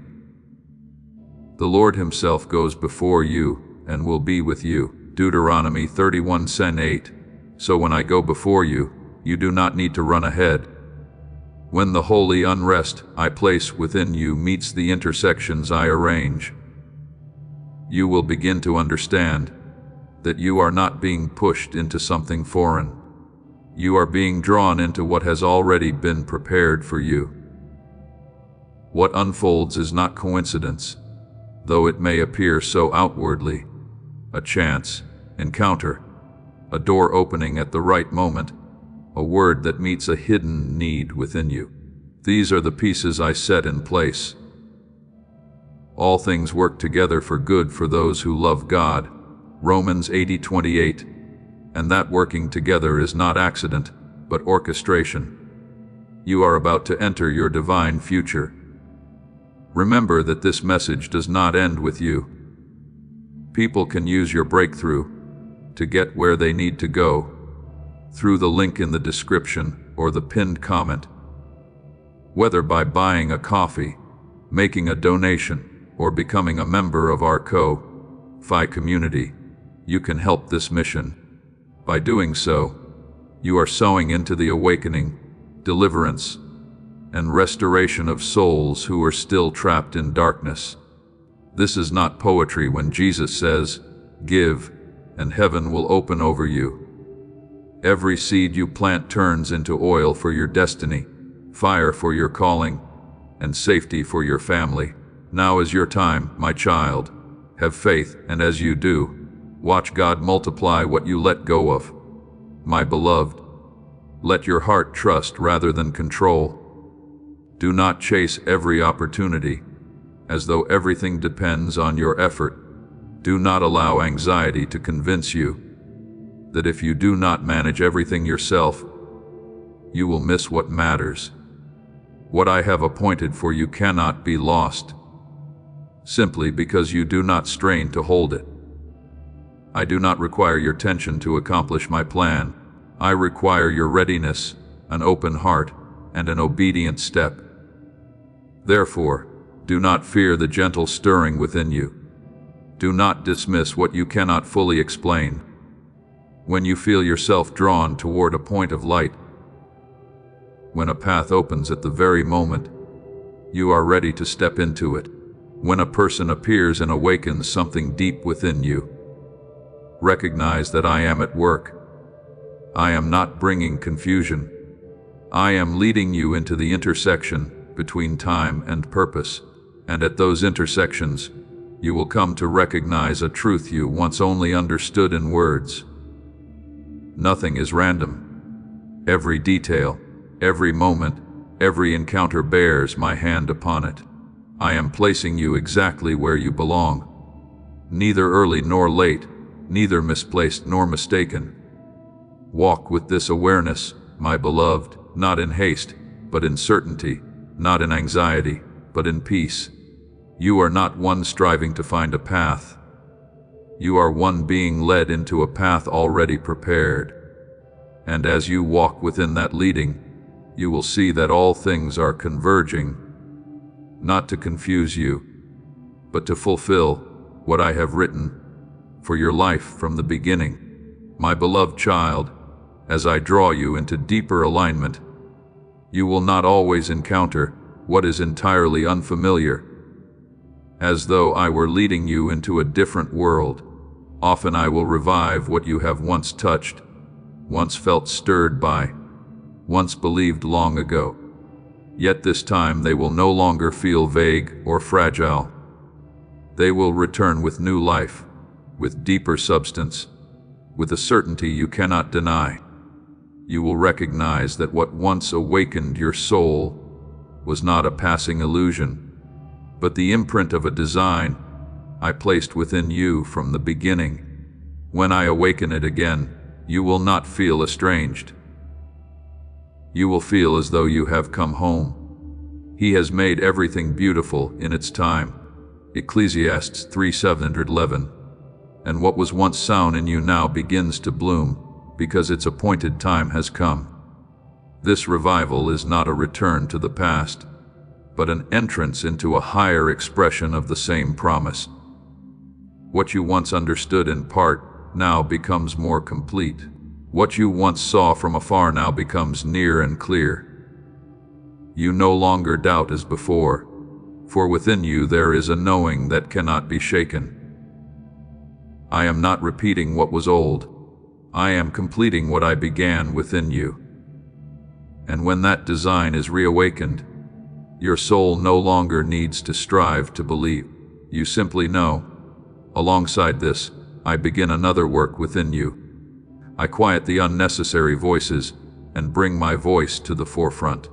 The Lord Himself goes before you and will be with you. Deuteronomy 31:8. So when I go before you, you do not need to run ahead. When the holy unrest I place within you meets the intersections I arrange, you will begin to understand that you are not being pushed into something foreign. You are being drawn into what has already been prepared for you. What unfolds is not coincidence, though it may appear so outwardly. A chance encounter, a door opening at the right moment, a word that meets a hidden need within you. These are the pieces I set in place. All things work together for good for those who love God, Romans 8:28, and that working together is not accident, but orchestration. You are about to enter your divine future. Remember that this message does not end with you. People can use your breakthrough to get where they need to go through the link in the description or the pinned comment. Whether by buying a coffee, making a donation, or becoming a member of our Ko-Fi community, you can help this mission. By doing so, you are sowing into the awakening, deliverance, and restoration of souls who are still trapped in darkness. This is not poetry when Jesus says, "Give, and heaven will open over you." Every seed you plant turns into oil for your destiny, fire for your calling, and safety for your family. Now is your time, my child. Have faith, and as you do, watch God multiply what you let go of. My beloved, let your heart trust rather than control. Do not chase every opportunity, as though everything depends on your effort. Do not allow anxiety to convince you that if you do not manage everything yourself, you will miss what matters. What I have appointed for you cannot be lost, simply because you do not strain to hold it. I do not require your attention to accomplish my plan. I require your readiness, an open heart, and an obedient step. Therefore, do not fear the gentle stirring within you. Do not dismiss what you cannot fully explain. When you feel yourself drawn toward a point of light, when a path opens at the very moment, you are ready to step into it. When a person appears and awakens something deep within you, recognize that I am at work. I am not bringing confusion. I am leading you into the intersection between time and purpose, and at those intersections, you will come to recognize a truth you once only understood in words. Nothing is random. Every detail, every moment, every encounter bears my hand upon it. I am placing you exactly where you belong. Neither early nor late, neither misplaced nor mistaken. Walk with this awareness, my beloved, not in haste, but in certainty, not in anxiety, but in peace. You are not one striving to find a path. You are one being led into a path already prepared. And as you walk within that leading, you will see that all things are converging, not to confuse you, but to fulfill what I have written for your life from the beginning. My beloved child, as I draw you into deeper alignment, you will not always encounter what is entirely unfamiliar, as though I were leading you into a different world. Often I will revive what you have once touched, once felt stirred by, once believed long ago. Yet this time they will no longer feel vague or fragile. They will return with new life, with deeper substance, with a certainty you cannot deny. You will recognize that what once awakened your soul was not a passing illusion, but the imprint of a design I placed within you from the beginning. When I awaken it again, you will not feel estranged. You will feel as though you have come home. He has made everything beautiful in its time. Ecclesiastes 3:7-11. And what was once sown in you now begins to bloom, because its appointed time has come. This revival is not a return to the past, but an entrance into a higher expression of the same promise. What you once understood in part now becomes more complete. What you once saw from afar now becomes near and clear. You no longer doubt as before, for within you there is a knowing that cannot be shaken. I am not repeating what was old. I am completing what I began within you. And when that design is reawakened, your soul no longer needs to strive to believe. You simply know, alongside this, I begin another work within you. I quiet the unnecessary voices and bring my voice to the forefront.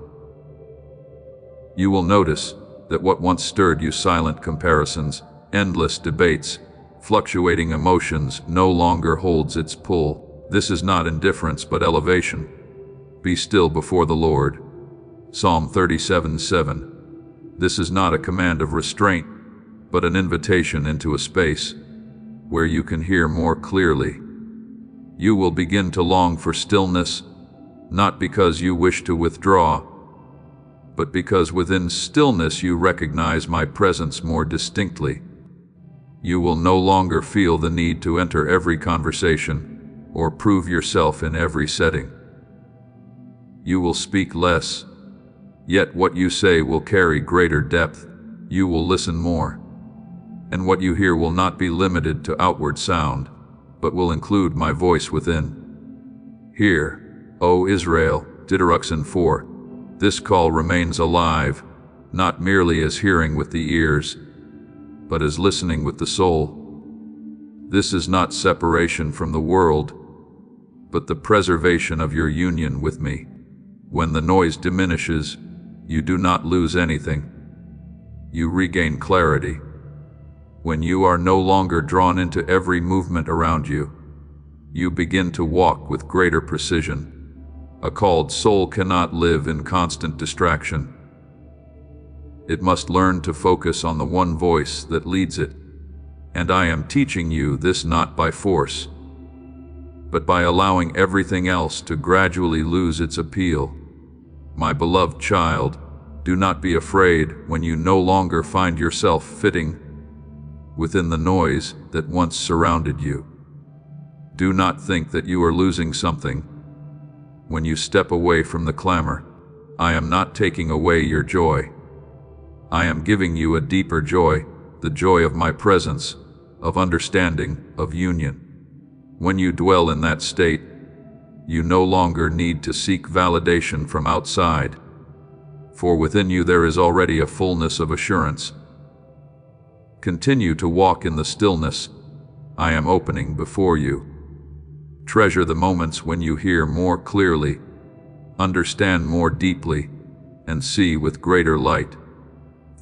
You will notice that what once stirred you, silent comparisons, endless debates, fluctuating emotions, no longer holds its pull. This is not indifference but elevation. Be still before the Lord. Psalm 37:7. This is not a command of restraint, but an invitation into a space where you can hear more clearly. You will begin to long for stillness, not because you wish to withdraw, but because within stillness you recognize my presence more distinctly. You will no longer feel the need to enter every conversation or prove yourself in every setting. You will speak less, yet what you say will carry greater depth. You will listen more, and what you hear will not be limited to outward sound, but will include my voice within. Hear, O Israel, Deuteronomy 4. This call remains alive, not merely as hearing with the ears, but as listening with the soul. This is not separation from the world, but the preservation of your union with me. When the noise diminishes, you do not lose anything. You regain clarity. When you are no longer drawn into every movement around you, you begin to walk with greater precision. A called soul cannot live in constant distraction. It must learn to focus on the one voice that leads it. And I am teaching you this not by force, but by allowing everything else to gradually lose its appeal. My beloved child, do not be afraid when you no longer find yourself fitting within the noise that once surrounded you. Do not think that you are losing something when you step away from the clamor. I am not taking away your joy. I am giving you a deeper joy, the joy of my presence, of understanding, of union. When you dwell in that state, you no longer need to seek validation from outside, for within you there is already a fullness of assurance. Continue to walk in the stillness I am opening before you. Treasure the moments when you hear more clearly, understand more deeply, and see with greater light.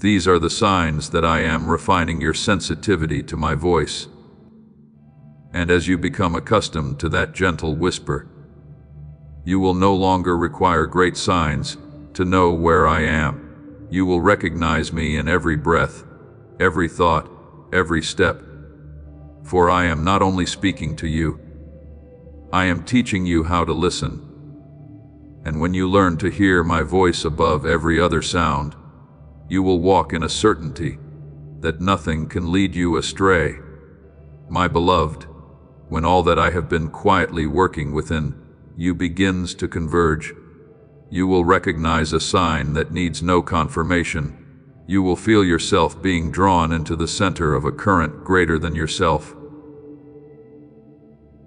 These are the signs that I am refining your sensitivity to my voice. And as you become accustomed to that gentle whisper, you will no longer require great signs to know where I am. You will recognize me in every breath, every thought, every step. For I am not only speaking to you, I am teaching you how to listen. And when you learn to hear my voice above every other sound, you will walk in a certainty that nothing can lead you astray. My beloved, when all that I have been quietly working within you begins to converge, you will recognize a sign that needs no confirmation. You will feel yourself being drawn into the center of a current greater than yourself.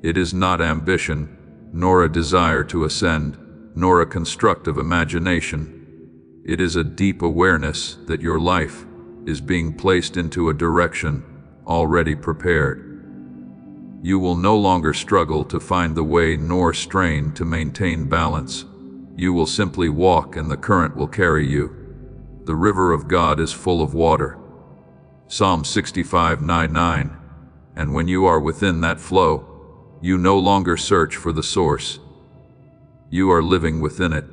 It is not ambition, nor a desire to ascend, nor a constructive imagination. It is a deep awareness that your life is being placed into a direction already prepared. You will no longer struggle to find the way nor strain to maintain balance. You will simply walk and the current will carry you. The river of God is full of water. Psalm 65:9. And when you are within that flow, you no longer search for the source. You are living within it.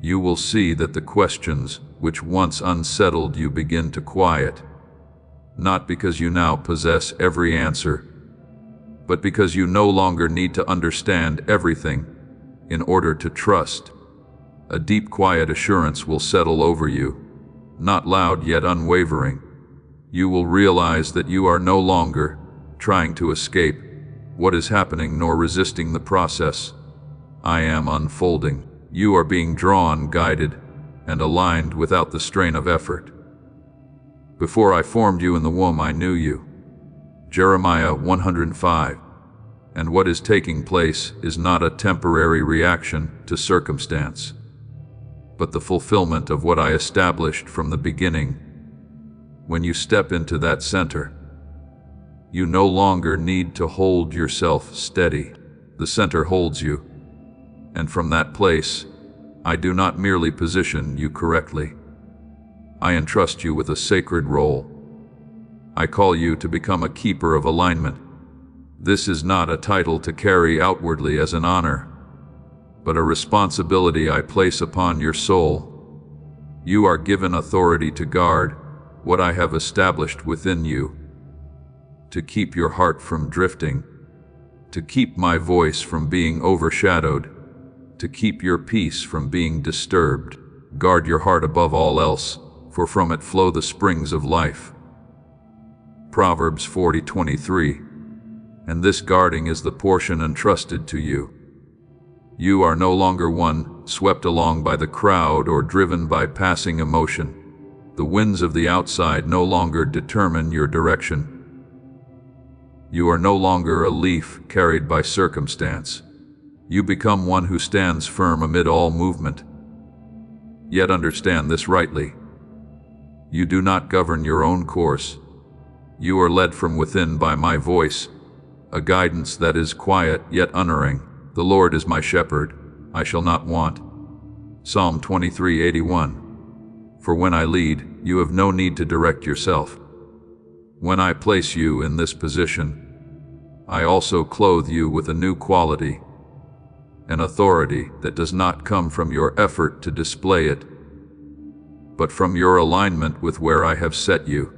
You will see that the questions which once unsettled you begin to quiet, not because you now possess every answer, but because you no longer need to understand everything in order to trust. A deep, quiet assurance will settle over you, not loud yet unwavering. You will realize that you are no longer trying to escape what is happening nor resisting the process. I am unfolding. You are being drawn, guided, and aligned without the strain of effort. Before I formed you in the womb, I knew you. Jeremiah 105. And what is taking place is not a temporary reaction to circumstance, but the fulfillment of what I established from the beginning. When you step into that center, you no longer need to hold yourself steady. The center holds you, and from that place, I do not merely position you correctly. I entrust you with a sacred role. I call you to become a keeper of alignment. This is not a title to carry outwardly as an honor, but a responsibility I place upon your soul. You are given authority to guard what I have established within you, to keep your heart from drifting, to keep my voice from being overshadowed, to keep your peace from being disturbed. Guard your heart above all else, for from it flow the springs of life. Proverbs 40:23. And this guarding is the portion entrusted to you. You are no longer one swept along by the crowd or driven by passing emotion. The winds of the outside no longer determine your direction. You are no longer a leaf carried by circumstance. You become one who stands firm amid all movement. Yet understand this rightly. You do not govern your own course. You are led from within by my voice, a guidance that is quiet yet unerring. The Lord is my shepherd, I shall not want. Psalm 23:81. For when I lead, you have no need to direct yourself. When I place you in this position, I also clothe you with a new quality, an authority that does not come from your effort to display it, but from your alignment with where I have set you.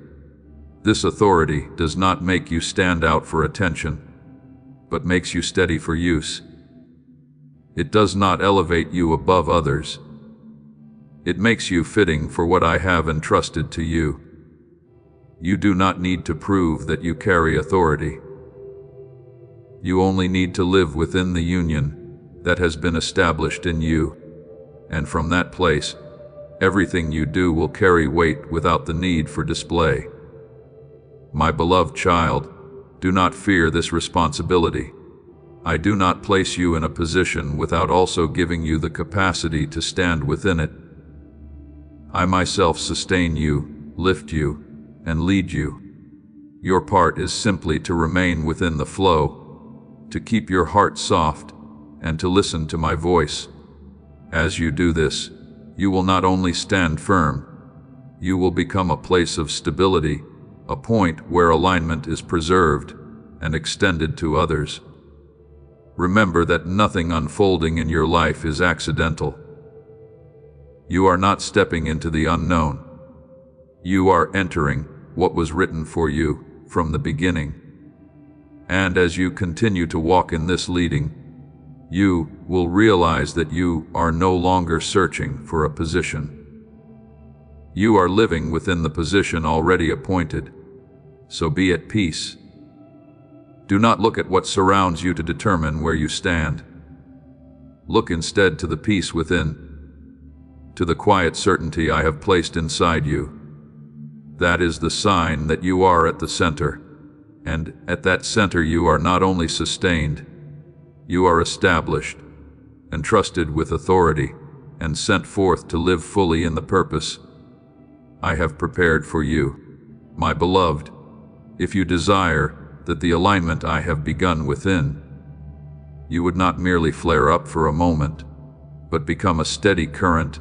This authority does not make you stand out for attention, but makes you steady for use. It does not elevate you above others. It makes you fitting for what I have entrusted to you. You do not need to prove that you carry authority. You only need to live within the union that has been established in you, and from that place, everything you do will carry weight without the need for display. My beloved child, do not fear this responsibility. I do not place you in a position without also giving you the capacity to stand within it. I myself sustain you, lift you, and lead you. Your part is simply to remain within the flow, to keep your heart soft, and to listen to my voice. As you do this, you will not only stand firm, you will become a place of stability, a point where alignment is preserved and extended to others. Remember that nothing unfolding in your life is accidental. You are not stepping into the unknown. You are entering what was written for you from the beginning. And as you continue to walk in this leading, you will realize that you are no longer searching for a position. You are living within the position already appointed, so be at peace. Do not look at what surrounds you to determine where you stand. Look instead to the peace within, to the quiet certainty I have placed inside you. That is the sign that you are at the center, and at that center you are not only sustained, you are established, entrusted with authority, and sent forth to live fully in the purpose I have prepared for you. My beloved, if you desire that the alignment I have begun within, you would not merely flare up for a moment, but become a steady current,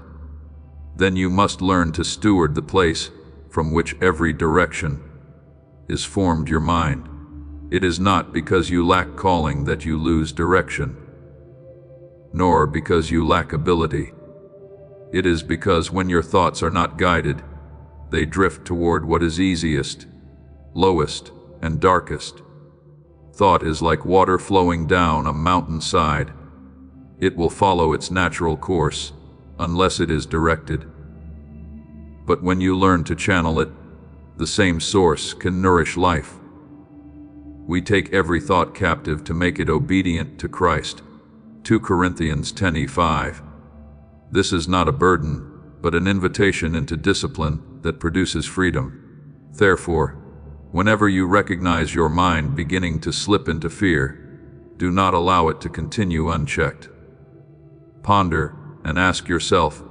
then you must learn to steward the place from which every direction is formed your mind. It is not because you lack calling that you lose direction, nor because you lack ability. It is because when your thoughts are not guided, they drift toward what is easiest, lowest, and darkest. Thought is like water flowing down a mountainside. It will follow its natural course, unless it is directed. But when you learn to channel it, the same source can nourish life. We take every thought captive to make it obedient to Christ. 2 Corinthians 10:5. This is not a burden, but an invitation into discipline that produces freedom. Therefore, whenever you recognize your mind beginning to slip into fear, do not allow it to continue unchecked. Ponder and ask yourself,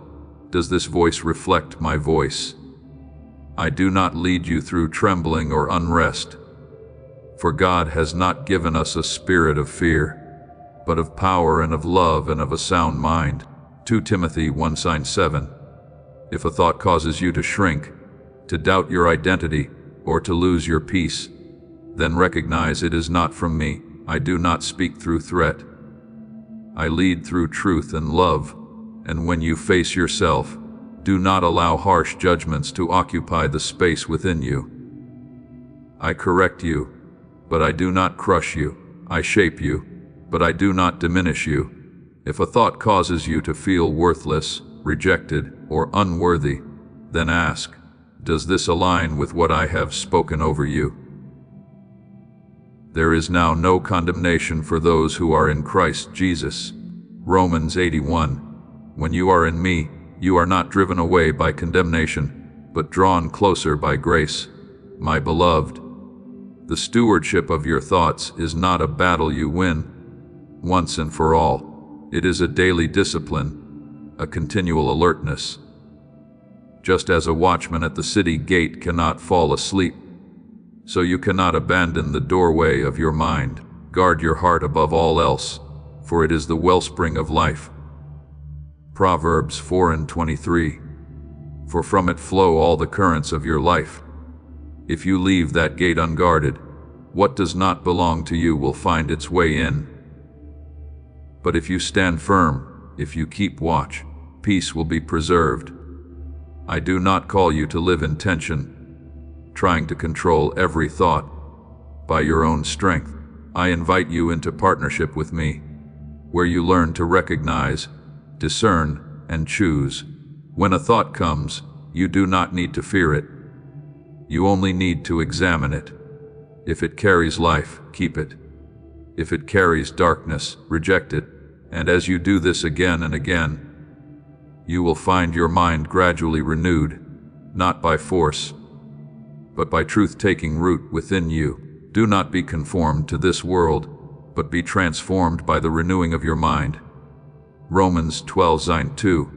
does this voice reflect my voice? I do not lead you through trembling or unrest. For God has not given us a spirit of fear, but of power and of love and of a sound mind. 2 Timothy 1:7. If a thought causes you to shrink, to doubt your identity, or to lose your peace, then recognize it is not from me. I do not speak through threat. I lead through truth and love, and when you face yourself, do not allow harsh judgments to occupy the space within you. I correct you, but I do not crush you. I shape you, but I do not diminish you. If a thought causes you to feel worthless, rejected, or unworthy, then ask, does this align with what I have spoken over you? There is now no condemnation for those who are in Christ Jesus. Romans 8:1. When you are in me, you are not driven away by condemnation, but drawn closer by grace. My beloved, the stewardship of your thoughts is not a battle you win once and for all. It is a daily discipline, a continual alertness. Just as a watchman at the city gate cannot fall asleep, so you cannot abandon the doorway of your mind. Guard your heart above all else, for it is the wellspring of life. Proverbs 4:23. For from it flow all the currents of your life. If you leave that gate unguarded, what does not belong to you will find its way in. But if you stand firm, if you keep watch, peace will be preserved. I do not call you to live in tension, trying to control every thought by your own strength. I invite you into partnership with me, where you learn to recognize, discern, and choose. When a thought comes, you do not need to fear it. You only need to examine it. If it carries life, keep it. If it carries darkness, reject it. And as you do this again and again, you will find your mind gradually renewed, not by force, but by truth taking root within you. Do not be conformed to this world, but be transformed by the renewing of your mind. Romans 12:2.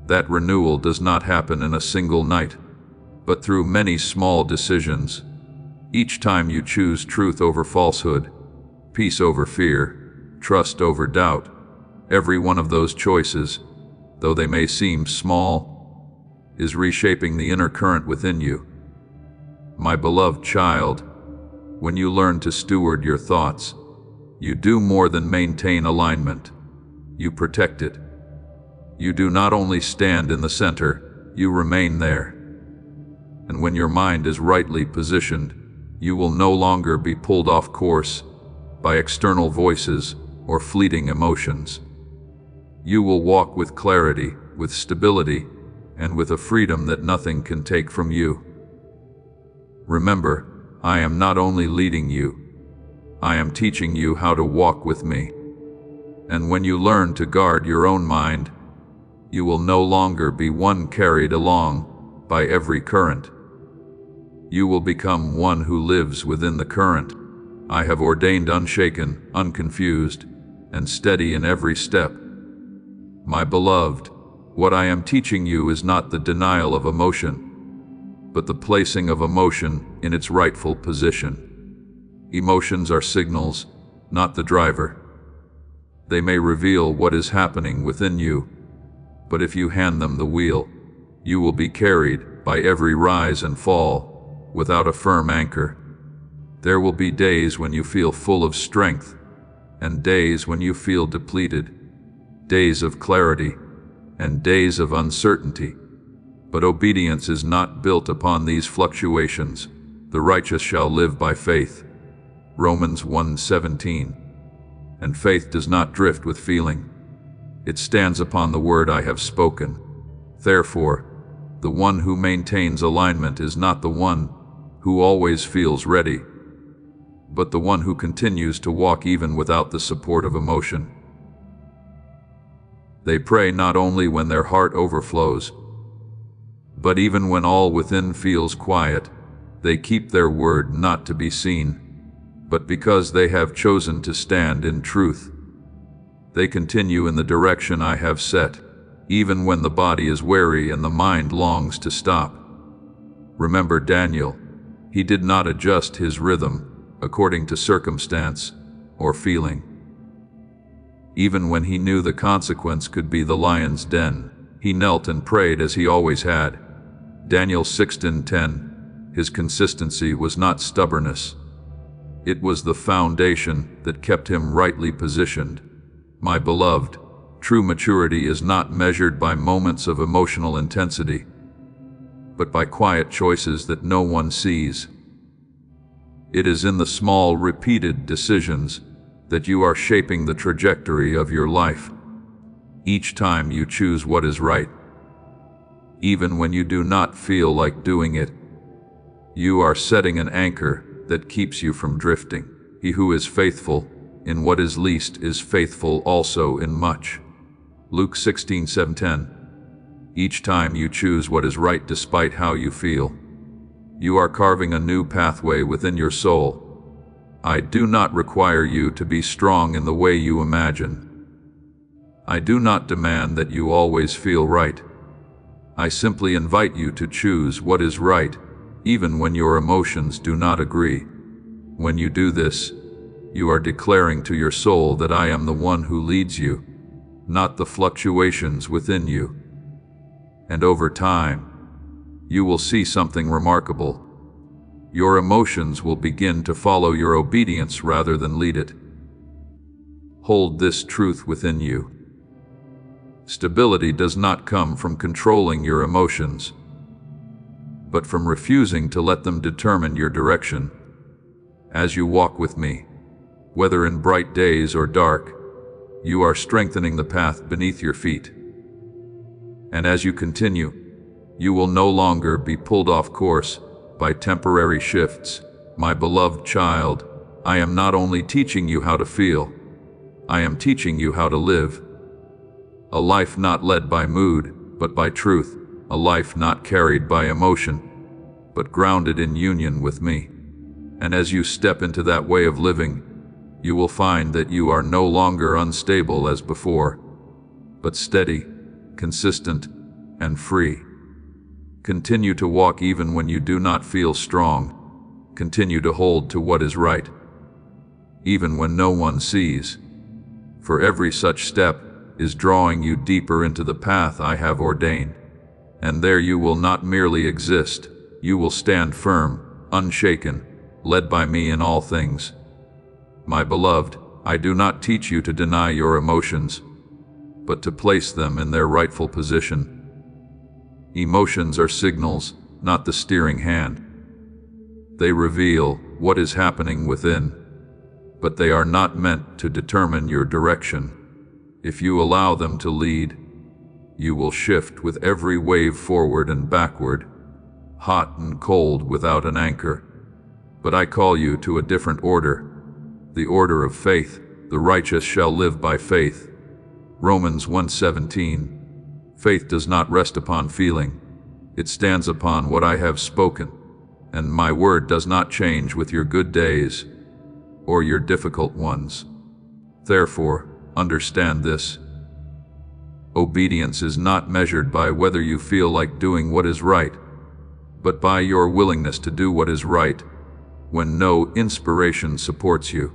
That renewal does not happen in a single night, but through many small decisions. Each time you choose truth over falsehood, peace over fear, trust over doubt, every one of those choices, though they may seem small, is reshaping the inner current within you. My beloved child, when you learn to steward your thoughts, you do more than maintain alignment. You protect it. You do not only stand in the center, you remain there. And when your mind is rightly positioned, you will no longer be pulled off course by external voices or fleeting emotions. You will walk with clarity, with stability, and with a freedom that nothing can take from you. Remember, I am not only leading you, I am teaching you how to walk with me. And when you learn to guard your own mind, you will no longer be one carried along by every current. You will become one who lives within the current. I have ordained unshaken, unconfused, and steady in every step. My beloved, what I am teaching you is not the denial of emotion, but the placing of emotion in its rightful position. Emotions are signals, not the driver. They may reveal what is happening within you, but if you hand them the wheel, you will be carried by every rise and fall without a firm anchor. There will be days when you feel full of strength, and days when you feel depleted, days of clarity, and days of uncertainty. But obedience is not built upon these fluctuations. The righteous shall live by faith. Romans 1:17. And faith does not drift with feeling. It stands upon the word I have spoken. Therefore, the one who maintains alignment is not the one who always feels ready, but the one who continues to walk even without the support of emotion. They pray not only when their heart overflows, but even when all within feels quiet. They keep their word not to be seen, but because they have chosen to stand in truth. They continue in the direction I have set, even when the body is weary and the mind longs to stop. Remember Daniel. He did not adjust his rhythm according to circumstance or feeling. Even when he knew the consequence could be the lion's den, he knelt and prayed as he always had. Daniel 6:10. His consistency was not stubbornness. It was the foundation that kept him rightly positioned. My beloved, true maturity is not measured by moments of emotional intensity, but by quiet choices that no one sees. It is in the small, repeated decisions that you are shaping the trajectory of your life. Each time you choose what is right, even when you do not feel like doing it, you are setting an anchor that keeps you from drifting. He who is faithful in what is least is faithful also in much. Luke 16:7-10. Each time you choose what is right despite how you feel, you are carving a new pathway within your soul. I do not require you to be strong in the way you imagine. I do not demand that you always feel right. I simply invite you to choose what is right, even when your emotions do not agree. When you do this, you are declaring to your soul that I am the one who leads you, not the fluctuations within you. And over time, you will see something remarkable. Your emotions will begin to follow your obedience rather than lead it. Hold this truth within you. Stability does not come from controlling your emotions, but from refusing to let them determine your direction. As you walk with me, whether in bright days or dark, you are strengthening the path beneath your feet. And as you continue, you will no longer be pulled off course by temporary shifts. My beloved child, I am not only teaching you how to feel, I am teaching you how to live. A life not led by mood, but by truth. A life not carried by emotion, but grounded in union with me. And as you step into that way of living, you will find that you are no longer unstable as before, but steady, consistent, and free. Continue to walk even when you do not feel strong. Continue to hold to what is right, even when no one sees. For every such step is drawing you deeper into the path I have ordained. And there you will not merely exist, you will stand firm, unshaken, led by me in all things. My beloved, I do not teach you to deny your emotions, but to place them in their rightful position. Emotions are signals, not the steering hand. They reveal what is happening within, but they are not meant to determine your direction. If you allow them to lead, you will shift with every wave forward and backward, hot and cold without an anchor. But I call you to a different order, the order of faith. The righteous shall live by faith. Romans 1:17. Faith does not rest upon feeling. It stands upon what I have spoken, and my word does not change with your good days or your difficult ones. Therefore, understand this. Obedience is not measured by whether you feel like doing what is right, but by your willingness to do what is right when no inspiration supports you.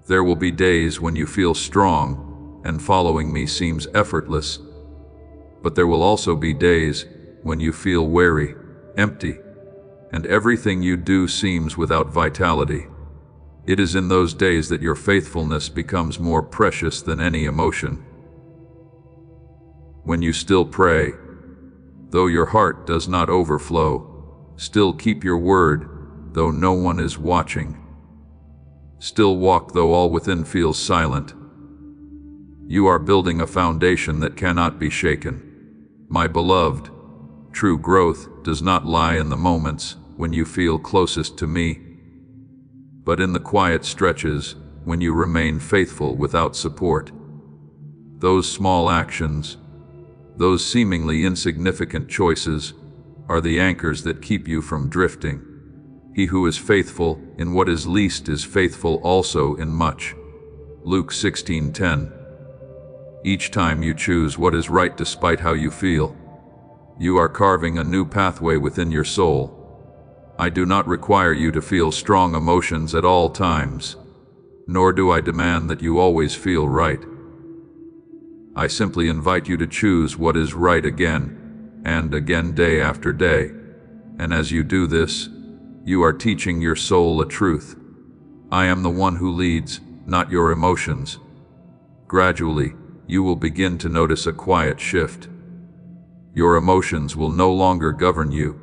There will be days when you feel strong and following me seems effortless, but there will also be days when you feel weary, empty, and everything you do seems without vitality. It is in those days that your faithfulness becomes more precious than any emotion. When you still pray, though your heart does not overflow, still keep your word, though no one is watching. Still walk though all within feels silent. You are building a foundation that cannot be shaken. My beloved, true growth does not lie in the moments when you feel closest to me, but in the quiet stretches when you remain faithful without support. Those small actions, those seemingly insignificant choices, are the anchors that keep you from drifting. He who is faithful in what is least is faithful also in much. Luke 16:10. Each time you choose what is right despite how you feel, you are carving a new pathway within your soul. I do not require you to feel strong emotions at all times, nor do I demand that you always feel right. I simply invite you to choose what is right again and again, day after day. And as you do this, you are teaching your soul a truth. I am the one who leads, not your emotions. Gradually, you will begin to notice a quiet shift. Your emotions will no longer govern you,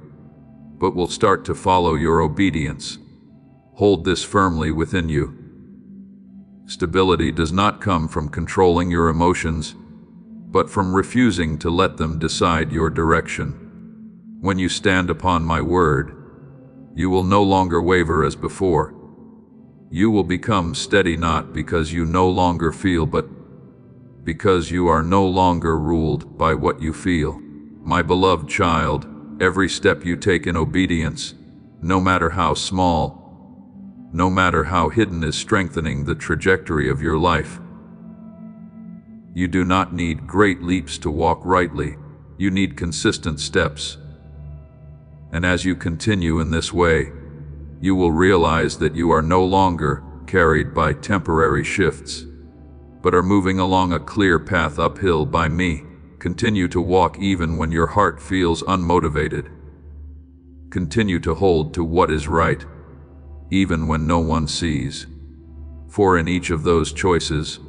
but will start to follow your obedience. Hold this firmly within you. Stability does not come from controlling your emotions, but from refusing to let them decide your direction. When you stand upon my word, you will no longer waver as before. You will become steady not because you no longer feel, but because you are no longer ruled by what you feel. My beloved child, every step you take in obedience, no matter how small, no matter how hidden, is strengthening the trajectory of your life. You do not need great leaps to walk rightly. You need consistent steps. And as you continue in this way, you will realize that you are no longer carried by temporary shifts, but are moving along a clear path uphill by me. Continue to walk even when your heart feels unmotivated. Continue to hold to what is right, even when no one sees. For in each of those choices,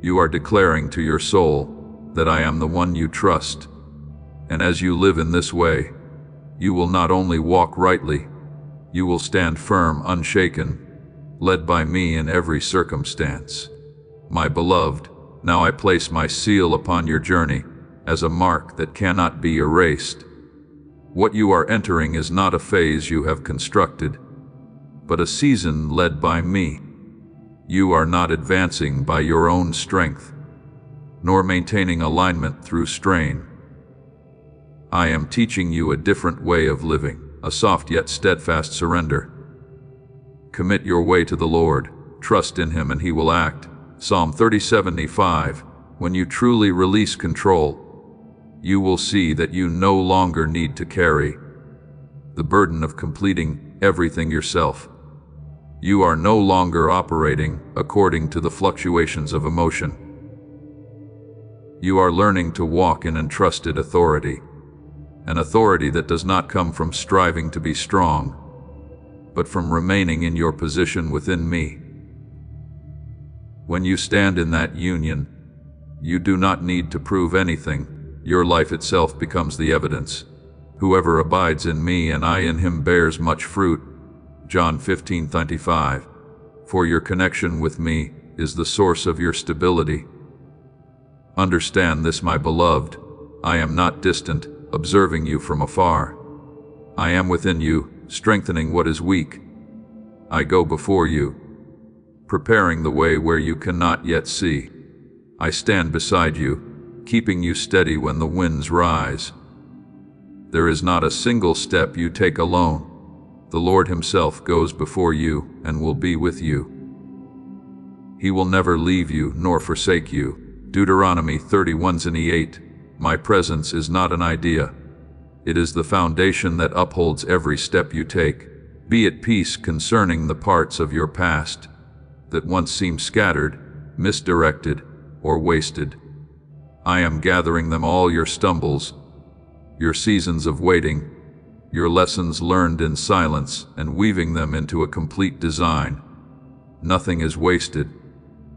you are declaring to your soul that I am the one you trust. And as you live in this way, you will not only walk rightly, you will stand firm, unshaken, led by me in every circumstance. My beloved, now I place my seal upon your journey as a mark that cannot be erased. What you are entering is not a phase you have constructed, but a season led by me. You are not advancing by your own strength, nor maintaining alignment through strain. I am teaching you a different way of living, a soft yet steadfast surrender. Commit your way to the Lord, trust in Him and He will act. Psalm 30:75. When you truly release control, you will see that you no longer need to carry the burden of completing everything yourself. You are no longer operating according to the fluctuations of emotion. You are learning to walk in entrusted authority, an authority that does not come from striving to be strong, but from remaining in your position within me. When you stand in that union, you do not need to prove anything. Your life itself becomes the evidence. Whoever abides in me and I in him bears much fruit. John 15:25. For your connection with me is the source of your stability. Understand this, my beloved. I am not distant, observing you from afar. I am within you, strengthening what is weak. I go before you, preparing the way where you cannot yet see. I stand beside you, keeping you steady when the winds rise. There is not a single step you take alone. The Lord Himself goes before you and will be with you. He will never leave you nor forsake you. Deuteronomy 31:8. My presence is not an idea. It is the foundation that upholds every step you take. Be at peace concerning the parts of your past that once seemed scattered, misdirected, or wasted. I am gathering them all, your stumbles, your seasons of waiting, your lessons learned in silence, and weaving them into a complete design. Nothing is wasted.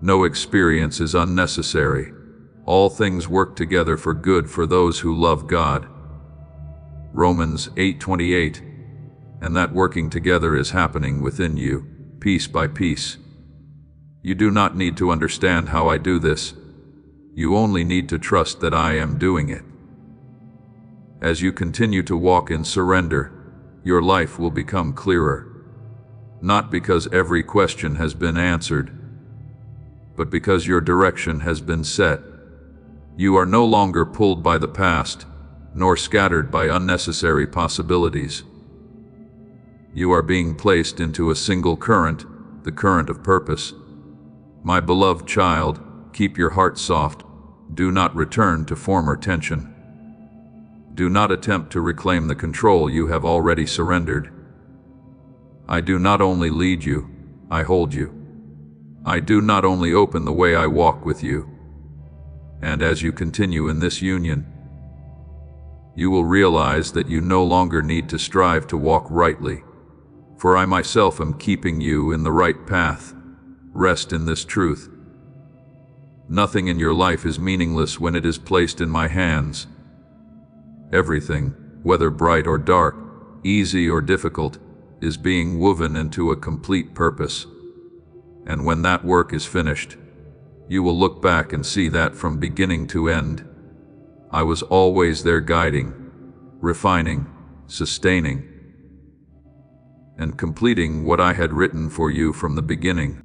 No experience is unnecessary. All things work together for good for those who love God. Romans 8:28. And that working together is happening within you, piece by piece. You do not need to understand how I do this. You only need to trust that I am doing it. As you continue to walk in surrender, your life will become clearer. Not because every question has been answered, but because your direction has been set. You are no longer pulled by the past, nor scattered by unnecessary possibilities. You are being placed into a single current, the current of purpose. My beloved child, keep your heart soft. Do not return to former tension. Do not attempt to reclaim the control you have already surrendered. I do not only lead you, I hold you. I do not only open the way, I walk with you. And as you continue in this union, you will realize that you no longer need to strive to walk rightly, for I myself am keeping you in the right path. Rest in this truth. Nothing in your life is meaningless when it is placed in my hands. Everything, whether bright or dark, easy or difficult, is being woven into a complete purpose. And when that work is finished, you will look back and see that from beginning to end, I was always there guiding, refining, sustaining, and completing what I had written for you from the beginning.